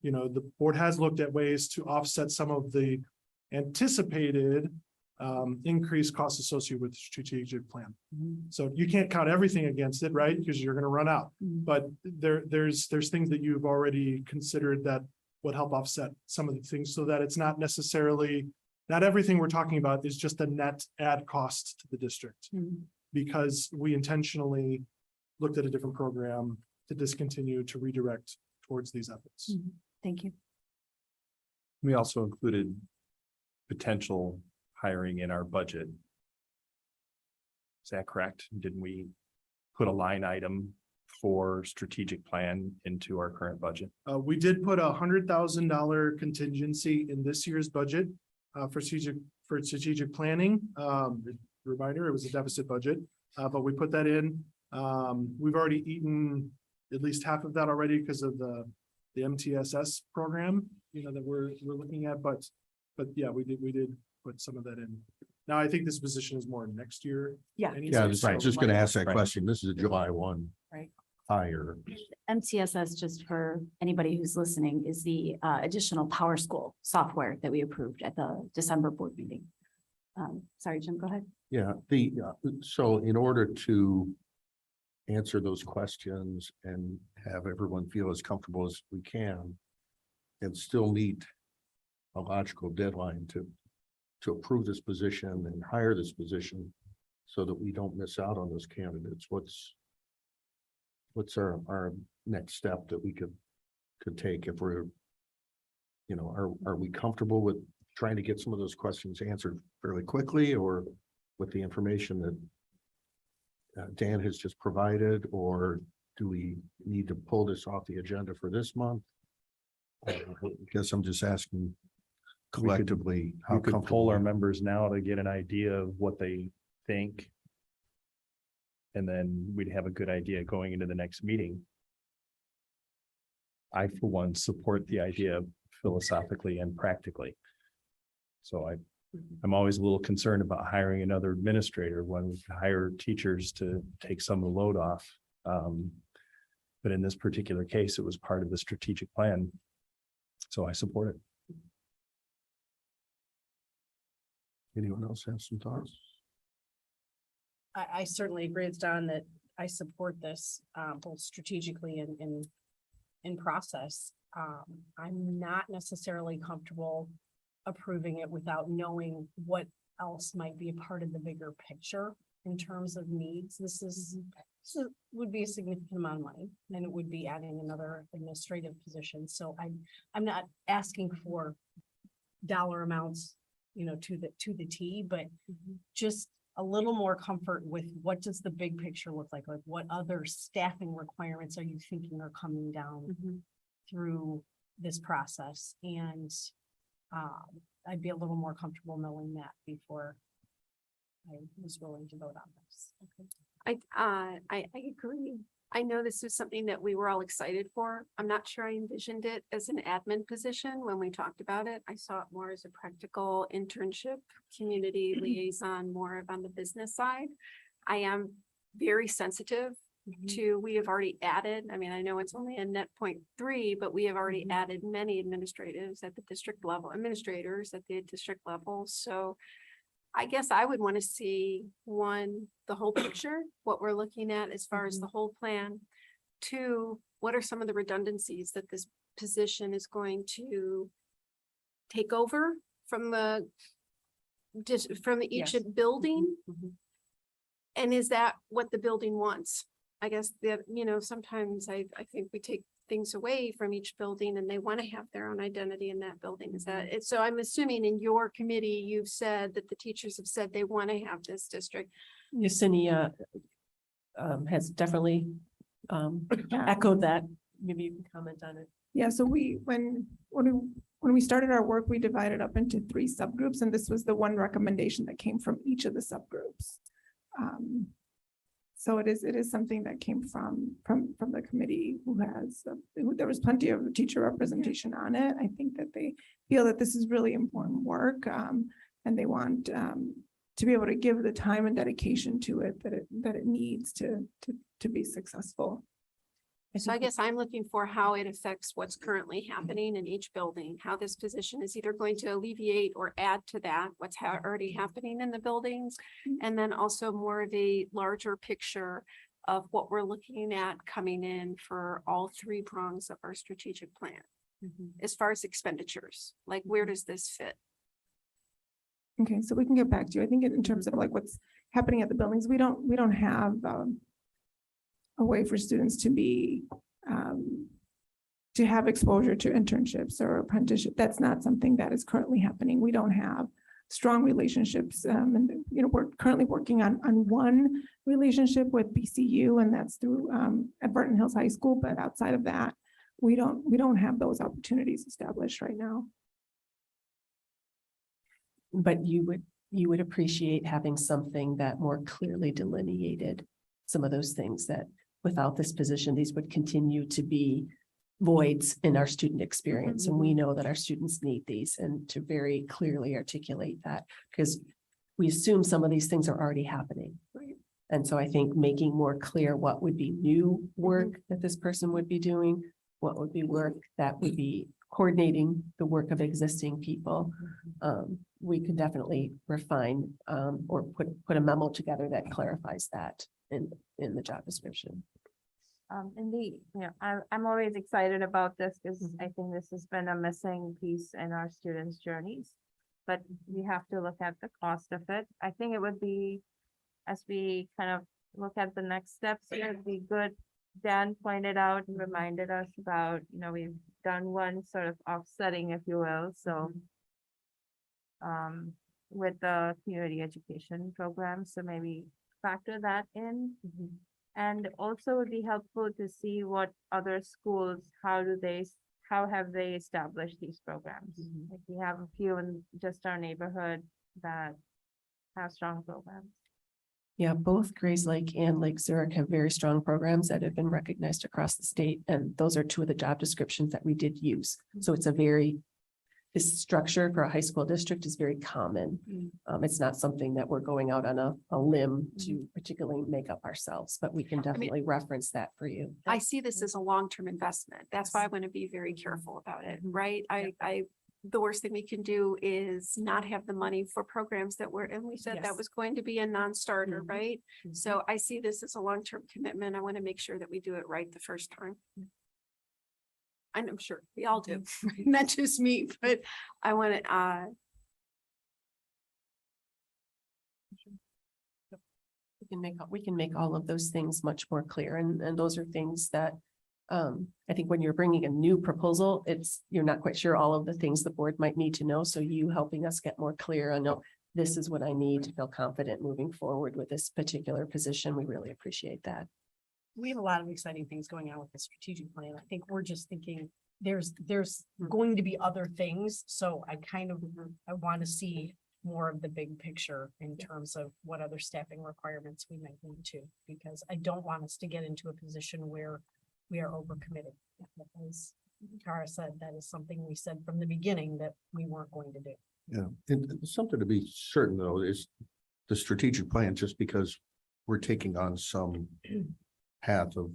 the board has looked at ways to offset some of the anticipated increased costs associated with the strategic plan. So you can't count everything against it, right? Because you're going to run out. But there's things that you've already considered that would help offset some of the things, so that it's not necessarily, not everything we're talking about is just a net add cost to the district. Because we intentionally looked at a different program to discontinue, to redirect towards these efforts. Thank you. We also included potential hiring in our budget. Is that correct? Didn't we put a line item for strategic plan into our current budget? We did put $100,000 contingency in this year's budget for strategic planning. Reminder, it was a deficit budget, but we put that in. We've already eaten at least half of that already because of the MTSS program, that we're looking at. But yeah, we did put some of that in. Now, I think this position is more next year. Yeah. Yeah, that's right. Just going to ask that Right. question. This is a July 1. Right. Hire. MTSS, just for anybody who's listening, is the additional Power School software that we approved at the December board meeting. Sorry, Jim, go ahead. Yeah, so in order to answer those questions and have everyone feel as comfortable as we can and still meet a logical deadline to approve this position and hire this position so that we don't miss out on those candidates, what's our next step that we could take if we're, are we comfortable with trying to get some of those questions answered fairly quickly, or with the information that Dan has just provided, or do we need to pull this off the agenda for this month? I guess I'm just asking collectively how We could comfortable. poll our members now to get an idea of what they think. And then we'd have a good idea going into the next meeting. I, for one, support the idea philosophically and practically. So I'm always a little concerned about hiring another administrator when we could hire teachers to take some of the load off. But in this particular case, it was part of the strategic plan. So I support it. Anyone else have some thoughts? I certainly agree with Don that I support this, both strategically and in process. I'm not necessarily comfortable approving it without knowing what else might be a part of the bigger picture in terms of needs. This would be a significant amount of money, and it would be adding another administrative position. So I'm not asking for dollar amounts, to the T, but just a little more comfort with what does the big picture look like? Like what other staffing requirements are you thinking are coming down through this process? And I'd be a little more comfortable knowing that before I was willing to vote on this. Okay. I agree. I know this is something that we were all excited for. I'm not sure I envisioned it as an admin position when we talked about it. I saw it more as a practical internship, community liaison, more of on the business side. I am very sensitive to, we have already added, I mean, I know it's only a net 0.3, but we have already added many administrators at the district level, administrators at the district level. So I guess I would want to see, one, the whole picture, what we're looking at as far as the whole plan. Two, what are some of the redundancies that this position is going to take over from each building? And is that what the building wants? I guess that, sometimes I think we take things away from each building and they want to have their own identity in that building. Is that it? So I'm assuming in your committee, you've said that the teachers have said they want to have this district. Yesenia has definitely echoed that. Maybe you can comment on it. Yeah, so when we started our work, we divided up into 3 subgroups, and this was the one recommendation that came from each of the subgroups. So it is something that came from the committee there was plenty of teacher representation on it. I think that they feel that this is really important work, and they want to be able to give the time and dedication to it that it needs to be successful. So I guess I'm looking for how it affects what's currently happening in each building, how this position is either going to alleviate or add to that, what's already happening in the buildings. And then also more of a larger picture of what we're looking at coming in for all 3 prongs of our strategic plan. As far as expenditures, like where does this fit? Okay, so we can get back to you. I think in terms of like what's happening at the buildings, we don't have a way for students to be to have exposure to internships or apprenticeship. That's not something that is currently happening. We don't have strong relationships, and we're currently working on one relationship with BCU, and that's through at Burton Hills High School. But outside of that, we don't have those opportunities established right now. But you would appreciate having something that more clearly delineated some of those things that without this position, these would continue to be voids in our student experience. And we know that our students need these, and to very clearly articulate that, because we assume some of these things are already happening. Right. And so I think making more clear what would be new work that this person would be doing, what would be work that would be coordinating the work of existing people. We could definitely refine or put a memo together that clarifies that in the job description. Indeed, I'm always excited about this because I think this has been a missing piece in our students' journeys. But we have to look at the cost of it. I think it would be, as we kind of look at the next steps, it would be good. Dan pointed out and reminded us about, we've done one sort of offsetting, if you will. So with the community education program, so maybe factor that in. And also would be helpful to see what other schools, how do they how have they established these programs? Like we have a few in just our neighborhood that have strong programs. Yeah, both Grays Lake and Lake Zurich have very strong programs that have been recognized across the state. And those are two of the job descriptions that we did use. So it's this structure for a high school district is very common. It's not something that we're going out on a limb to particularly make up ourselves, but we can definitely reference that for you. I see this as a long-term investment. That's why I want to be very careful about it, right? The worst thing we can do is not have the money for programs that were, and we said that Yes. was going to be a non-starter, Mhm. right? So I see this as a long-term commitment. I want to make sure that we do it right the first time. And I'm sure we all do, not just me, but I want to, We can make all of those things much more clear, and those are things that I think when you're bringing a new proposal, you're not quite sure all of the things the board might need to know. So you helping us get more clear on, no, this is what I need to feel confident moving forward with this particular position. We really appreciate that. We have a lot of exciting things going on with the strategic plan. I think we're just thinking there's going to be other things. So I want to see more of the big picture in terms of what other staffing requirements we might need to, because I don't want us to get into a position where we are overcommitted. As Kara said, that is something we said from the beginning that we weren't going to do. Yeah, and something to be certain though is the strategic plan, just because we're taking on some path of,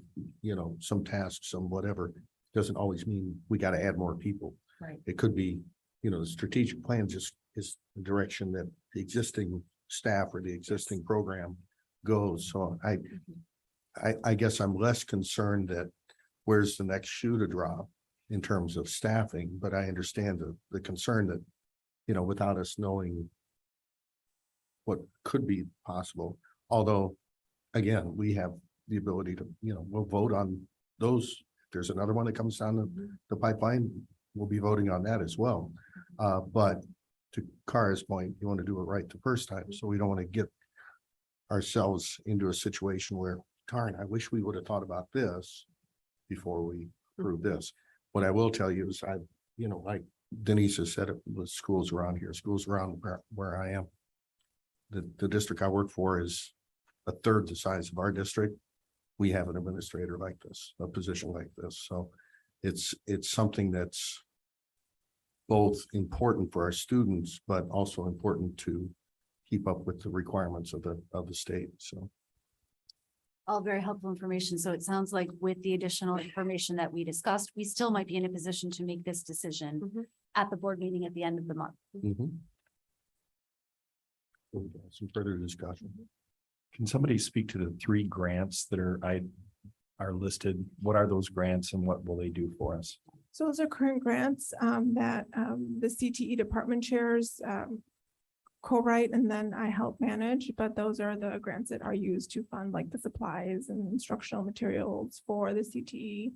some tasks, some whatever, doesn't always mean we got to add more people. Right. It could be, the strategic plan just is the direction that the existing staff or the existing program goes. So I guess I'm less concerned that where's the next shoe to drop in terms of staffing, but I understand the concern that, without us knowing what could be possible, although, again, we have the ability to, we'll vote on those. If there's another one that comes down the pipeline, we'll be voting on that as well. But to Kara's point, you want to do it right the first time. So we don't want to get ourselves into a situation where, darn, I wish we would have thought about this before we approve this. What I will tell you is like Denise has said, it with schools around here, schools around where I am. The district I work for is a third the size of our district. We have an administrator like this, a position like this. So it's something that's both important for our students, but also important to keep up with the requirements of the state. So. All very helpful information. So it sounds like with the additional information that we discussed, we still might be in a position to make this decision at the board meeting at the end of the month. Some further discussion. Can somebody speak to the 3 grants that are listed? What are those grants and what will they do for us? So those are current grants that the CTE department chairs co-write, and then I help manage, but those are the grants that are used to fund like the supplies and instructional materials for the CTE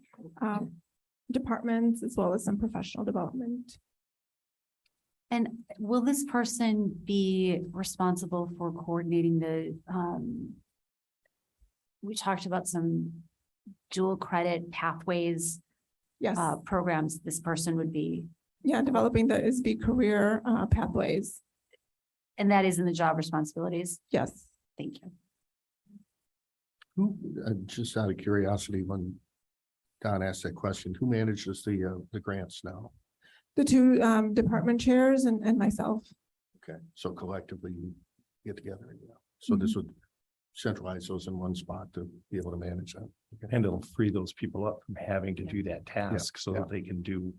departments, as well as some professional development. And will this person be responsible for coordinating we talked about some dual credit pathways Yes, programs this person would be, yeah, developing the ISB career pathways. and that is in the job responsibilities. Yes. Thank you. Who, just out of curiosity, when Don asked that question, who manages the grants now? The 2 department chairs and myself. Okay, so collectively you get together. So this would centralize those in one spot to be able to manage that. And it'll free those people up from having to do that task so that they can do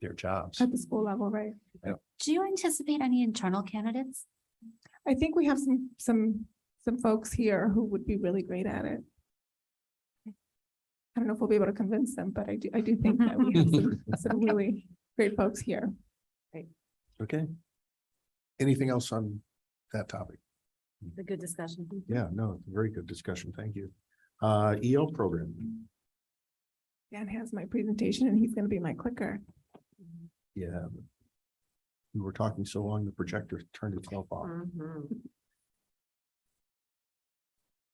their jobs. At the school level, right? Do you anticipate any internal candidates? I think we have some folks here who would be really great at it. I don't know if we'll be able to convince them, but I do think that we have some really great folks here. Okay. Anything else on that topic? It's a good discussion. Yeah, no, it's a very good discussion. Thank you. EL program. Dan has my presentation and he's going to be my clicker. Yeah. We were talking so long, the projector turned itself off.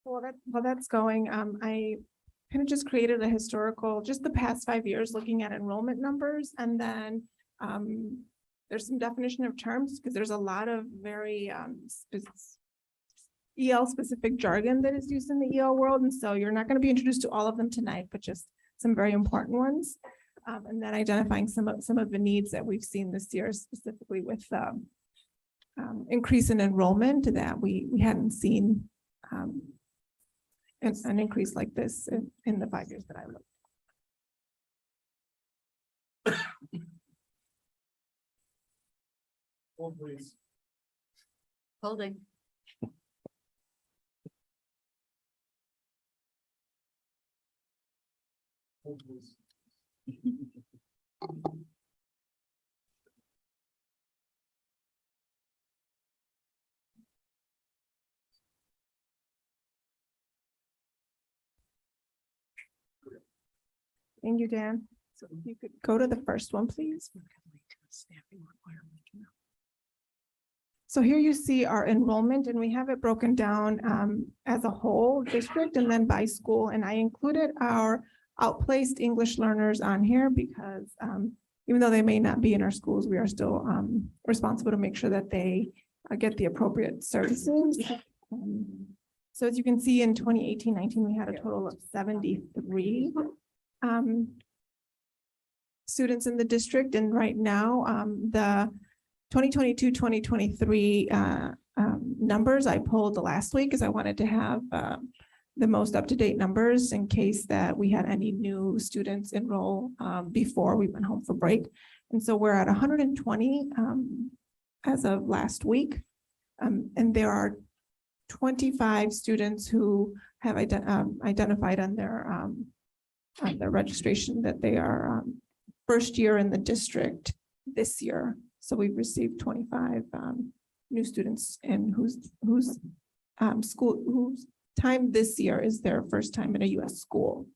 Well, that's going. I kind of just created a historical, just the past 5 years, looking at enrollment numbers. And then there's some definition of terms because there's a lot of very EL specific jargon that is used in the EL world. And so you're not going to be introduced to all of them tonight, but just some very important ones. And then identifying some of the needs that we've seen this year, specifically with increase in enrollment that we hadn't seen an increase like this in the 5 years that I looked. Hold, please. Holding. Hold, please. Thank you, Dan. So if you could go to the first one, please. So here you see our enrollment, and we have it broken down as a whole district and then by school. And I included our outplaced English learners on here because even though they may not be in our schools, we are still responsible to make sure that they get the appropriate services. So as you can see, in 2018-19, we had a total of 73 students in the district. And right now, the 2022-2023 numbers I pulled the last week because I wanted to have the most up-to-date numbers in case that we had any new students enroll before we went home for break. And so we're at 120 as of last week. And there are 25 students who have identified on their registration that they are first year in the district this year. So we've received 25 new students and whose time this year is their first time in a U.S. school,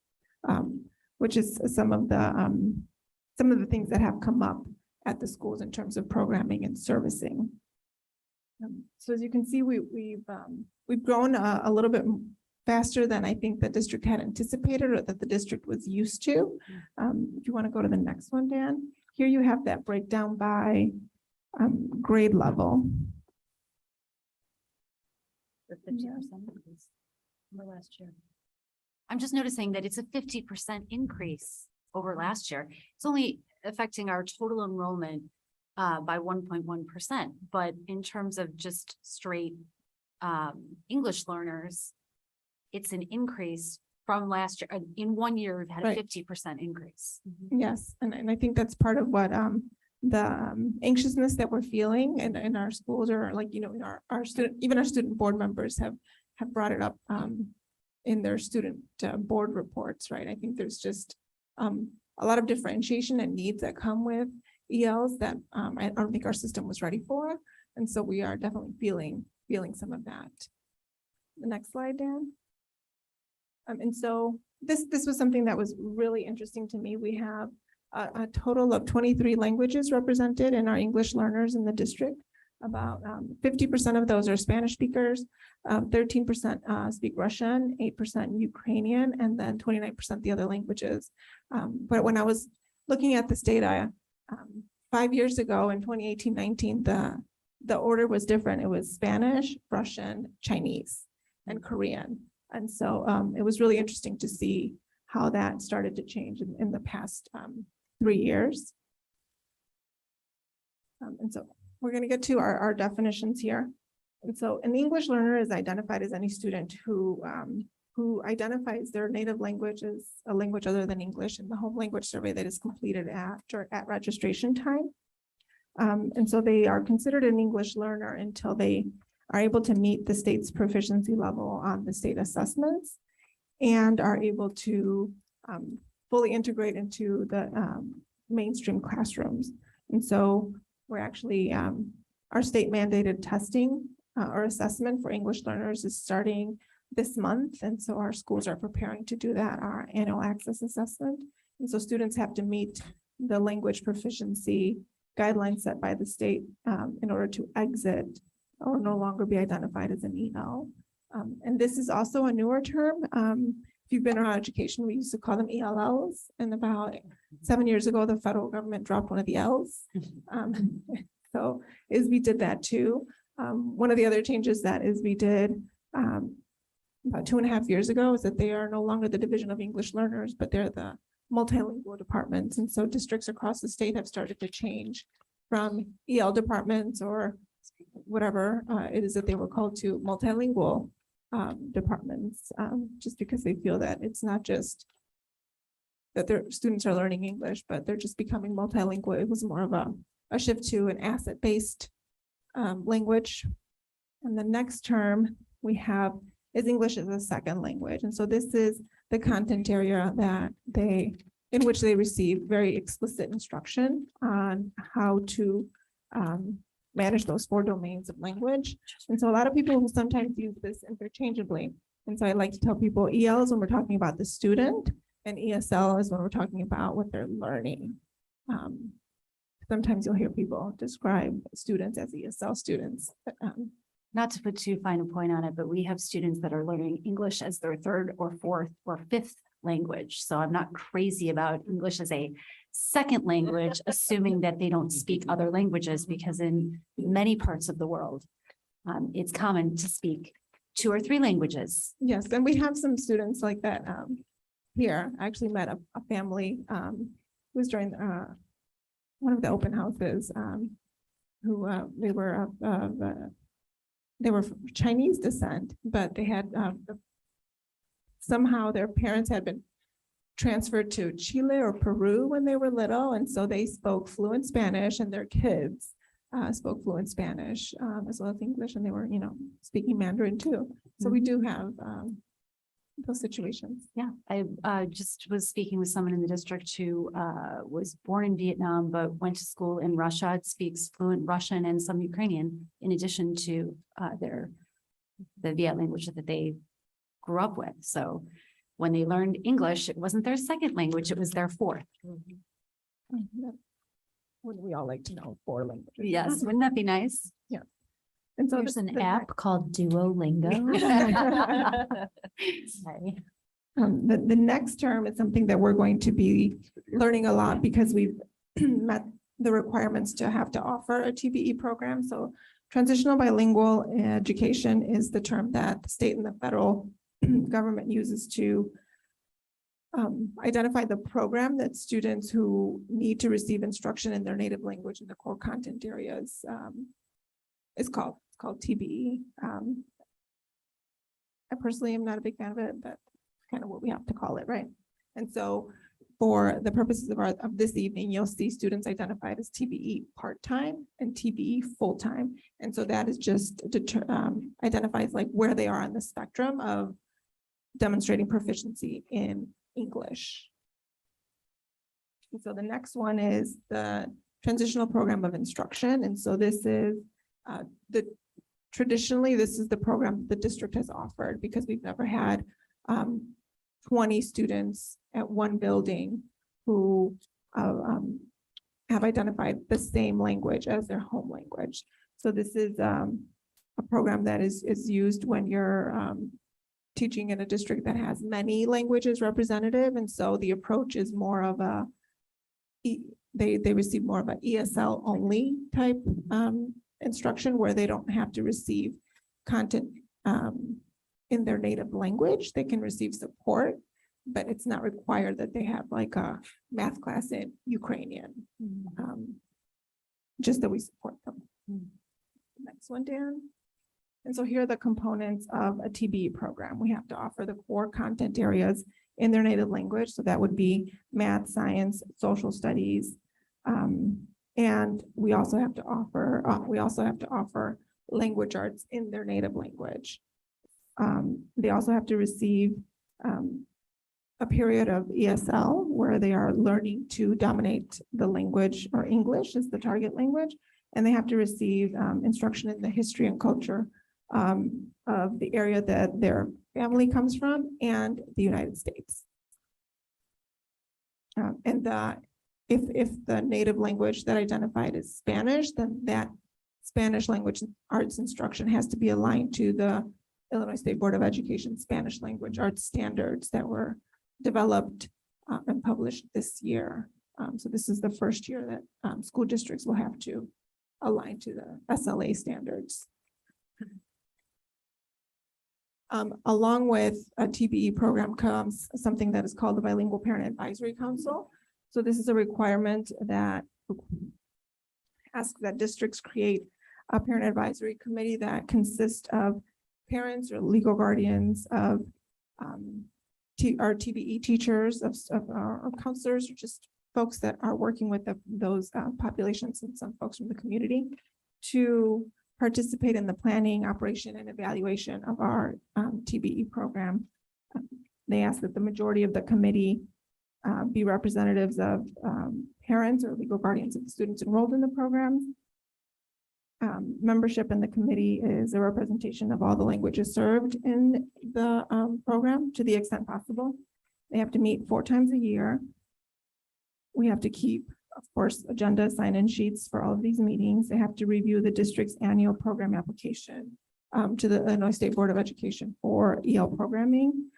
which is some of the things that have come up at the schools in terms of programming and servicing. So as you can see, we've grown a little bit faster than I think the district had anticipated or that the district was used to. If you want to go to the next one, Dan, here you have that breakdown by grade level. The 50% increase over last year. I'm just noticing that it's a 50% increase over last year. It's only affecting our total enrollment by 1.1%, but in terms of just straight English learners, it's an increase from last year. In 1 year, we've had a 50% increase. Yes, and I think that's part of what the anxiousness that we're feeling in our schools, or like, you know, our student, even our student board members have brought it up in their student board reports, right? I think there's just a lot of differentiation and needs that come with ELs that I don't think our system was ready for. And so we are definitely feeling some of that. The next slide, Dan. And so this was something that was really interesting to me. We have a total of 23 languages represented in our English learners in the district. About 50% of those are Spanish speakers, 13% speak Russian, 8% Ukrainian, and then 29% the other languages. But when I was looking at this data 5 years ago in 2018-19, the order was different. It was Spanish, Russian, Chinese, and Korean. And so it was really interesting to see how that started to change in the past 3 years. And so we're going to get to our definitions here. And so an English learner is identified as any student who identifies their native language as a language other than English in the home language survey that is completed at registration time. And so they are considered an English learner until they are able to meet the state's proficiency level on the state assessments and are able to fully integrate into the mainstream classrooms. And so we're actually, our state mandated testing or assessment for English learners is starting this month. And so our schools are preparing to do that, our annual access assessment. And so students have to meet the language proficiency guidelines set by the state in order to exit or no longer be identified as an EL. And this is also a newer term if you've been around education, we used to call them ELLs. And about 7 years ago, the federal government dropped one of the L's. So ISB did that too. One of the other changes that ISB did about 2.5 years ago is that they are no longer the Division of English Learners, but they're the multilingual departments. And so districts across the state have started to change from EL departments or whatever it is that they were called to multilingual departments, just because they feel that it's not just that their students are learning English, but they're just becoming multilingual. It was more of a shift to an asset-based language. And the next term we have is English as a second language. And so this is the content area that in which they receive very explicit instruction on how to manage those 4 domains of language. And so a lot of people who sometimes use this interchangeably. And so I like to tell people EL is when we're talking about the student, and ESL is when we're talking about what they're learning. Sometimes you'll hear people describe students as ESL students. But, Not to put too fine a point on it, but we have students that are learning English as their 3rd or 4th or 5th language. So I'm not crazy about English as a second language, assuming that they don't speak other languages, because in many parts of the world, it's common to speak 2 or 3 languages. yes, and we have some students like that here. I actually met a family who was during one of the open houses who they were Chinese descent, but they had somehow their parents had been transferred to Chile or Peru when they were little. And so they spoke fluent Spanish, and their kids spoke fluent Spanish as well as English, and they were, speaking Mandarin too. So we do have those situations. Yeah, I just was speaking with someone in the district who was born in Vietnam, but went to school in Russia, speaks fluent Russian and some Ukrainian, in addition to the Viet language that they grew up with. So when they learned English, it wasn't their second language, it was their 4th. Wouldn't we all like to know 4 languages? Yes, wouldn't that be nice? Yeah. And so There's an the app called Duolingo. Sorry. The next term is something that we're going to be learning a lot because we've met the requirements to have to offer a TBE program. So transitional bilingual education is the term that the state and the federal government uses to identify the program that students who need to receive instruction in their native language in the core content areas is called. It's called TBE. I personally am not a big fan of it, but kind of what we have to call it, right? And so for the purposes of this evening, you'll see students identified as TBE part-time and TBE full-time. And so that is just identifies like where they are on the spectrum of demonstrating proficiency in English. And so the next one is the transitional program of instruction. And so this is traditionally, this is the program the district has offered because we've never had 20 students at one building who have identified the same language as their home language. So this is a program that is used when you're teaching in a district that has many languages representative. And so the approach is more of they receive more of an ESL only type instruction where they don't have to receive content in their native language. They can receive support, but it's not required that they have like a math class in Ukrainian, just that we support them. Next one, Dan. And so here are the components of a TBE program. We have to offer the core content areas in their native language. So that would be math, science, social studies. And we also have to offer language arts in their native language. They also have to receive a period of ESL where they are learning to dominate the language, or English is the target language. And they have to receive instruction in the history and culture of the area that their family comes from and the United States. If the native language that identified is Spanish, then that Spanish language arts instruction has to be aligned to the Illinois State Board of Education Spanish Language Arts standards that were developed and published this year. So this is the first year that school districts will have to align to the SLA standards. Along with a TBE program comes something that is called the Bilingual Parent Advisory Council. So this is a requirement that asks that districts create a parent advisory committee that consists of parents or legal guardians of our TBE teachers, of our counselors, or just folks that are working with those populations and some folks from the community to participate in the planning, operation, and evaluation of our TBE program. They ask that the majority of the committee be representatives of parents or legal guardians of the students enrolled in the program. Membership in the committee is a representation of all the languages served in the program to the extent possible. They have to meet 4 times a year. We have to keep, of course, agenda sign-in sheets for all of these meetings. They have to review the district's annual program application to the Illinois State Board of Education for EL programming,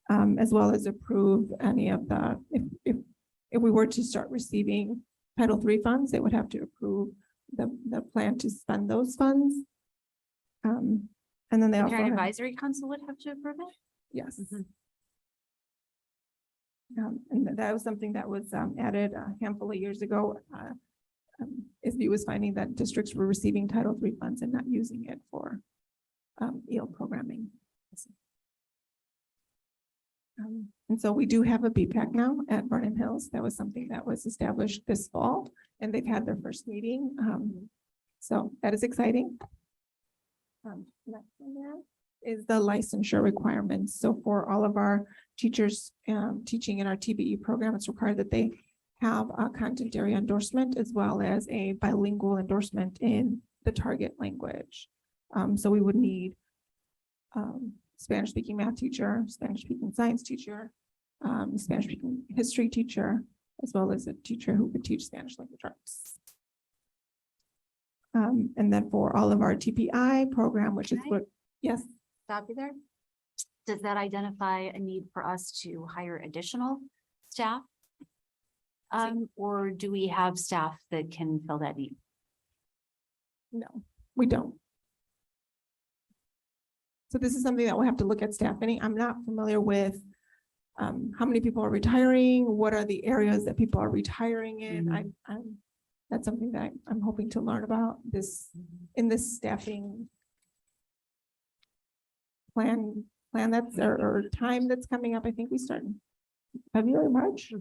as well as approve any of the, if we were to start receiving Title III funds, they would have to approve the plan to spend those funds. And then they The also Parent have, Advisory Council would have to approve it? yes. And that was something that was added a handful of years ago. ISB was finding that districts were receiving Title III funds and not using it for EL programming. And so we do have a BPAC now at Vernon Hills. That was something that was established this fall, and they've had their first meeting. So that is exciting. Next one there is the licensure requirements. So for all of our teachers teaching in our TBE program, it's required that they have a content area endorsement as well as a bilingual endorsement in the target language. So we would need Spanish-speaking math teacher, Spanish-speaking science teacher, Spanish-speaking history teacher, as well as a teacher who could teach Spanish language arts. And then for all of our TPI program, which is what, yes. Stop you there. Does that identify a need for us to hire additional staff? Or do we have staff that can fill that need? No, we don't. So this is something that we'll have to look at staffing. I'm not familiar with how many people are retiring, what are the areas that people are retiring in. That's something that I'm hoping to learn about this in this staffing plan that's or time that's coming up. I think we start in February, March.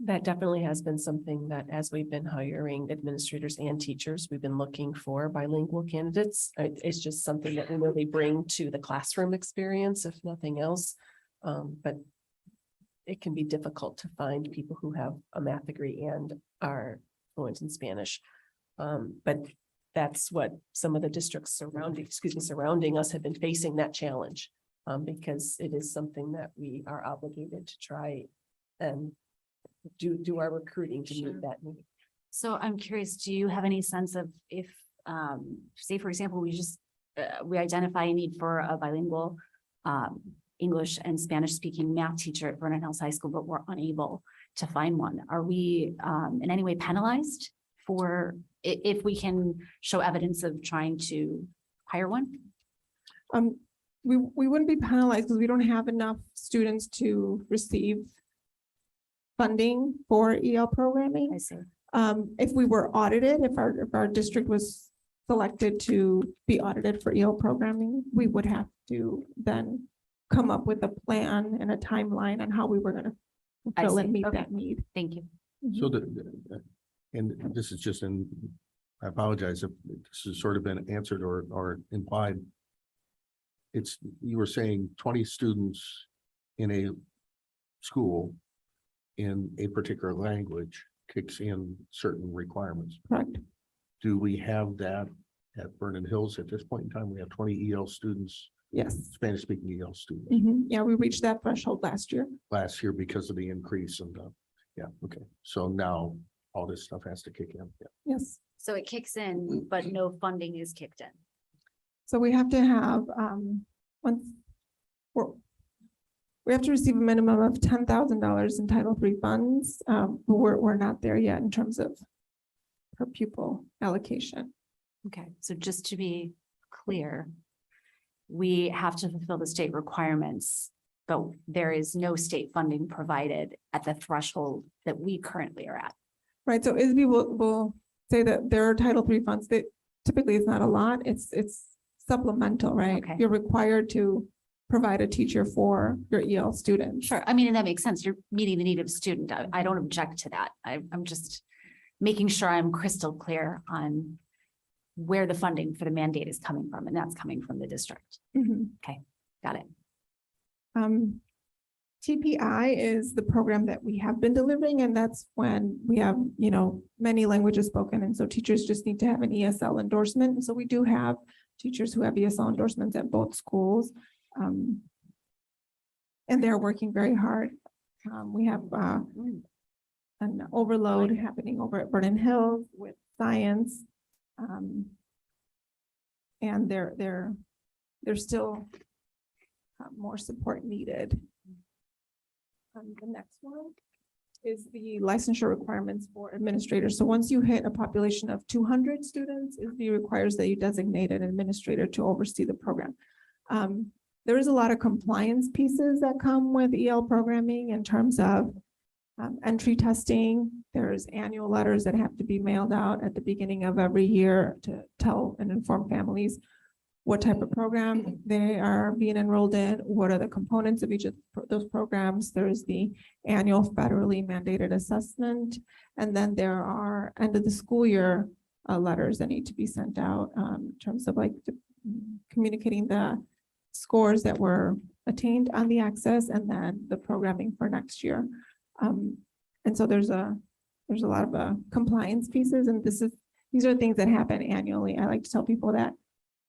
That definitely has been something that as we've been hiring administrators and teachers, we've been looking for bilingual candidates. It's just something that we know they bring to the classroom experience, if nothing else. But it can be difficult to find people who have a math degree and are fluent in Spanish. But that's what some of the districts surrounding us have been facing, that challenge. Because it is something that we are obligated to try and do our recruiting to meet that need. So I'm curious, do you have any sense of if, say, for example, we identify a need for a bilingual English and Spanish speaking math teacher at Vernon Hills High School, but we're unable to find one. Are we in any way penalized for if we can show evidence of trying to hire one? We wouldn't be penalized because we don't have enough students to receive funding for EL programming. I see. If we were audited, if our district was selected to be audited for EL programming, we would have to then come up with a plan and a timeline on how we were going to fulfill and meet that need. Thank you. So and this is just I apologize if this has sort of been answered or implied. You were saying 20 students in a school in a particular language kicks in certain requirements. Correct. Do we have that at Vernon Hills at this point in time? We have 20 EL students. Yes. Spanish speaking EL students Yeah, we reached that threshold last year. because of the increase in okay. So now all this stuff has to kick in. Yeah. Yes. So it kicks in, but no funding is kicked in. So we have to have, once, we have to receive a minimum of $10,000 in Title III funds. But we're not there yet in terms of per pupil allocation. Okay, so just to be clear, we have to fulfill the state requirements, but there is no state funding provided at the threshold that we currently are at. Right, so ISB will say that there are Title III funds that typically it's not a lot, it's supplemental, right? Okay. You're required to provide a teacher for your EL students. Sure, I mean, and that makes sense. You're meeting the need of a student. I don't object to that. I'm just making sure I'm crystal clear on where the funding for the mandate is coming from, and that's coming from the district. Mhm. Got it. TPI is the program that we have been delivering, and that's when we have, many languages spoken, and so teachers just need to have an ESL endorsement. And so we do have teachers who have ESL endorsements at both schools. And they're working very hard. We have an overload happening over at Vernon Hills with science. And there's still more support needed. The next one is the licensure requirements for administrators. So once you hit a population of 200 students, it requires that you designate an administrator to oversee the program. There is a lot of compliance pieces that come with EL programming in terms of entry testing. There's annual letters that have to be mailed out at the beginning of every year to tell and inform families what type of program they are being enrolled in, what are the components of each of those programs. There's the annual federally mandated assessment, and then there are end of the school year letters that need to be sent out in terms of communicating the scores that were attained on the access and then the programming for next year. And so there's a lot of compliance pieces, and these are things that happen annually. I like to tell people that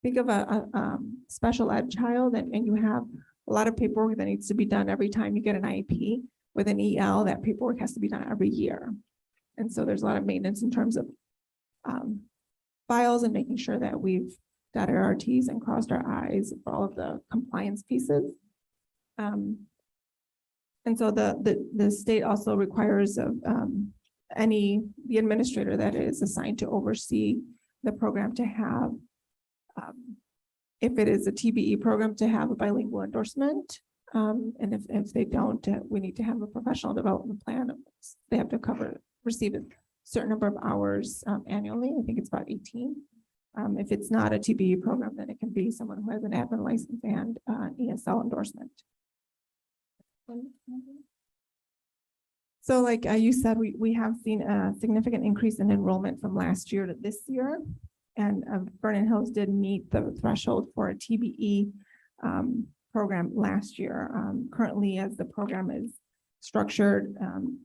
think of a special ed child and you have a lot of paperwork that needs to be done every time you get an IEP. With an EL, that paperwork has to be done every year. And so there's a lot of maintenance in terms of files and making sure that we've dotted our T's and crossed our I's for all of the compliance pieces. And so the state also requires of the administrator that is assigned to oversee the program to have, if it is a TBE program, to have a bilingual endorsement. And if they don't, we need to have a professional development plan. They have to receive a certain number of hours annually. I think it's about 18. If it's not a TBE program, then it can be someone who has an admin license and an ESL endorsement. So like you said, we have seen a significant increase in enrollment from last year to this year. And Vernon Hills did meet the threshold for a TBE program last year. Currently, as the program is structured,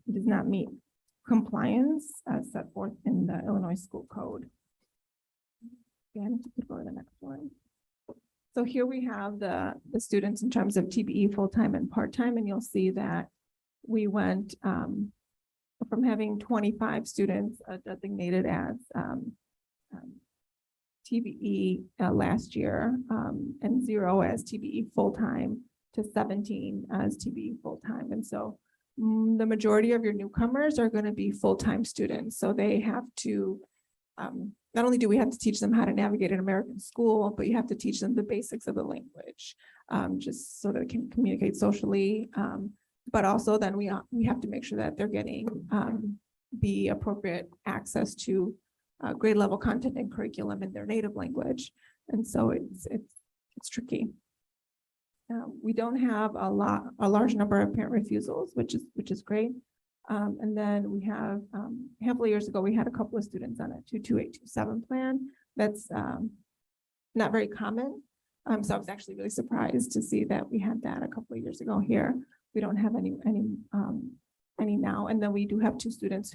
it does not meet compliance as set forth in the Illinois School Code. Again, you could go to the next one. So here we have the students in terms of TBE full-time and part-time, and you'll see that we went from having 25 students designated as TBE last year and 0 as TBE full-time to 17 as TBE full-time. And so the majority of your newcomers are going to be full-time students. So they have to, not only do we have to teach them how to navigate an American school, but you have to teach them the basics of the language, just so they can communicate socially. But also then we have to make sure that they're getting the appropriate access to grade level content and curriculum in their native language. And so it's tricky. We don't have a large number of parent refusals, which is great. And then we have a handful of years ago, we had a couple of students on a 22827 plan. That's not very common. So I was actually really surprised to see that we had that a couple of years ago here. We don't have any now. And then we do have 2 students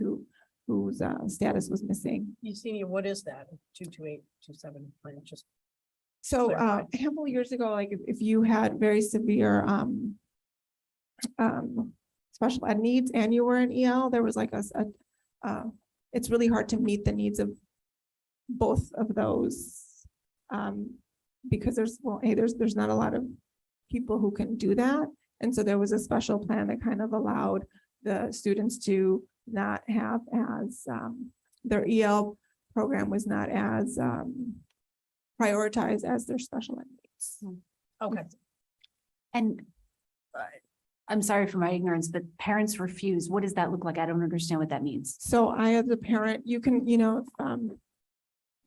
whose status was missing. Yesenia, what is that? 22827 plan, just. So clarify. a handful of years ago, like if you had very severe special ed needs and you were an EL, there was like it's really hard to meet the needs of both of those. because there's not a lot of people who can do that. And so there was a special plan that kind of allowed the students to not have as, their EL program was not as prioritized as their special ed needs. Okay. And I'm sorry for my ignorance, but parents refuse. What does that look like? I don't understand what that means. So I, as a parent, you can, if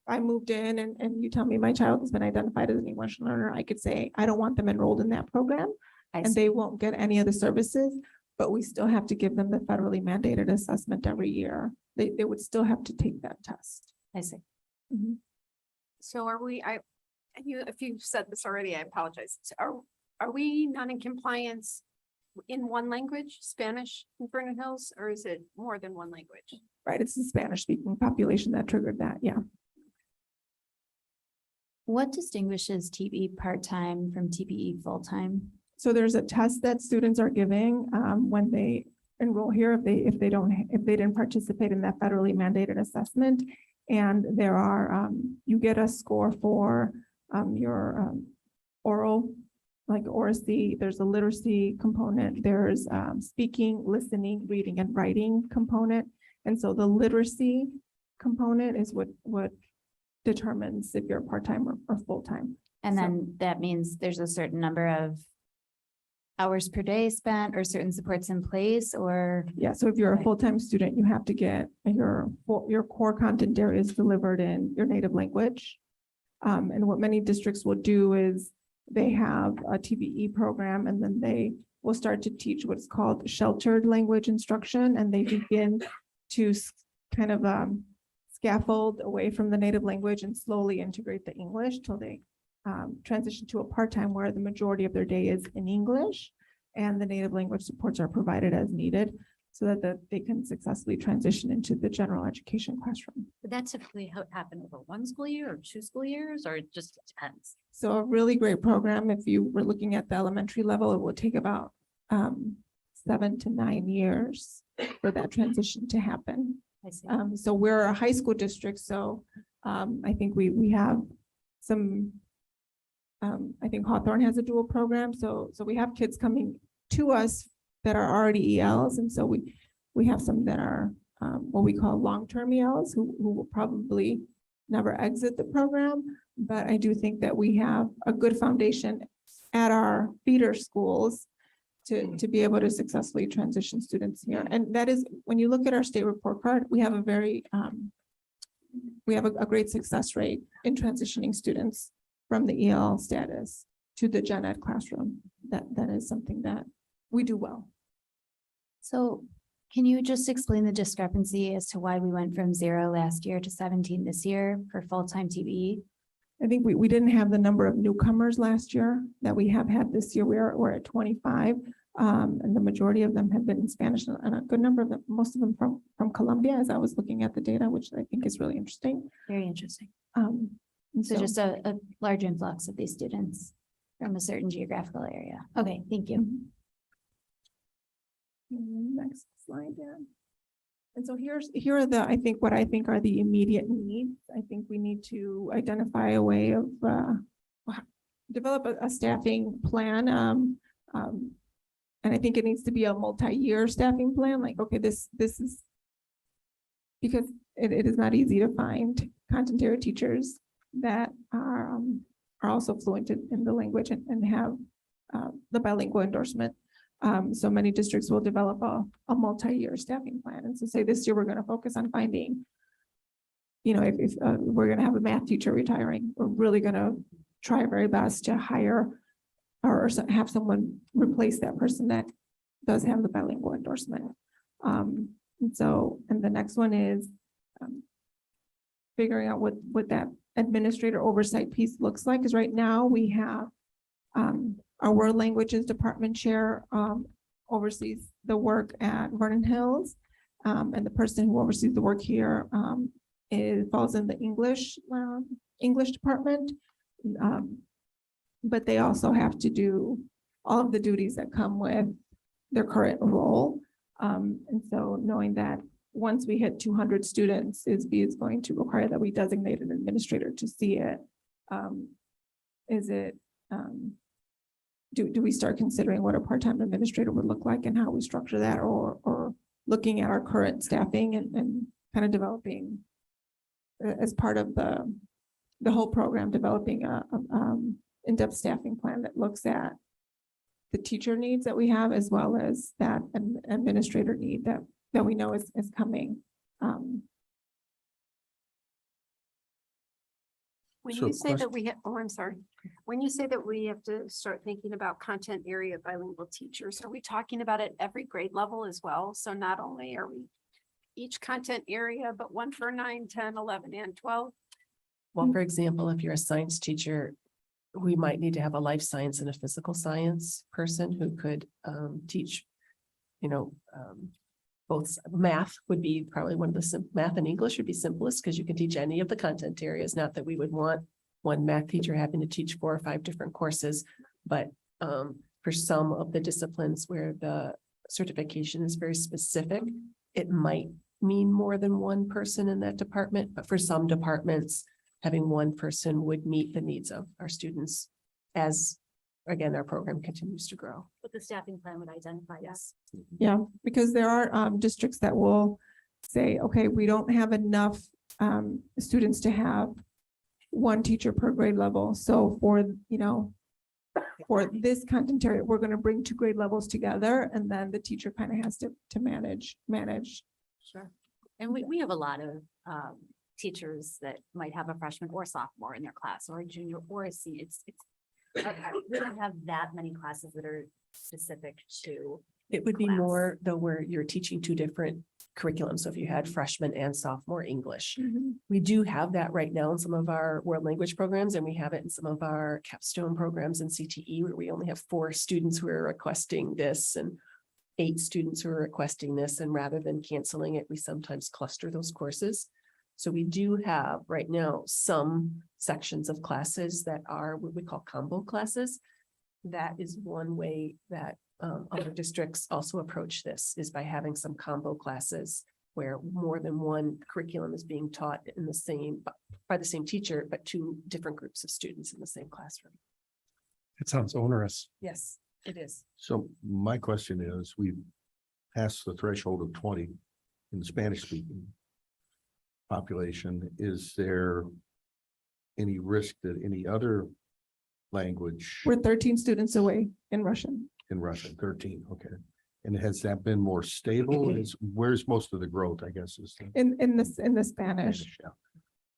I moved in and you tell me my child has been identified as an English learner, I could say, I don't want them enrolled in that program. I And see. they won't get any of the services, but we still have to give them the federally mandated assessment every year. They would still have to take that test. I see. So are we, if you've said this already, I apologize. Are we not in compliance in one language, Spanish in Vernon Hills, or is it more than one language? Right, it's the Spanish speaking population that triggered that, yeah. What distinguishes TBE part-time from TBE full-time? So there's a test that students are giving when they enroll here, if they didn't participate in that federally mandated assessment. And there are, you get a score for your oral, like oracy, there's a literacy component, there's speaking, listening, reading, and writing component. And so the literacy component is what determines if you're part-time or full-time. And So- then that means there's a certain number of hours per day spent or certain supports in place, or Yeah, so if you're a full-time student, you have to get your core content areas delivered in your native language. And what many districts will do is they have a TBE program and then they will start to teach what's called sheltered language instruction, and they begin to kind of scaffold away from the native language and slowly integrate the English till they transition to a part-time where the majority of their day is in English and the native language supports are provided as needed so that they can successfully transition into the general education classroom. But that typically happen over one school year or 2 school years, or it just depends? So a really great program, if you were looking at the elementary level, it will take about 7 to 9 years for that transition to happen. I see. So we're a high school district, so I think we have some, I think Hawthorne has a dual program, so we have kids coming to us that are already ELs, and so we have some that are what we call long-term ELs who will probably never exit the program. But I do think that we have a good foundation at our feeder schools to be able to successfully transition students here. And that is, when you look at our state report card, we have a very, we have a great success rate in transitioning students from the EL status to the gen ed classroom. That is something that we do well. so can you just explain the discrepancy as to why we went from 0 last year to 17 this year for full-time TBE? I think we didn't have the number of newcomers last year that we have had this year. We're at 25. And the majority of them have been in Spanish and a good number of them, most of them from Colombia, as I was looking at the data, which I think is really interesting. Very interesting. And So just a large influx of these students from a certain geographical area. Okay, thank you. Next slide, yeah. And so here are the, I think are the immediate needs. I think we need to identify a way of develop a staffing plan. And I think it needs to be a multi-year staffing plan, like, okay, this is because it is not easy to find content area teachers that are also fluent in the language and have the bilingual endorsement. So many districts will develop a multi-year staffing plan. And so say this year, we're going to focus on finding, if we're going to have a math teacher retiring, we're really going to try our very best to hire or have someone replace that person that does have the bilingual endorsement. And the next one is figuring out what that administrator oversight piece looks like, because right now we have our world languages department chair oversees the work at Vernon Hills, and the person who oversees the work here falls in the English department. But they also have to do all of the duties that come with their current role. And so knowing that once we hit 200 students, ISB is going to require that we designate an administrator to see it Is it, do we start considering what a part-time administrator would look like and how we structure that, or looking at our current staffing and kind of developing as part of the whole program, developing a in-depth staffing plan that looks at the teacher needs that we have, as well as that administrator need that we know is coming. When So you say that question- we have, oh, I'm sorry. When you say that we have to start thinking about content area bilingual teachers, are we talking about at every grade level as well? So not only are we each content area, but one for 9, 10, 11, and 12? Well, for example, if you're a science teacher, we might need to have a life science and a physical science person who could teach, both math would be probably one of the math and English would be simplest because you can teach any of the content areas. Not that we would want one math teacher having to teach 4 or 5 different courses, but for some of the disciplines where the certification is very specific, it might mean more than one person in that department, but for some departments, having one person would meet the needs of our students as, again, our program continues to grow. But the staffing plan would identify this. Yeah, because there are districts that will say, okay, we don't have enough students to have one teacher per grade level. So for this content area, we're going to bring 2 grade levels together, and then the teacher kind of has to manage. Sure. And we have a lot of teachers that might have a freshman or sophomore in their class, or a junior or a senior. We don't have that many classes that are specific to. It would be class. more though where you're teaching 2 different curriculums. So if you had freshman and sophomore English, we do have that right now in some of our world language programs, and we have it in some of our capstone programs in CTE, where we only have 4 students who are requesting this and 8 students who are requesting this. And rather than canceling it, we sometimes cluster those courses. So we do have right now some sections of classes that are what we call combo classes. That is one way that other districts also approach this, is by having some combo classes where more than one curriculum is being taught in the same, by the same teacher, but 2 different groups of students in the same classroom. It sounds onerous. Yes, it is. So my question is, we've passed the threshold of 20 in the Spanish speaking population. Is there any risk that any other language We're 13 students away in Russian. in Russia, 13, okay. And has that been more stable? Where's most of the growth, I guess, is the In the Spanish. yeah.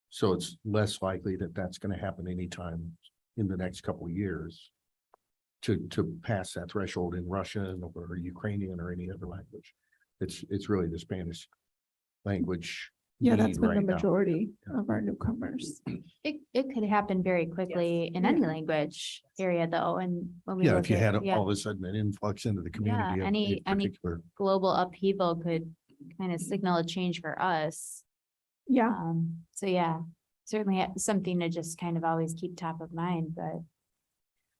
So it's less likely that that's going to happen anytime in the next couple of years to pass that threshold in Russian or Ukrainian or any other language. It's really the Spanish language. Yeah, that's need been the right now. majority of our newcomers. It could happen very quickly in any language area though, and when we Yeah, look if you at- had yeah, all of a sudden an influx into the community. of any- a particular- global upheaval could kind of signal a change for us. Yeah, So yeah, certainly something to just kind of always keep top of mind, but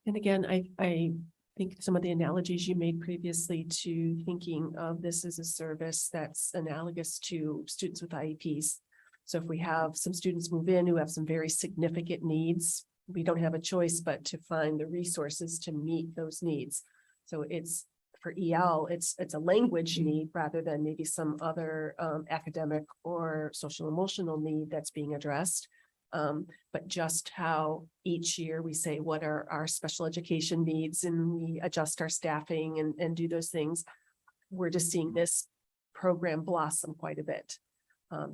And again, I think some of the analogies you made previously to thinking of this as a service that's analogous to students with IEPs. So if we have some students move in who have some very significant needs, we don't have a choice but to find the resources to meet those needs. So it's for EL, it's a language need rather than maybe some other academic or social emotional need that's being addressed. But just how each year we say, what are our special education needs, and we adjust our staffing and do those things. We're just seeing this program blossom quite a bit.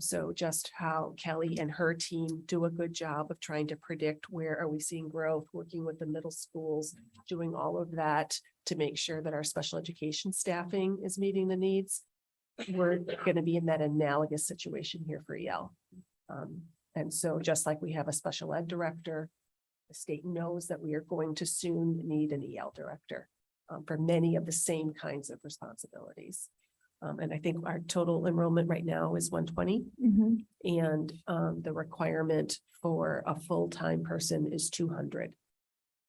So just how Kelly and her team do a good job of trying to predict where are we seeing growth, working with the middle schools, doing all of that to make sure that our special education staffing is meeting the needs. We're going to be in that analogous situation here for EL. And so just like we have a special ed director, the state knows that we are going to soon need an EL director for many of the same kinds of responsibilities. And I think our total enrollment right now is 120. And the requirement for a full-time person is 200.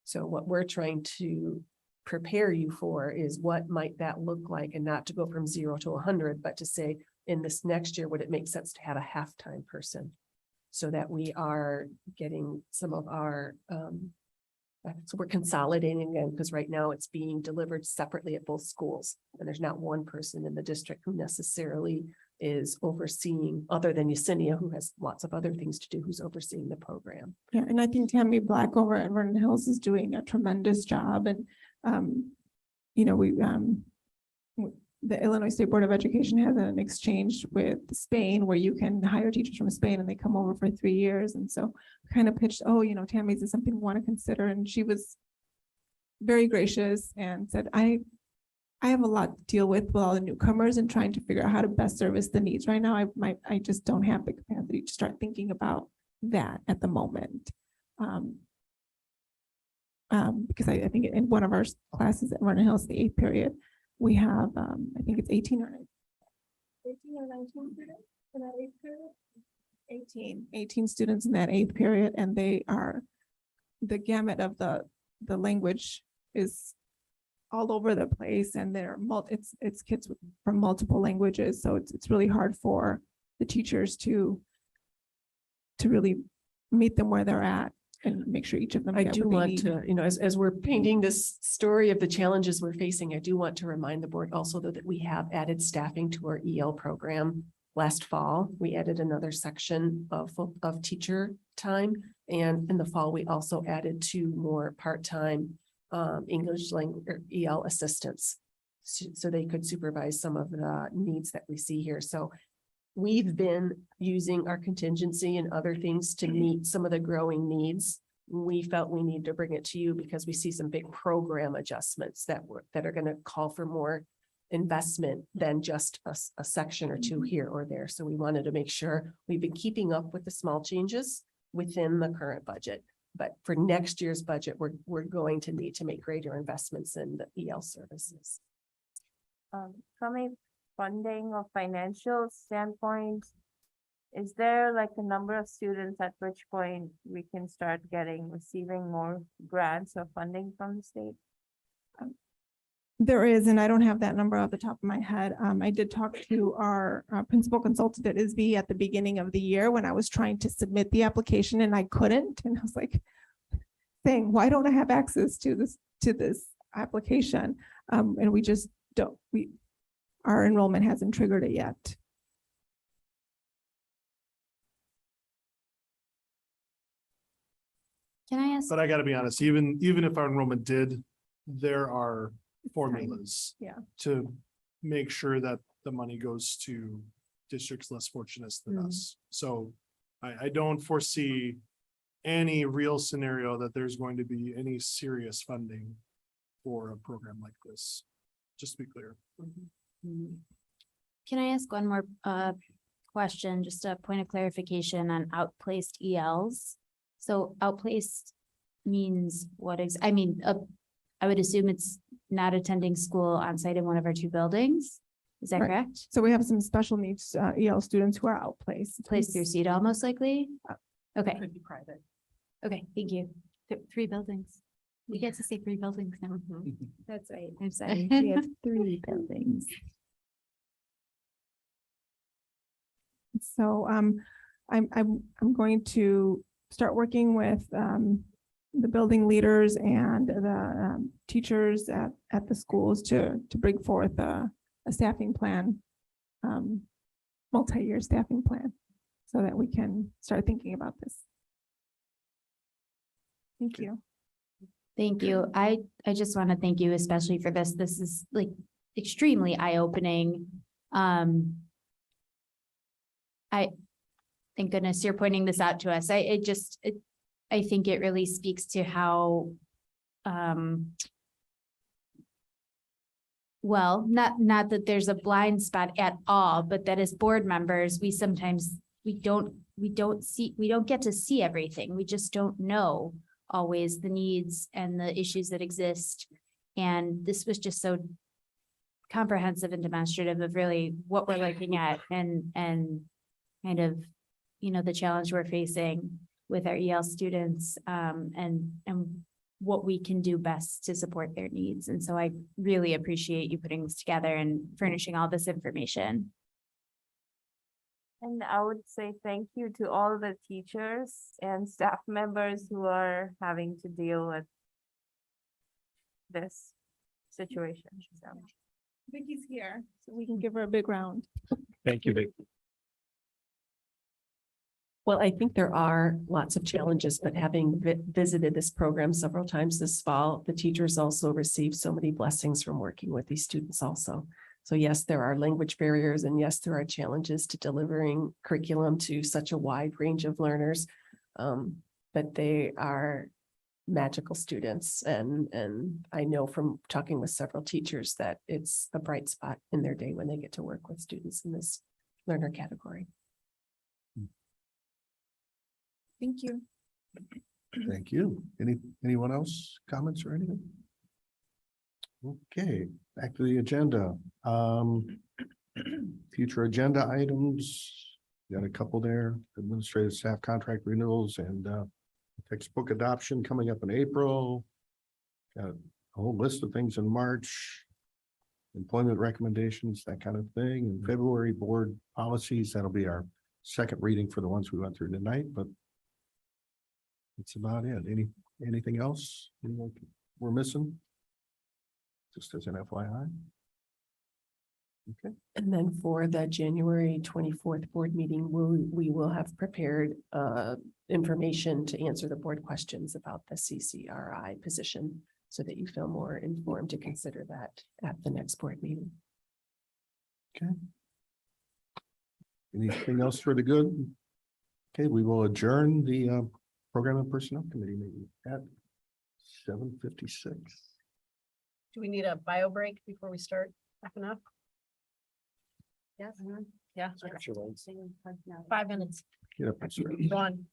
So what we're trying to prepare you for is what might that look like, and not to go from 0 to 100, but to say in this next year, would it make sense to have a half-time person? So that we are getting some of our So we're consolidating again, because right now it's being delivered separately at both schools. And there's not one person in the district who necessarily is overseeing, other than Yesenia, who has lots of other things to do, who's overseeing the program. Yeah, and I think Tammy Black over at Vernon Hills is doing a tremendous job and, you know, the Illinois State Board of Education has an exchange with Spain where you can hire teachers from Spain and they come over for 3 years. And so kind of pitched, oh, you know, Tammy, is this something we want to consider? And she was very gracious and said, I have a lot to deal with all the newcomers and trying to figure out how to best service the needs. Right now, I just don't have the capacity to start thinking about that at the moment. Because I think in one of our classes at Vernon Hills, the 8th period, we have, I think it's 18 or 19 students in that 8th period. 18 students in that 8th period, and they are, the gamut of the language is all over the place, and it's kids from multiple languages, so it's really hard for the teachers to really meet them where they're at and make sure each of them. I get do what they want need. to, you know, as we're painting this story of the challenges we're facing, I do want to remind the board also that we have added staffing to our EL program. Last fall, we added another section of teacher time. And in the fall, we also added 2 more part-time English language or EL assistants. So they could supervise some of the needs that we see here. So we've been using our contingency and other things to meet some of the growing needs. We felt we need to bring it to you because we see some big program adjustments that are going to call for more investment than just a section or 2 here or there. So we wanted to make sure we've been keeping up with the small changes within the current budget. But for next year's budget, we're going to need to make greater investments in the EL services. From a funding or financial standpoint, is there like a number of students at which point we can start receiving more grants or funding from the state? There is, and I don't have that number off the top of my head. I did talk to our principal consultant at ISB at the beginning of the year when I was trying to submit the application and I couldn't. And I was like, saying, why don't I have access to this application? And we just don't, our enrollment hasn't triggered it yet. Can I ask? But I gotta be honest, even if our enrollment did, there are formulas. Yeah. To make sure that the money goes to districts less fortunate than us. So I don't foresee any real scenario that there's going to be any serious funding for a program like this, just to be clear. Can I ask one more question, just a point of clarification on outplaced ELs? So outplaced means what I would assume it's not attending school on site in one of our 2 buildings. Is that Right. correct? So we have some special needs EL students who are outplaced. Placed through CEDAW most likely? Okay, Could be private. okay, thank you. 3 buildings. We get to say 3 buildings now. That's right. I'm sorry. We have 3 buildings. So I'm going to start working with the building leaders and the teachers at the schools to bring forth a staffing plan, multi-year staffing plan, so that we can start thinking about this. Thank you. Thank you. I just want to thank you especially for this. This is like extremely eye-opening. Thank goodness you're pointing this out to us. I think it really speaks to how, well, not that there's a blind spot at all, but that as board members, we don't get to see everything. We just don't know always the needs and the issues that exist. And this was just so comprehensive and demonstrative of really what we're looking at and kind of, the challenge we're facing with our EL students, and what we can do best to support their needs. And so I really appreciate you putting this together and furnishing all this information. And I would say thank you to all the teachers and staff members who are having to deal with this situation, so. Vicky's here, so we can give her a big round. Thank you, Vic. Well, I think there are lots of challenges, but having visited this program several times this fall, the teachers also receive so many blessings from working with these students also. So yes, there are language barriers, and yes, there are challenges to delivering curriculum to such a wide range of learners. But they are magical students, and I know from talking with several teachers that it's a bright spot in their day when they get to work with students in this learner category. Thank you. Thank you. Anyone else comments or anything? Okay, back to the agenda. Future agenda items. Got a couple there, administrative staff contract renewals and textbook adoption coming up in April. Got a whole list of things in March. Employment recommendations, that kind of thing. In February, board policies, that'll be our second reading for the ones we went through tonight, but that's about it. Anything else we're missing? Just as an FYI. Okay. And then for the January 24th board meeting, we will have prepared information to answer the board questions about the CCRI position so that you feel more informed to consider that at the next board meeting. Okay. Anything else for the good? Okay, we will adjourn the Program and Personnel Committee meeting at 7:56. Do we need a bio break before we start? Half enough? Yes. Yeah. Sure. 5 minutes. Get up and stretch. Run.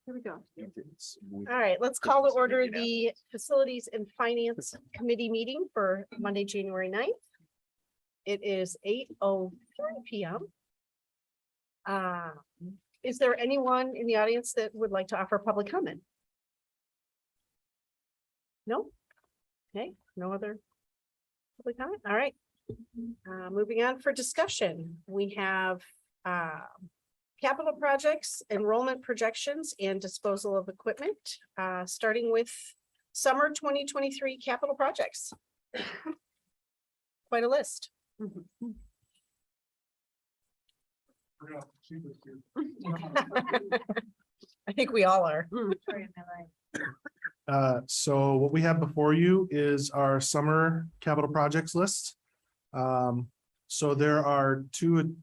Here we go. All right, let's call to order the Facilities and Finance Committee meeting for Monday, January 9th. It is 8:03 PM. Is there anyone in the audience that would like to offer public comment? No? Okay, no other public comment? All right. Moving on for discussion, we have capital projects, enrollment projections, and disposal of equipment, starting with summer 2023 capital projects. Quite a list. I think we all are. So what we have before you is our summer capital projects list. So there are two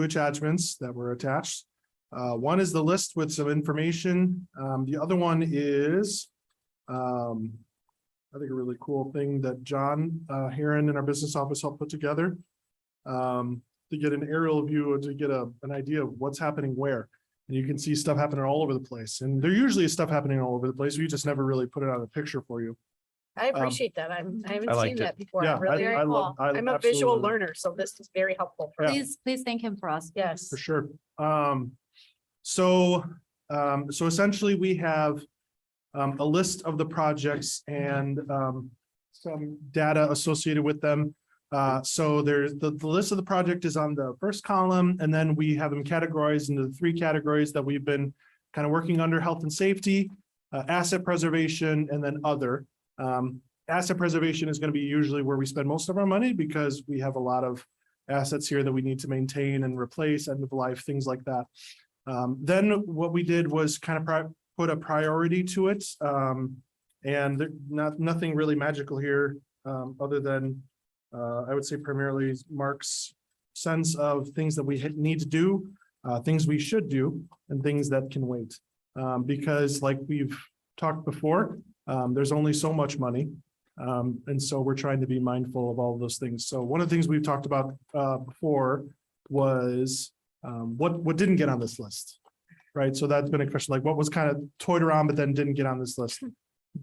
attachments that were attached. One is the list with some information. The other one is, I think a really cool thing that John Heron in our business office helped put together. To get an aerial view, to get an idea of what's happening where. And you can see stuff happening all over the place. And there usually is stuff happening all over the place. We just never really put it on a picture for you. I appreciate that. I haven't I seen liked it. that before. Yeah, Really, I love. I'm a visual absolutely. learner, so this is very helpful. For me. Please thank him for us. Yes. For sure. So essentially we have a list of the projects and some data associated with them. So there's the list of the project is on the first column, and then we have them categorized into the three categories that we've been kind of working under: health and safety, asset preservation, and then other. Asset preservation is going to be usually where we spend most of our money because we have a lot of assets here that we need to maintain and replace, end of life, things like that. Then what we did was kind of put a priority to it. And nothing really magical here, other than I would say primarily Mark's sense of things that we need to do, things we should do, and things that can wait. Because like we've talked before, there's only so much money. And so we're trying to be mindful of all of those things. So one of the things we've talked about before was what didn't get on this list, right? So that's been a question, like what was kind of toyed around but then didn't get on this list.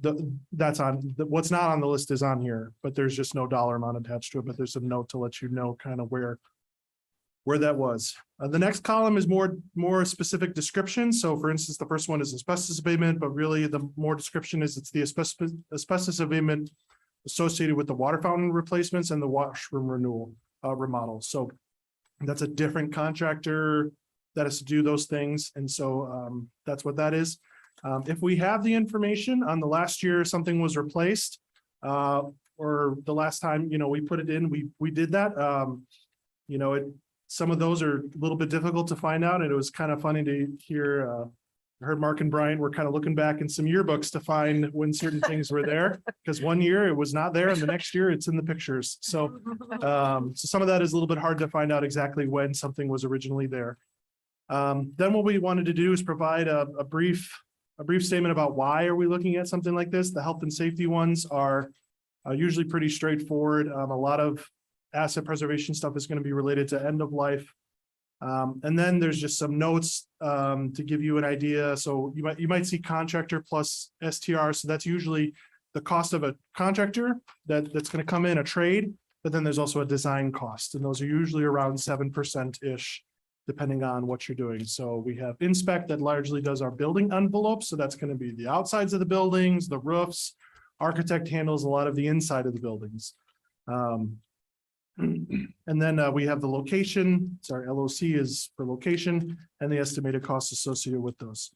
What's not on the list is on here, but there's just no dollar amount attached to it, but there's a note to let you know kind of where that was. The next column is more specific description. So for instance, the first one is asbestos abatement, but really the more description is it's the asbestos abatement associated with the water fountain replacements and the washroom remodel. So that's a different contractor that has to do those things. And so that's what that is. If we have the information on the last year, something was replaced, or the last time, we put it in, we did that. Some of those are a little bit difficult to find out. And it was kind of funny to hear, I heard Mark and Brian were kind of looking back in some yearbooks to find when certain things were there. Because one year it was not there and the next year it's in the pictures. So some of that is a little bit hard to find out exactly when something was originally there. Then what we wanted to do is provide a brief statement about why are we looking at something like this. The health and safety ones are usually pretty straightforward. A lot of asset preservation stuff is going to be related to end of life. And then there's just some notes to give you an idea. So you might see contractor plus STR. So that's usually the cost of a contractor that's going to come in, a trade, but then there's also a design cost. And those are usually around 7%-ish, depending on what you're doing. So we have Inspect that largely does our building envelope. So that's going to be the outsides of the buildings, the roofs. Architect handles a lot of the inside of the buildings. And then we have the location. Sorry, LOC is for location and the estimated costs associated with those.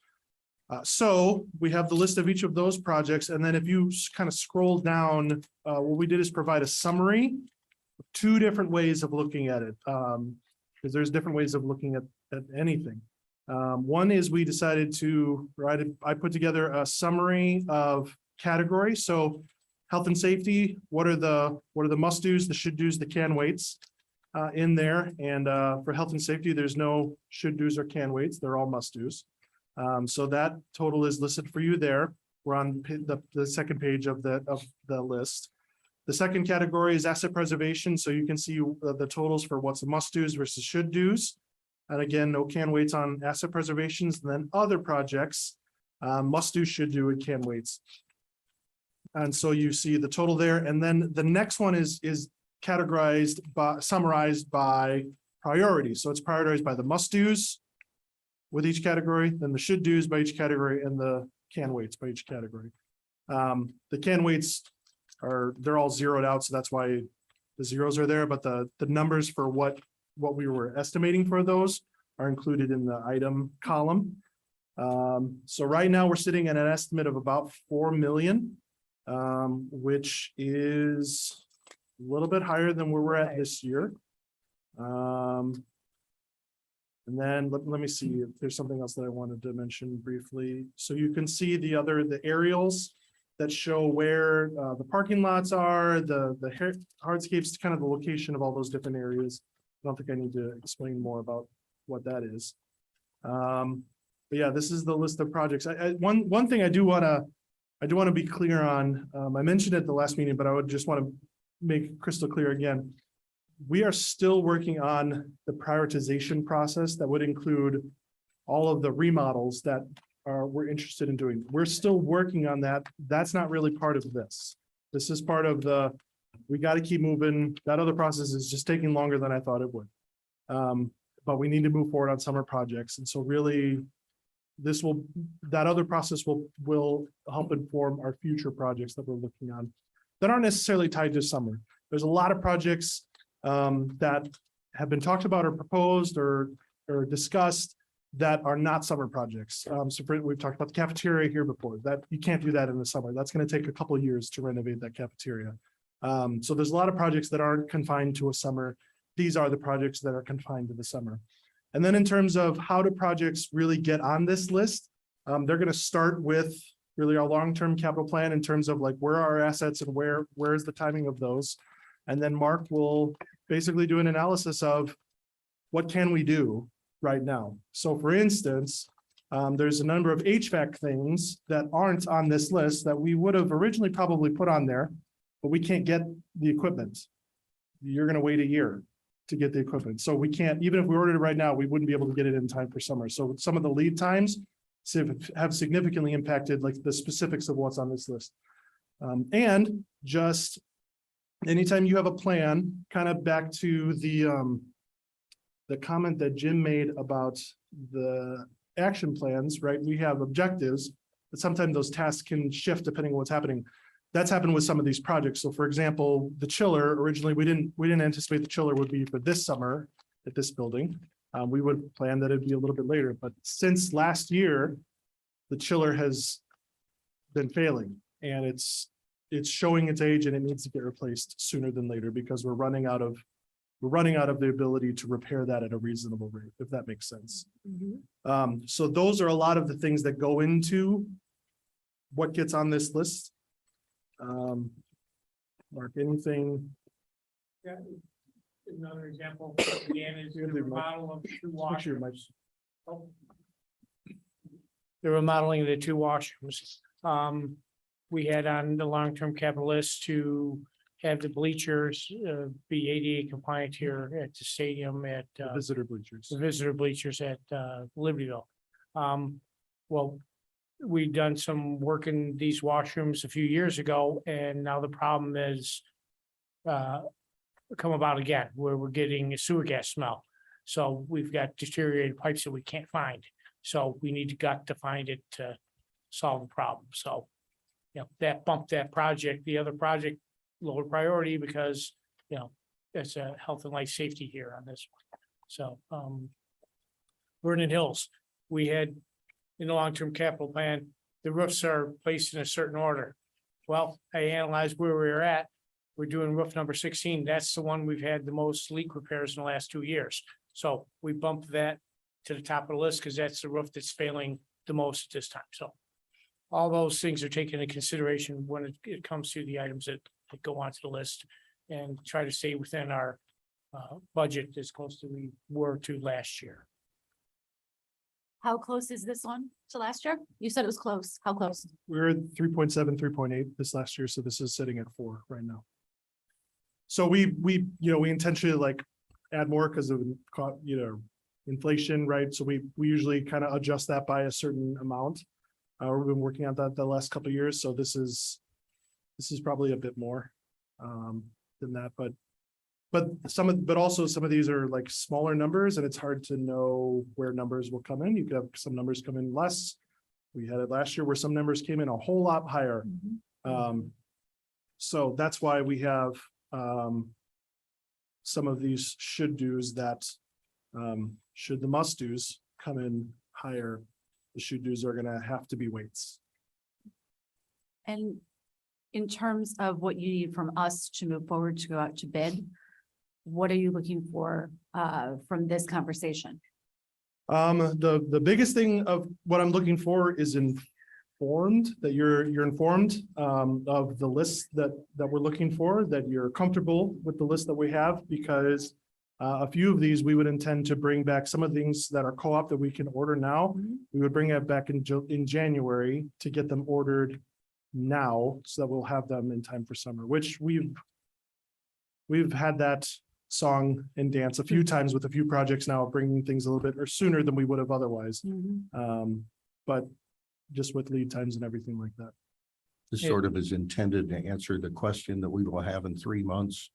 So we have the list of each of those projects. And then if you kind of scroll down, what we did is provide a summary of two different ways of looking at it. Because there's different ways of looking at anything. One is we decided to write I put together a summary of categories. So health and safety, what are the must-dos, the should-dos, the can-waits in there. And for health and safety, there's no should-dos or can-waits. They're all must-dos. So that total is listed for you there. We're on the second page of the list. The second category is asset preservation. So you can see the totals for what's the must-dos versus should-dos. And again, no can waits on asset preservations, and then other projects, must do, should do, and can waits. And so you see the total there, and then the next one is categorized by, summarized by priority. So it's prioritized by the must do's with each category, then the should do's by each category, and the can waits by each category. The can waits they're all zeroed out, so that's why the zeros are there, but the numbers for what we were estimating for those are included in the item column. So right now we're sitting at an estimate of about 4 million, which is a little bit higher than where we're at this year. And then let me see if there's something else that I wanted to mention briefly. So you can see the aerials that show where the parking lots are, the hardscapes, kind of the location of all those different areas. I don't think I need to explain more about what that is. But yeah, this is the list of projects. One thing I do want to be clear on. I mentioned it at the last meeting, but I would just want to make crystal clear again. We are still working on the prioritization process that would include all of the remodels that we're interested in doing. We're still working on that. That's not really part of this. This is part of we got to keep moving. That other process is just taking longer than I thought it would. But we need to move forward on summer projects. And so really, that other process will help inform our future projects that we're looking on that aren't necessarily tied to summer. There's a lot of projects that have been talked about or proposed or discussed that are not summer projects. So we've talked about the cafeteria here before, that you can't do that in the summer. That's going to take a couple of years to renovate that cafeteria. So there's a lot of projects that aren't confined to a summer. These are the projects that are confined to the summer. And then in terms of how do projects really get on this list, they're going to start with really our long-term capital plan in terms of like where are our assets and where is the timing of those. And then Mark will basically do an analysis of what can we do right now. So for instance, there's a number of HVAC things that aren't on this list that we would have originally probably put on there, but we can't get the equipment. You're going to wait a year to get the equipment. So we can't, even if we ordered it right now, we wouldn't be able to get it in time for summer. So some of the lead times have significantly impacted like the specifics of what's on this list. And just anytime you have a plan, kind of back to the comment that Jim made about the action plans, right? We have objectives, but sometimes those tasks can shift depending on what's happening. That's happened with some of these projects. So for example, the chiller, originally we didn't anticipate the chiller would be for this summer at this building. We would plan that it'd be a little bit later, but since last year, the chiller has been failing and it's showing its age and it needs to get replaced sooner than later because we're running out of the ability to repair that at a reasonable rate, if that makes sense. Mm-hmm. So those are a lot of the things that go into what gets on this list. Mark, anything? Yeah, another example, again, is the remodel of the two washrooms. The remodeling of the two washrooms. We had on the long-term capital list to have the bleachers be ADA compliant here at the stadium at The visitor bleachers. the visitor bleachers at Libertyville. Well, we've done some work in these washrooms a few years ago, and now the problem is come about again, where we're getting a sewer gas smell. So we've got deteriorated pipes that we can't find. So we need to find it to solve the problem. So, you know, that bumped that project, the other project, lower priority because, you know, it's a health and life safety here on this one. So, Vernon Hills, we had in the long-term capital plan, the roofs are placed in a certain order. Well, I analyzed where we were at. We're doing roof number 16. That's the one we've had the most leak repairs in the last 2 years. So we bumped that to the top of the list because that's the roof that's failing the most at this time. So all those things are taken into consideration when it comes to the items that go onto the list and try to stay within our budget as close to we were to last year. How close is this one to last year? You said it was close. How close? We were at 3.7, 3.8 this last year. So this is sitting at 4 right now. So we intentionally like add more because of, inflation, right? So we usually kind of adjust that by a certain amount. We've been working on that the last couple of years, so this is probably a bit more than that, but also some of these are like smaller numbers and it's hard to know where numbers will come in. You could have some numbers come in less. We had it last year where some numbers came in a whole lot higher. So that's why we have some of these should do's that should the must do's come in higher, the should do's are gonna have to be weights. And in terms of what you need from us to move forward to go out to bid, what are you looking for from this conversation? The biggest thing of what I'm looking for is informed, that you're informed of the list that we're looking for, that you're comfortable with the list that we have, because a few of these we would intend to bring back. Some of the things that are co-op that we can order now, we would bring it back in January to get them ordered now, so that we'll have them in time for summer, which we've had that song and dance a few times with a few projects now, bringing things a little bit or sooner than we would have otherwise. But just with lead times and everything like that. This sort of is intended to answer the question that we will have in 3 months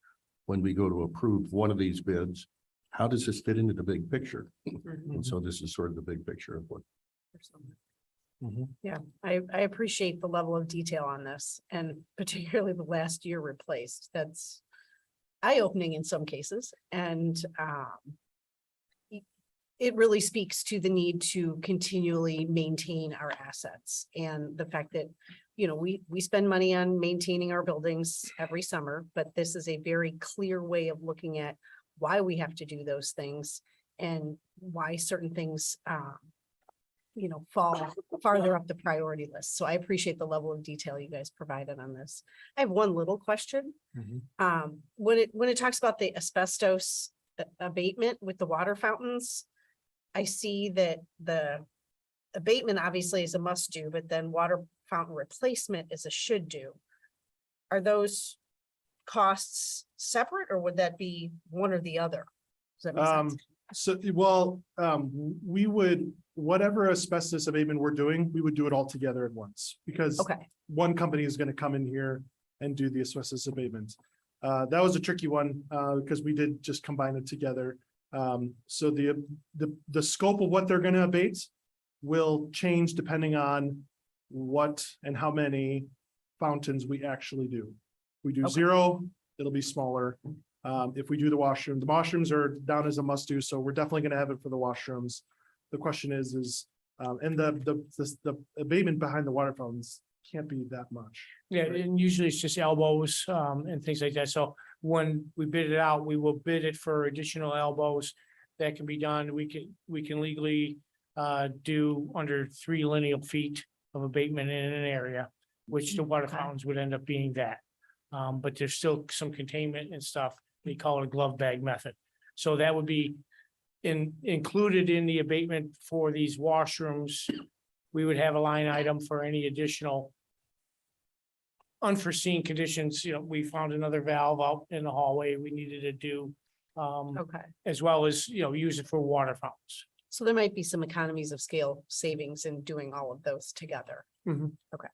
when we go to approve one of these bids. How does this fit into the big picture? And so this is sort of the big picture of what. Yeah, I appreciate the level of detail on this, and particularly the last year replaced. That's eye-opening in some cases, and it really speaks to the need to continually maintain our assets, and the fact that, you know, we spend money on maintaining our buildings every summer, but this is a very clear way of looking at why we have to do those things and why certain things you know, fall farther up the priority list. So I appreciate the level of detail you guys provided on this. I have one little question. When it talks about the asbestos abatement with the water fountains, I see that the abatement obviously is a must do, but then water fountain replacement is a should do. Are those costs separate, or would that be one or the other? Does that make sense? So, well, we would, whatever asbestos abatement we're doing, we would do it all together at once, because Okay, one company is going to come in here and do the asbestos abatement. That was a tricky one, because we did just combine it together. So the scope of what they're going to abate will change depending on what and how many fountains we actually do. If we do 0, it'll be smaller. If we do the washrooms are down as a must do, so we're definitely gonna have it for the washrooms. The question is, and the abatement behind the water fountains can't be that much. Yeah, and usually it's just elbows and things like that. So when we bid it out, we will bid it for additional elbows that can be done. We can legally do under 3 lineal feet of abatement in an area, which the water fountains would end up being that. But there's still some containment and stuff. They call it a glove bag method. So that would be included in the abatement for these washrooms. We would have a line item for any additional unforeseen conditions. You know, we found another valve out in the hallway we needed to do. okay. As well as, you know, use it for water fountains. So there might be some economies of scale savings in doing all of those together. Okay.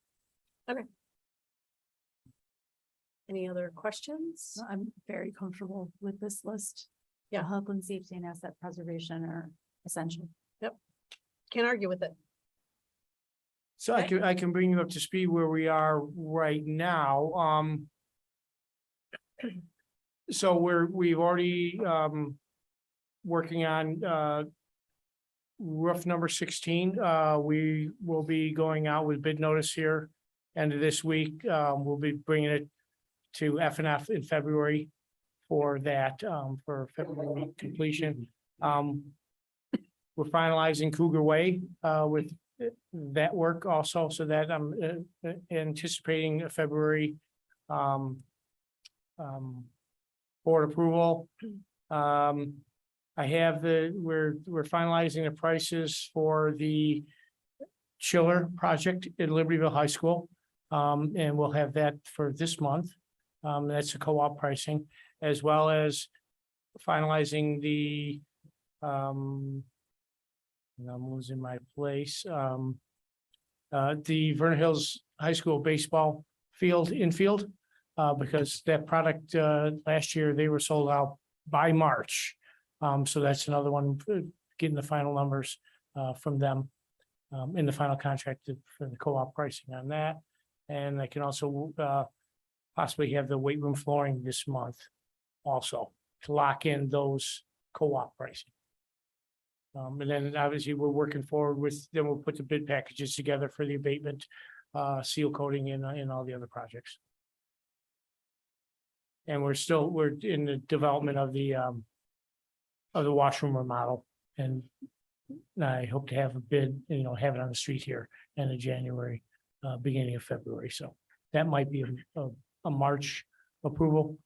Any other questions? I'm very comfortable with this list. Yeah. Health and safety and asset preservation are essential. Can't argue with it. So I can bring you up to speed where we are right now. So we've already working on roof number 16. We will be going out with bid notice here end of this week. We'll be bringing it to F&F in February for that, for February completion. We're finalizing Cougar Way with that work also, so that I'm anticipating a February board approval. I have we're finalizing the prices for the chiller project at Libertyville High School. And we'll have that for this month. That's the co-op pricing, as well as finalizing the And I'm losing my place. The Vernon Hills High School baseball infield. Because that product, last year, they were sold out by March. So that's another one, getting the final numbers, from them. In the final contract for the co-op pricing on that. And I can also, possibly have the weight room flooring this month also to lock in those co-op pricing. And then obviously we're working forward with, then we'll put the bid packages together for the abatement, seal coating and all the other projects. And we're in the development of the washroom remodel, and I hope to have a bid, have it on the street here end of January, beginning of February. So that might be a March approval.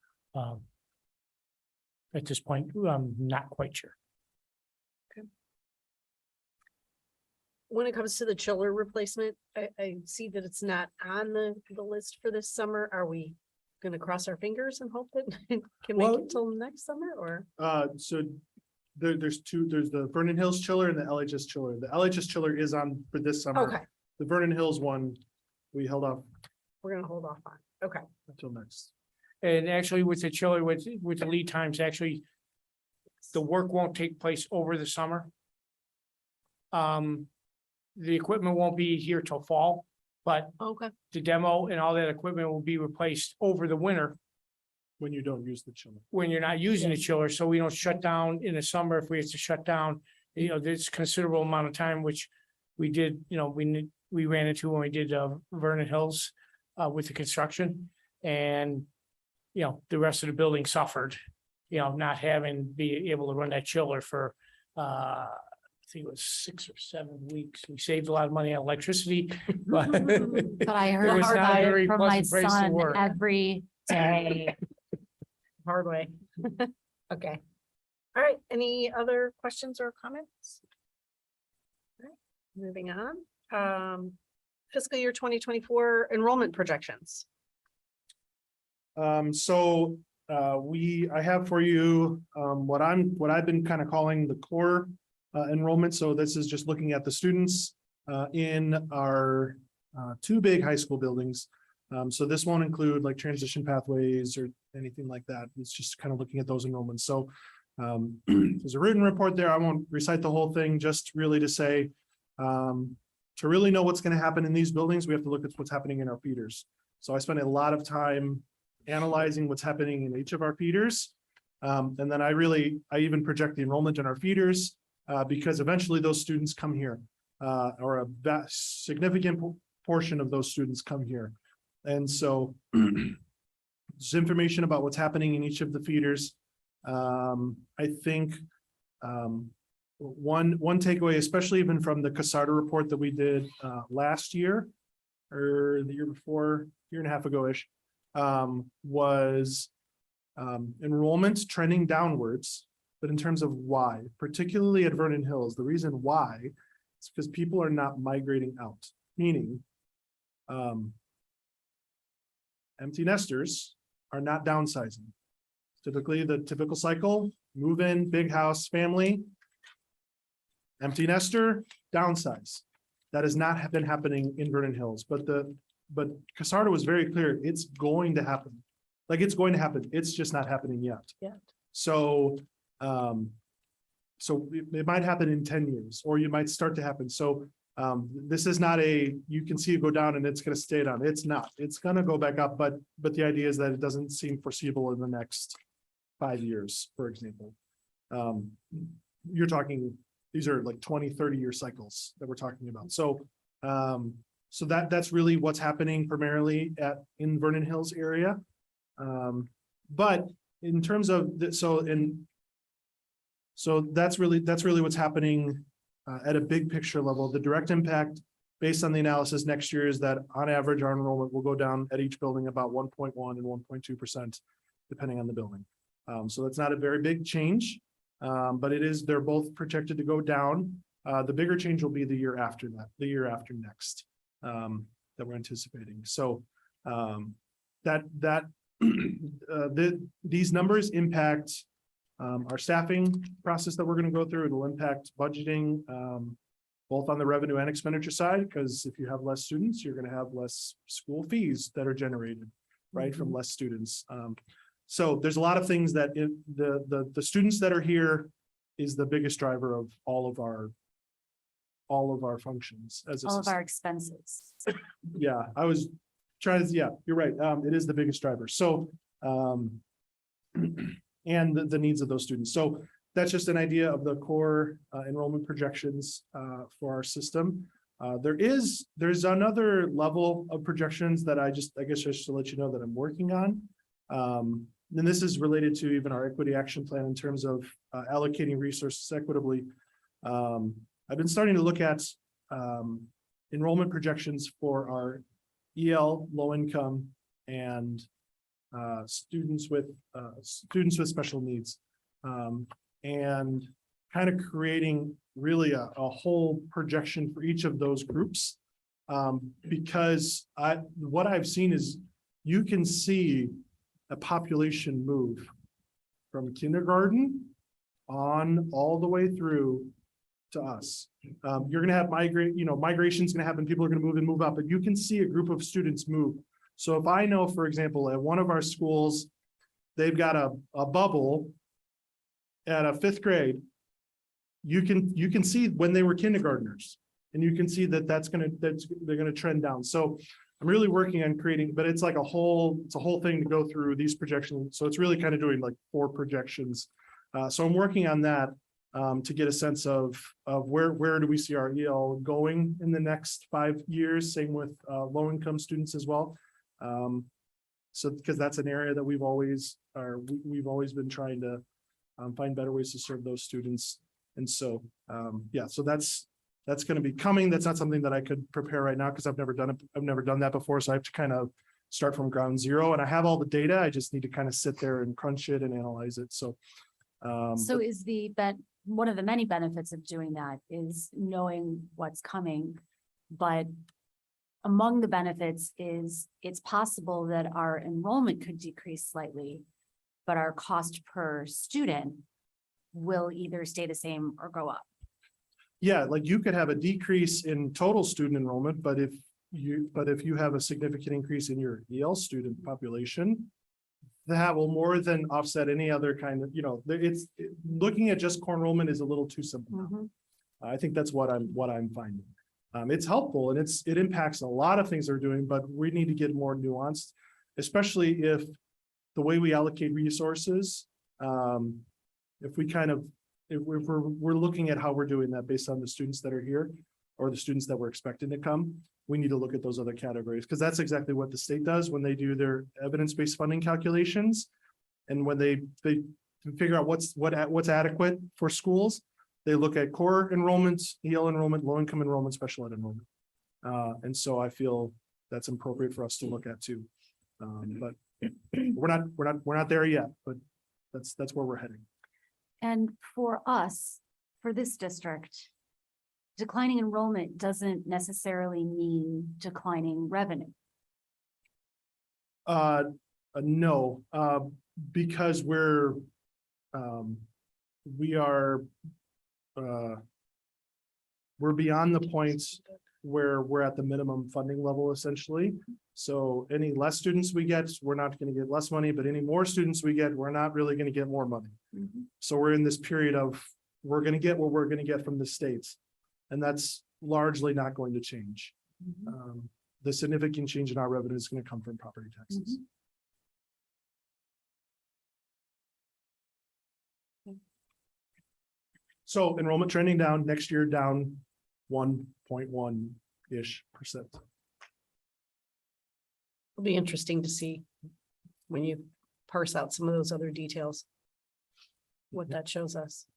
At this point, I'm not quite sure. When it comes to the chiller replacement, I see that it's not on the list for this summer. Are we gonna cross our fingers and hope that it can make Well- it till next summer, or? So there's the Vernon Hills chiller and the LHS chiller. The LHS chiller is on for this summer. Okay, The Vernon Hills one, we held off we're gonna hold off on. Okay. until next. And actually with the chiller, with the lead times, actually, the work won't take place over the summer. The equipment won't be here till fall, but Okay. the demo and all that equipment will be replaced over the winter When you don't use the chiller. when you're not using the chiller, so we don't shut down in the summer. If we have to shut down, there's considerable amount of time, which we did, we ran into when we did Vernon Hills with the construction, and the rest of the building suffered, not be able to run that chiller for I think it was 6 or 7 weeks. We saved a lot of money on electricity, but But I heard was not a about very it from my pleasant place to son work. every day. Hard way. Okay. All right, any other questions or comments? All right, moving on. Fiscal year 2024 enrollment projections. I have for you, what I've been kind of calling the core enrollment. So this is just looking at the students in our two big high school buildings. So this won't include like transition pathways or anything like that. It's just kind of looking at those enrollments. So there's a written report there. I won't recite the whole thing, just really to say, to really know what's going to happen in these buildings, we have to look at what's happening in our feeders. So I spent a lot of time analyzing what's happening in each of our feeders. And then I even project the enrollment in our feeders because eventually those students come here, or a significant portion of those students come here. And so there's information about what's happening in each of the feeders. I think one takeaway, especially even from the Casarda report that we did last year or the year before, year and a half ago-ish, was enrollment trending downwards, but in terms of why, particularly at Vernon Hills, the reason why is because people are not migrating out, meaning empty nesters are not downsizing. Typically, the typical cycle, move in, big house, family, empty nester, downsize. That has not been happening in Vernon Hills, but Casarda was very clear, it's going to happen. Like it's going to happen, it's just not happening yet. Yeah. So, it might happen in 10 years, or you might start to happen. So, this is not you can see it go down and it's going to stay down. It's not, it's going to go back up, but the idea is that it doesn't seem foreseeable in the next 5 years, for example. You're talking, these are like 20, 30-year cycles that we're talking about. So, that's really what's happening primarily in Vernon Hills area. But in terms of so that's really what's happening at a big picture level. The direct impact based on the analysis next year is that on average, our enrollment will go down at each building about 1.1 and 1.2%, depending on the building. So that's not a very big change, but they're both projected to go down. The bigger change will be the year after next, that we're anticipating. So these numbers impact Our staffing process that we're going to go through, it'll impact budgeting, both on the revenue and expenditure side, because if you have less students, you're going to have less school fees that are generated, right, from less students. So there's a lot of things that the students that are here is the biggest driver of all of our functions as a All of system. our expenses. Yeah, I was trying to, yeah, you're right. It is the biggest driver. So, and the needs of those students. So that's just an idea of the core enrollment projections for our system. There's another level of projections that I guess just to let you know that I'm working on. And this is related to even our equity action plan in terms of allocating resources equitably. I've been starting to look at enrollment projections for our EL, low income, and students with special needs, and kind of creating really a whole projection for each of those groups. Because what I've seen is you can see a population move from kindergarten on all the way through to us. You're gonna have migration's gonna happen, people are gonna move and move up, but you can see a group of students move. So if I know, for example, at one of our schools, they've got a bubble at a 5th grade, you can see when they were kindergartners, and you can see that they're gonna trend down. So I'm really working on creating, but it's like a whole thing to go through these projections. So it's really kind of doing like 4 projections. So I'm working on that to get a sense of where do we see our EL going in the next 5 years. Same with low income students as well. So because that's an area that we've always been trying to find better ways to serve those students. And so yeah, so that's going to be coming. That's not something that I could prepare right now because I've never done it. I've never done that before. So I have to kind of start from ground zero, and I have all the data. I just need to kind of sit there and crunch it and analyze it. So So is one of the many benefits of doing that is knowing what's coming, but among the benefits is it's possible that our enrollment could decrease slightly, but our cost per student will either stay the same or go up. yeah, like you could have a decrease in total student enrollment, but if you have a significant increase in your EL student population, that will more than offset any other kind of, looking at just core enrollment is a little too simple. Mm-hmm. I think that's what I'm finding. It's helpful and it impacts a lot of things they're doing, but we need to get more nuanced, especially if the way we allocate resources, if we're looking at how we're doing that based on the students that are here or the students that we're expecting to come, we need to look at those other categories, because that's exactly what the state does when they do their evidence-based funding calculations. And when they figure out what's adequate for schools, they look at core enrollments, EL enrollment, low-income enrollment, special ed enrollment. And so I feel that's appropriate for us to look at too. But we're not there yet, but that's where we're heading. And for us, for this district, declining enrollment doesn't necessarily mean declining revenue. No, because we're beyond the points where we're at the minimum funding level essentially. So any less students we get, we're not going to get less money, but any more students we get, we're not really going to get more money. Mm-hmm. So we're in this period of, we're going to get what we're going to get from the states. And that's largely not going to change. Mm-hmm. The significant change in our revenue is going to come from property taxes. Mm-hmm. So enrollment trending down next year, down 1.1-ish%. It'll be interesting to see when you parse out some of those other details, what that shows us.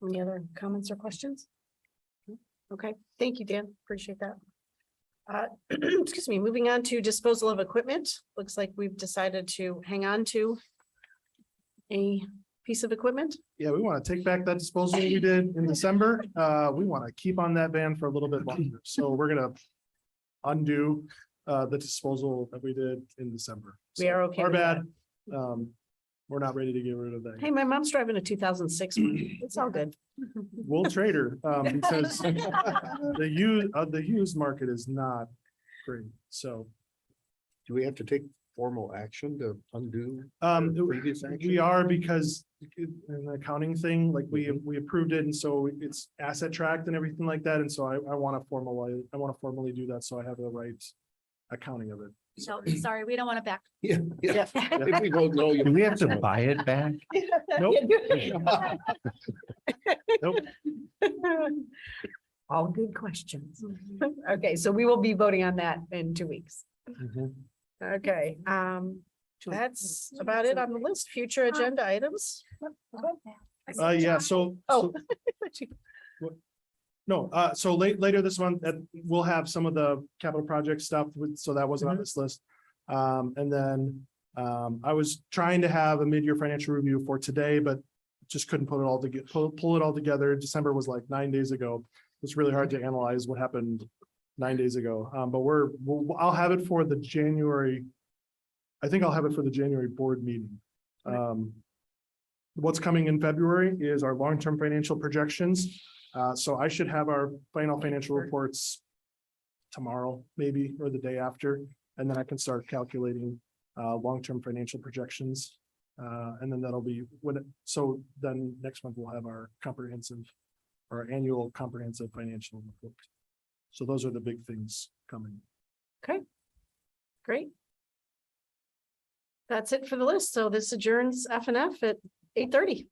Any other comments or questions? Okay, thank you, Dan. Appreciate that. Excuse me, moving on to disposal of equipment. Looks like we've decided to hang on to a piece of equipment. Yeah, we want to take back that disposal we did in December. We want to keep on that van for a little bit longer. So we're going to undo the disposal that we did in December. We are okay Our with bad. that. we're not ready to get rid of that. Hey, yet. my mom's driving a 2006 one. It's all good. We'll trade her, because the used market is not great, so. Do we have to take formal action to undo previous action? We are, because an accounting thing, like we approved it, and so it's asset tracked and everything like that, and so I want to formally do that, so I have the right accounting of it. So, sorry, we don't want to back. Yeah, yeah. If we vote no, Do we have to buy it back? Nope. Nope. All good questions. Okay, so we will be voting on that in 2 weeks. Okay, that's about it on the list. Future agenda items. Yeah, so. Oh. No, so later this month, we'll have some of the capital project stuff with, so that wasn't on this list. And then, I was trying to have a mid-year financial review for today, but just couldn't put it all together, pull it all together. December was like 9 days ago. It's really hard to analyze what happened 9 days ago. But I'll have it for the January. I think I'll have it for the January board meeting. What's coming in February is our long-term financial projections. So I should have our final financial reports tomorrow, maybe, or the day after, and then I can start calculating long-term financial projections. And then that'll be so then next month we'll have our annual comprehensive financial report. So those are the big things coming. Okay. Great. That's it for the list. So this adjourns F and F at 8:30.